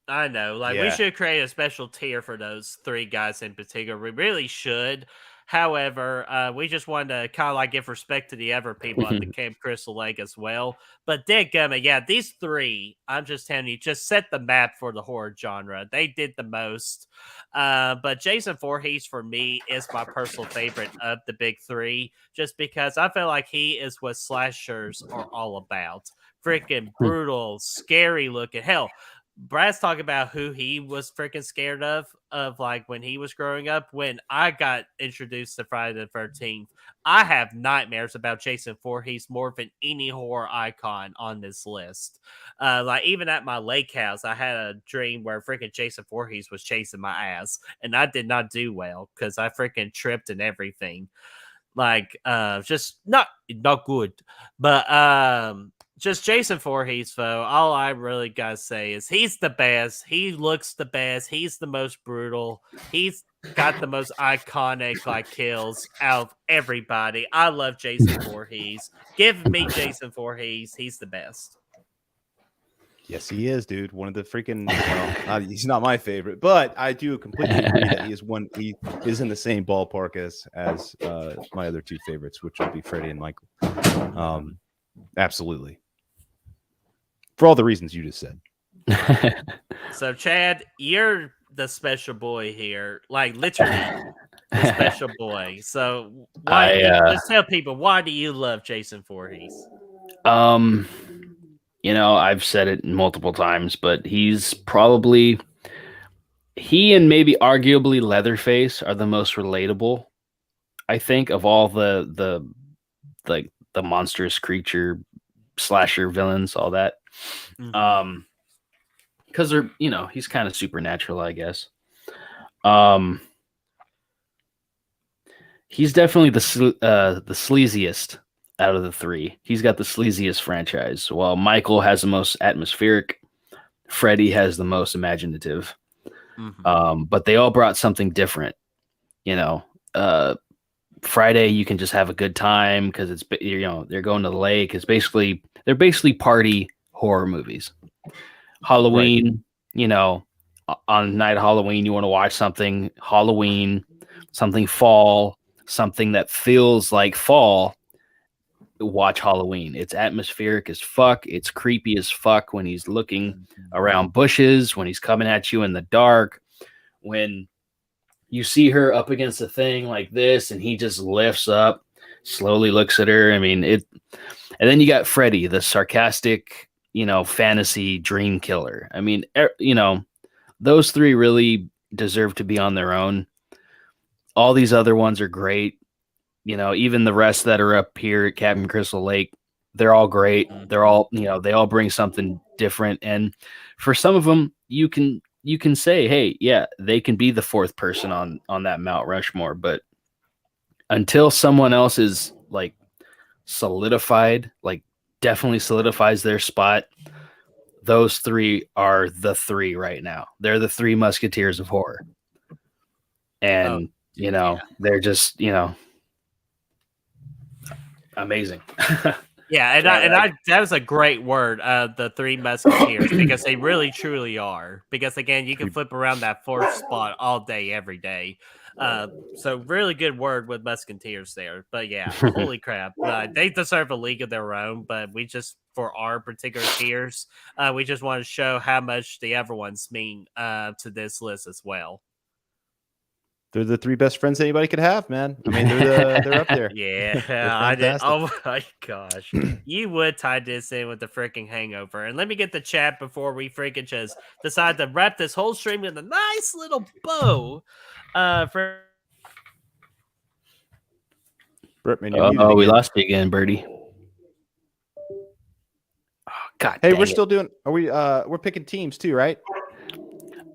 I know. We should create a special tier for those 3 guys in particular. We really should. However, we just wanted to kind of like give respect to the other people at the Camp Crystal Lake as well. But dadgummit, yeah, these three, I'm just telling you, just set the map for the horror genre. They did the most. But Jason Voorhees, for me, is my personal favorite of the big three, just because I feel like he is what slashers are all about. Freaking brutal, scary looking. Hell, Brad's talking about who he was freaking scared of like when he was growing up. When I got introduced to Friday the 13th, I have nightmares about Jason Voorhees more than any horror icon on this list. Like even at my lake house, I had a dream where freaking Jason Voorhees was chasing my ass, and I did not do well because I freaking tripped and everything. Like, just not good, but just Jason Voorhees, though. All I really gotta say is he's the best. He looks the best. He's the most brutal. He's got the most iconic like kills out of everybody. I love Jason Voorhees. Give me Jason Voorhees. He's the best. Yes, he is, dude. One of the freaking. Well, he's not my favorite, but I do completely agree that he is one. He is in the same ballpark as my other two favorites, which would be Freddy and Michael. Absolutely, for all the reasons you just said. So, Chad, you're the special boy here, like literally the special boy. So, why? Just tell people, why do you love Jason Voorhees? You know, I've said it multiple times, but he's probably and maybe arguably Leatherface are the most relatable, I think, of all the monstrous creature slasher villains, all that. Mm-hmm. Because they're, you know, he's kind of supernatural, I guess. He's definitely the sleaziest out of the three. He's got the sleaziest franchise. While Michael has the most atmospheric, Freddy has the most imaginative. Mm-hmm. But they all brought something different. You know, Friday you can just have a good time because it's, you know, they're going to the lake. They're basically party horror movies. Halloween, right. You know, on night of Halloween, you want to watch something Halloween, something fall, something that feels like fall. Watch Halloween. It's atmospheric as fuck. It's creepy as fuck when he's looking around bushes, when he's coming at you in the dark, when you see her up against a thing like this and he just lifts up, slowly looks at her. I mean, and then you got Freddy, the sarcastic, you know, fantasy dream killer. I mean, you know, those three really deserve to be on their own. All these other ones are great. You know, even the rest that are up here at Captain Crystal Lake, they're all great. They're all, you know, they all bring something different. And for some of them, you can say, hey, yeah, they can be the fourth person on that Mount Rushmore. But until someone else is like solidified, like definitely solidifies their spot, those three are the three right now. They're the three musketeers of horror. And, you know, they're just, you know, amazing. Yeah, and that was a great word, the Three Musketeers, because they really truly are. Because again, you can flip around that fourth spot all day, every day. So really good word with Musketeers there. But yeah, holy crap, they deserve a league of their own. But we just, for our particular tiers, we just want to show how much the other ones mean to this list as well. They're the three best friends anybody could have, man. I mean, they're up there. Yeah, I did. Oh my gosh, you would tie this in with the freaking Hangover. And let me get the chat before we freaking just decide to wrap this whole stream in a nice little bow. Brittman, we lost you again, Birdie. Oh God. Hey, we're still doing. Are we? We're picking teams too, right?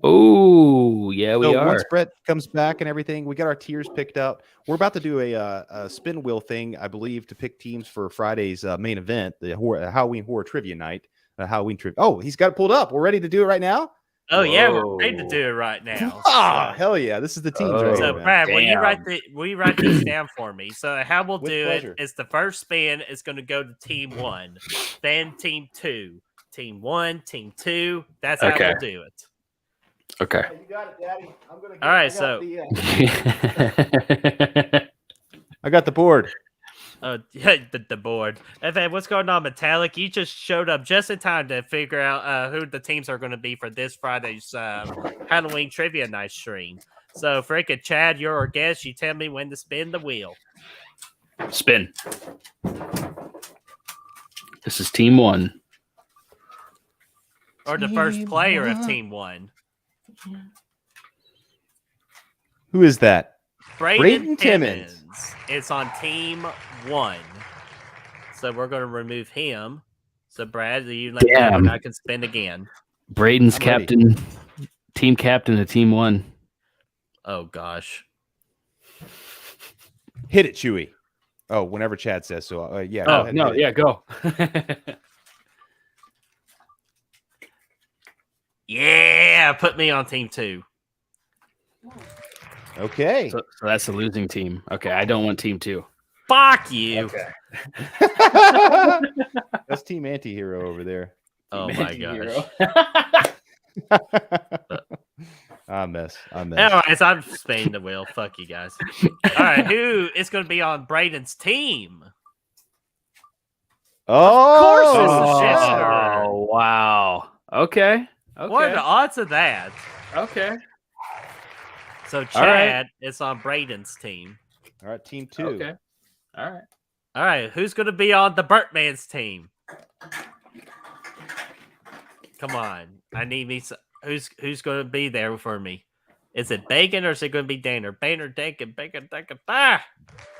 Oh, yeah, we are. Once Brett comes back and everything, we got our tiers picked up. We're about to do a spin wheel thing, I believe, to pick teams for Friday's main event, the Halloween Horror Trivia Night. Halloween Trivia. Oh, he's got it pulled up. We're ready to do it right now? Oh, yeah, we're ready to do it right now. Ah, hell yeah. This is the teams right So, here, Brad, will you write these down for me? So, how we'll do pleasure. it is the first spin is going to go to team 1, then team 2, team 1, team 2. That's how we'll do it. Okay. You got it, Daddy. I'm gonna All right, so I got the board. yeah, the board. And then what's going on, Metallic? You just showed up just in time to figure out who the teams are going to be for this Friday's Halloween Trivia Night stream. So, freaking Chad, you're our guest. You tell me when to spin the wheel. Spin. This is team 1. Or the first player of team 1. Who is that? Braden Timmons. Timmons. It's on team 1. So we're going to remove him. So Brad, you let me know when I can spin again. Braden's I'm captain, team captain of team 1. Oh gosh. Hit it, Chewy. Oh, whenever Chad says so. Yeah. Oh no, yeah, go. Yeah, put me on team 2. Okay. So that's the losing team. Okay, I don't want team 2. Fuck you. Okay. That's Team Anti-Hero over there. Oh my gosh. I mess. Anyways, I'm spinning the wheel. Fuck you guys. All right, who is going to be on Braden's team? Oh, Of course it's the Shifter. Oh wow. Okay. What are the odds of that? Okay. So Chad is on Braden's team. All right, Team 2. Okay. All right. All right, who's going to be on the Burtman's team? Come on, I need me. Who's going to be there for me? Is it Bacon or is it going to be Danner? Banner, Bacon. Ah!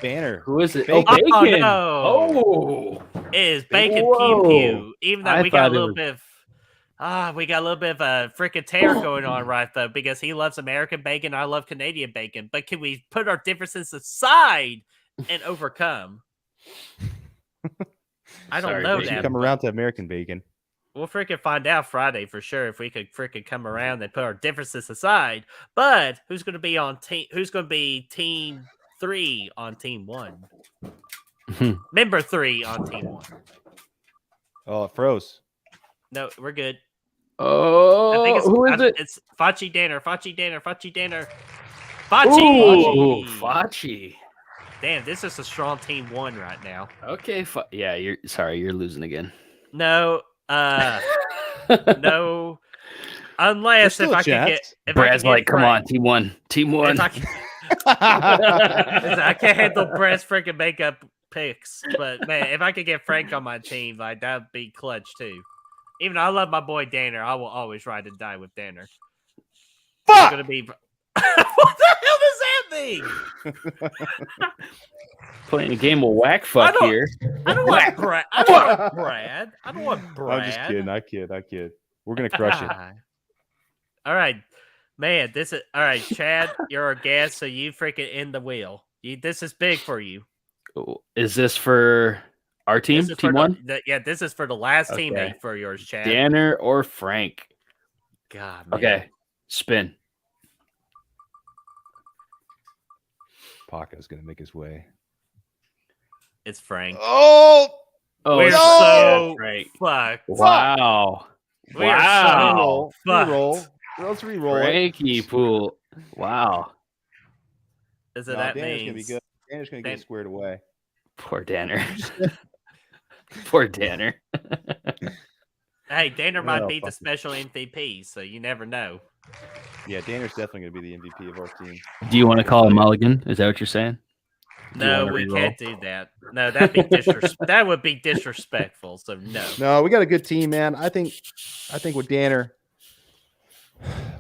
Banner. Who is it? Bacon. Oh, Bacon. no. Oh. It is Bacon Whoa. Pew Pew. Even though I we got a thought it little was- bit of we got a little bit of a freaking tear going on right though, because he loves American bacon, I love Canadian bacon. But can we put our differences aside and overcome? I don't Sorry, know Bacon. that. Come around to American bacon. We'll freaking find out Friday for sure if we could freaking come around and put our differences aside. But who's going to be on team? Who's going to be team 3 on team 1? Member 3 on team 1. Oh, it froze. No, we're good. Oh, I think it's, who is it? It's Fachi Danner. Fachi. Ooh, Fachi. Damn, this is a strong team 1 right now. Okay, yeah, you're losing again. No, no. Unless There's if I still a can chance. get, if Brad's I can like, get come Frank. on, team 1, team 1. If I can't handle Brad's freaking makeup picks, but man, if I could get Frank on my team, like that'd be clutch too. Even though I love my boy Danner, I will always ride and die with Danner. It's Fuck! gonna be. What the hell does that mean? Playing a game of whack fuck here. I don't want Brad. I don't want Brad. I don't want Brad. I'm just kidding. I kid. We're gonna crush it. All right, man. This is all right, Chad. You're our guest, so you freaking in the wheel. This is big for you. Is this for our team? This is Team for 1? Yeah, this is for the last Okay. teammate for yours, Chad. Danner or Frank? God, man. Okay, spin. Paco's gonna make his way. It's Frank. Oh! Oh, We're no! so Frank. fucked. Wow. We are Wow. so fucked. Reroll. Let's reroll it. Frankie Pool. Wow. So No, that Danner's gonna be means good. Danner's gonna get squared away. Poor Danner. Poor Danner. hey, Danner might Oh, be the fuck. special MVP, so you never know. Yeah, Danner's definitely gonna be the MVP of our team. Do you want to call him Mulligan? Is that what you're saying? Do you No, wanna we reroll? can't do that. No, that'd be that would be disrespectful. So no. No, we got a good team, man. I think with Danner,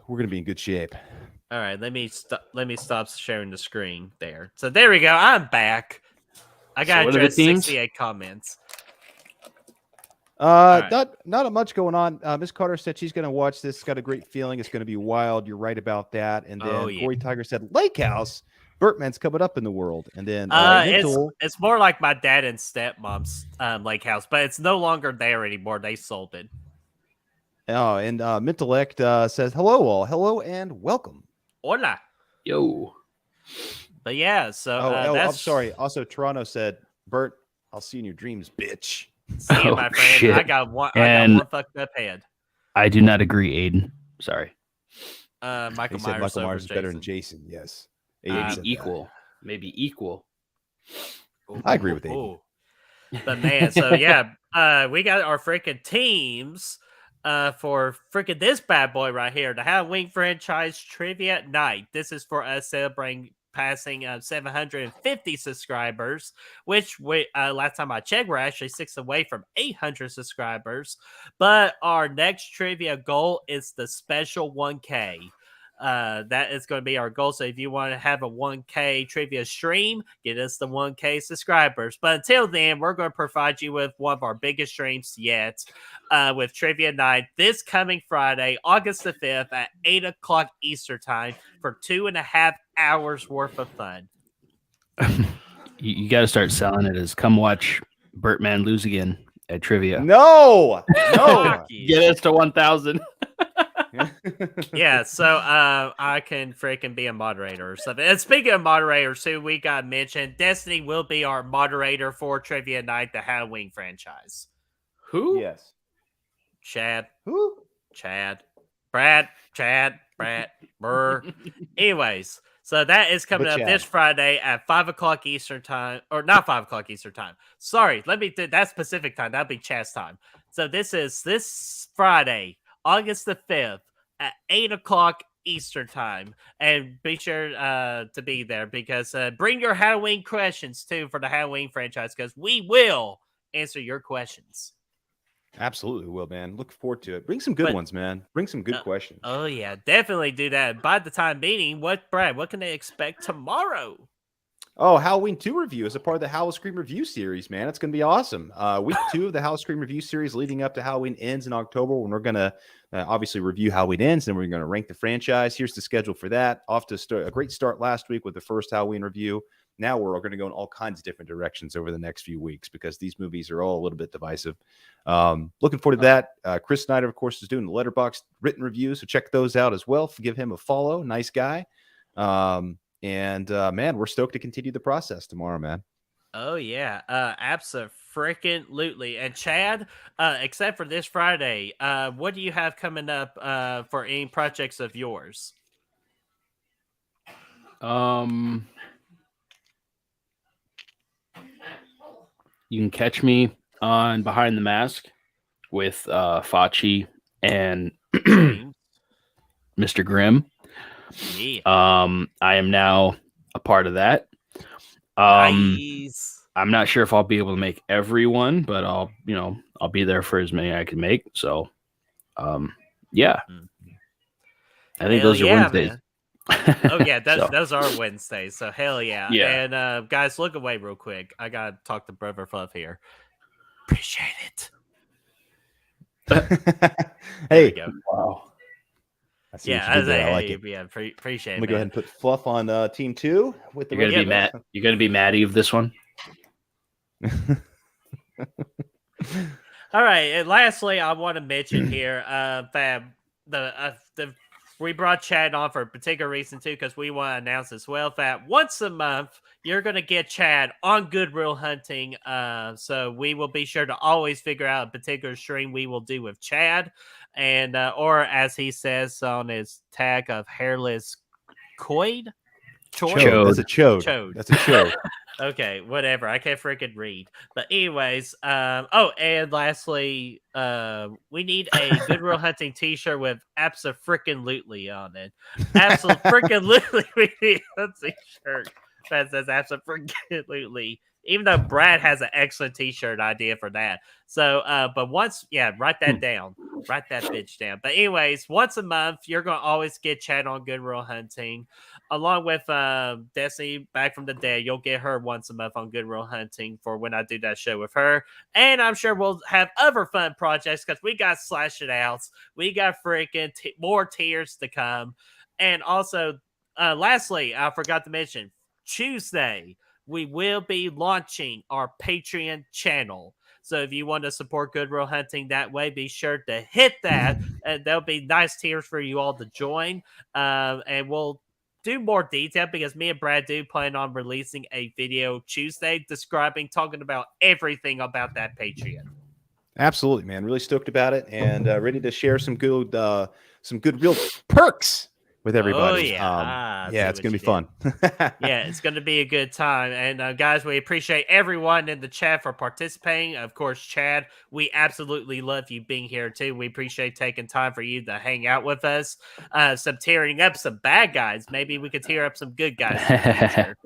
we're gonna be in good shape. All right, let me stop sharing the screen there. So there we go. I'm back. I got to what are the address teams? 68 comments. Not much going on. Miss Carter said she's going to watch this. Got a great feeling. It's going to be wild. You're right about that. And then Oh, yeah. Gory Tiger said Lake House. Bertman's coming up in the world. And then It's more like my dad and stepmom's lake house, but it's no longer there anymore. They sold it. Mentellect says hello all. Hello and welcome. Hola. Yo. But yeah, so I'm that's sorry. Also, Toronto said, Bert, I'll see you in your dreams, bitch. See you, Oh, my friend. shit. I got one And- fucked up head. I do not agree, Aiden. Sorry. Michael He said Myers, Michael over Myers is better than Jason. Jason. Yes. Maybe Aiden said that. equal. Maybe equal. I agree with Aiden. But man, so yeah, we got our freaking teams for freaking this bad boy right here, the Halloween franchise trivia night. This is for us celebrating passing 750 subscribers, which we last time I checked, we're actually 6 away from 800 subscribers. But our next trivia goal is the special 1K. That is going to be our goal. So if you want to have a 1K trivia stream, get us the 1K subscribers. But until then, we're going to provide you with one of our biggest streams yet with Trivia Night this coming Friday, August the 5th at 8 o'clock Eastern Time for 2.5 hours worth of fun. You got to start selling it as come watch Bertman lose again at trivia. No. Get us to 1,000. Yeah, so I can freaking be a moderator or something. And speaking of moderators, too, we got mentioned Destiny will be our moderator for Trivia Night, the Halloween franchise. Who? Yes. Chad. Who? Chad. Brad. Burr. Anyways, so that is coming up this Friday at 5 o'clock Eastern Time. Or not 5 o'clock Eastern Time. Sorry, let me do that's Pacific time. That'll be Chad's time. So this is this Friday, August the 5th at 8 o'clock Eastern Time. And be sure to be there because bring your Halloween questions too for the Halloween franchise because we will answer your questions. Absolutely will, man. Look forward to it. Bring some good ones, man. Bring some good questions. Oh, yeah. Definitely do that. By the time meeting, Brad, what can they expect tomorrow? Oh, Halloween 2 review is a part of the Halloween Scream review series, man. It's going to be awesome. Week 2 of the Halloween Scream review series leading up to Halloween Ends in October when we're going to obviously review Halloween Ends and we're going to rank the franchise. Here's the schedule for that. Off to a great start last week with the first Halloween review. Now we're going to go in all kinds of different directions over the next few weeks because these movies are all a little bit divisive. Looking forward to that. Chris Snyder, of course, is doing the Letterboxd written reviews, so check those out as well. Give him a follow. Nice guy. Man, we're stoked to continue the process tomorrow, man. Oh, yeah. Absolutely. And Chad, except for this Friday, what do you have coming up for any projects of yours? You can catch me on Behind the Mask with Facci and Mr. Grimm. Yeah. I am now a part of that. Nice. I'm not sure if I'll be able to make everyone, but I'll be there for as many I can make. So, yeah. I think those are Wednesdays. Man. Oh yeah, those are Wednesdays. So hell yeah. And guys, look away real quick. I gotta talk to Brother Fluff here. Appreciate it. Hey, wow. I like it. Yeah, appreciate it. Let me go ahead and put Fluff on team 2 with the. You're gonna be mad. You're gonna be Maddie of this one. All right, and lastly, I want to mention here, Fab, we brought Chad on for a particular reason too, because we want to announce as well that once a month you're going to get Chad on Good Real Hunting. So we will be sure to always figure out a particular stream we will do with Chad, and or as he says on his tag of hairless Coid. Chode. That's a chode. Chode. That's a chode. Okay, whatever. I can't freaking read. But anyways, and lastly, we need a Good Real Hunting t-shirt with abso-freaking-lutely on it. Abso-freaking-lutely. We need a t-shirt that says abso-freaking-lutely. Even though Brad has an excellent t-shirt idea for that. So, but once, write that down. Write that bitch down. But anyways, once a month, you're going to always get Chad on Good Real Hunting. Along with Destiny back from the dead, you'll get her once a month on Good Real Hunting for when I do that show with her. And I'm sure we'll have other fun projects because we got Slash It Outs. We got freaking more tiers to come. And also, lastly, I forgot to mention, Tuesday, we will be launching our Patreon channel. So if you want to support Good Real Hunting that way, be sure to hit that. And there'll be nice tiers for you all to join. And we'll do more detail because me and Brad do plan on releasing a video Tuesday talking about everything about that Patreon. Absolutely, man. Really stoked about it and ready to share some good real perks with everybody. Oh, yeah. Yeah, it's gonna be fun. Yeah, it's going to be a good time. And guys, we appreciate everyone in the chat for participating. Of course, Chad, we absolutely love you being here too. We appreciate taking time for you to hang out with us. Some tearing up some bad guys. Maybe we could tear up some good guys in the future.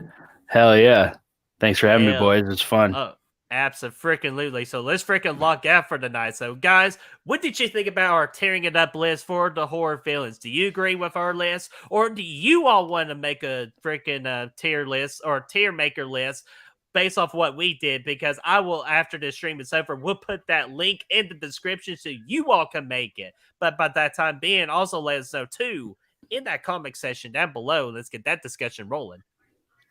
Hell yeah. Thanks for having me, boys. It's fun. Oh, absolutely. So let's freaking lock out for tonight. So, guys, what did you think about our tearing it up list for the horror villains? Do you agree with our list, or do you all want to make a freaking tier list or tier maker list based off what we did? Because I will, after this stream is over, we'll put that link in the description so you all can make it. But by that time being, also let us know too in that comment section down below. Let's get that discussion rolling.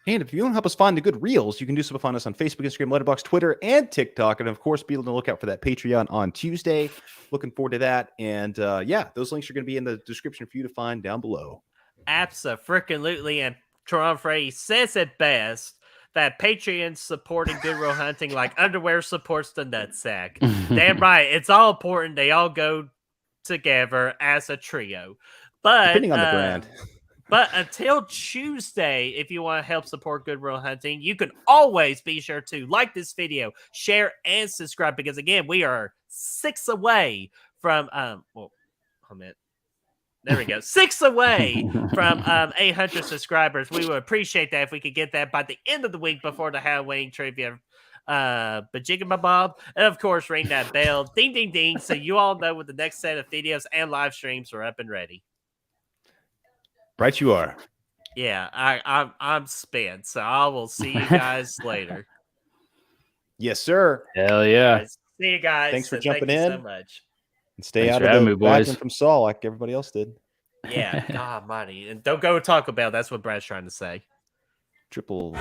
And if you want to help us find the good reels, you can do so by finding us on Facebook, Instagram, Letterboxd, Twitter, and TikTok. And of course, be on the lookout for that Patreon on Tuesday. Looking forward to that. And yeah, those links are going to be in the description for you to find down below. Absolutely. And Toronto Freddy says it best that Patreon supporting Good Will Hunting like underwear supports the nutsack. Damn right. It's all important. They all go together as a trio. But depending on the brand. But until Tuesday, if you want to help support Good Will Hunting, you can always be sure to like this video, share, and subscribe. Because again, we are 6 away from there we go. 6 away from 800 subscribers. We would appreciate that if we could get that by the end of the week before the Halloween trivia. Bob, and of course, ring that bell, ding, ding, ding, so you all know when the next set of videos and live streams are up and ready. Right, you are. Yeah, I'm spent, so I will see you guys later. Yes, sir. Hell yeah. Guys, see you guys. Thanks for and jumping thank you in. so much. And stay Thanks out for of having the me, boys. bathroom from Saul like everybody else did. Yeah, God, money. And don't go to Taco Bell. That's what Brad's trying to say. Triple.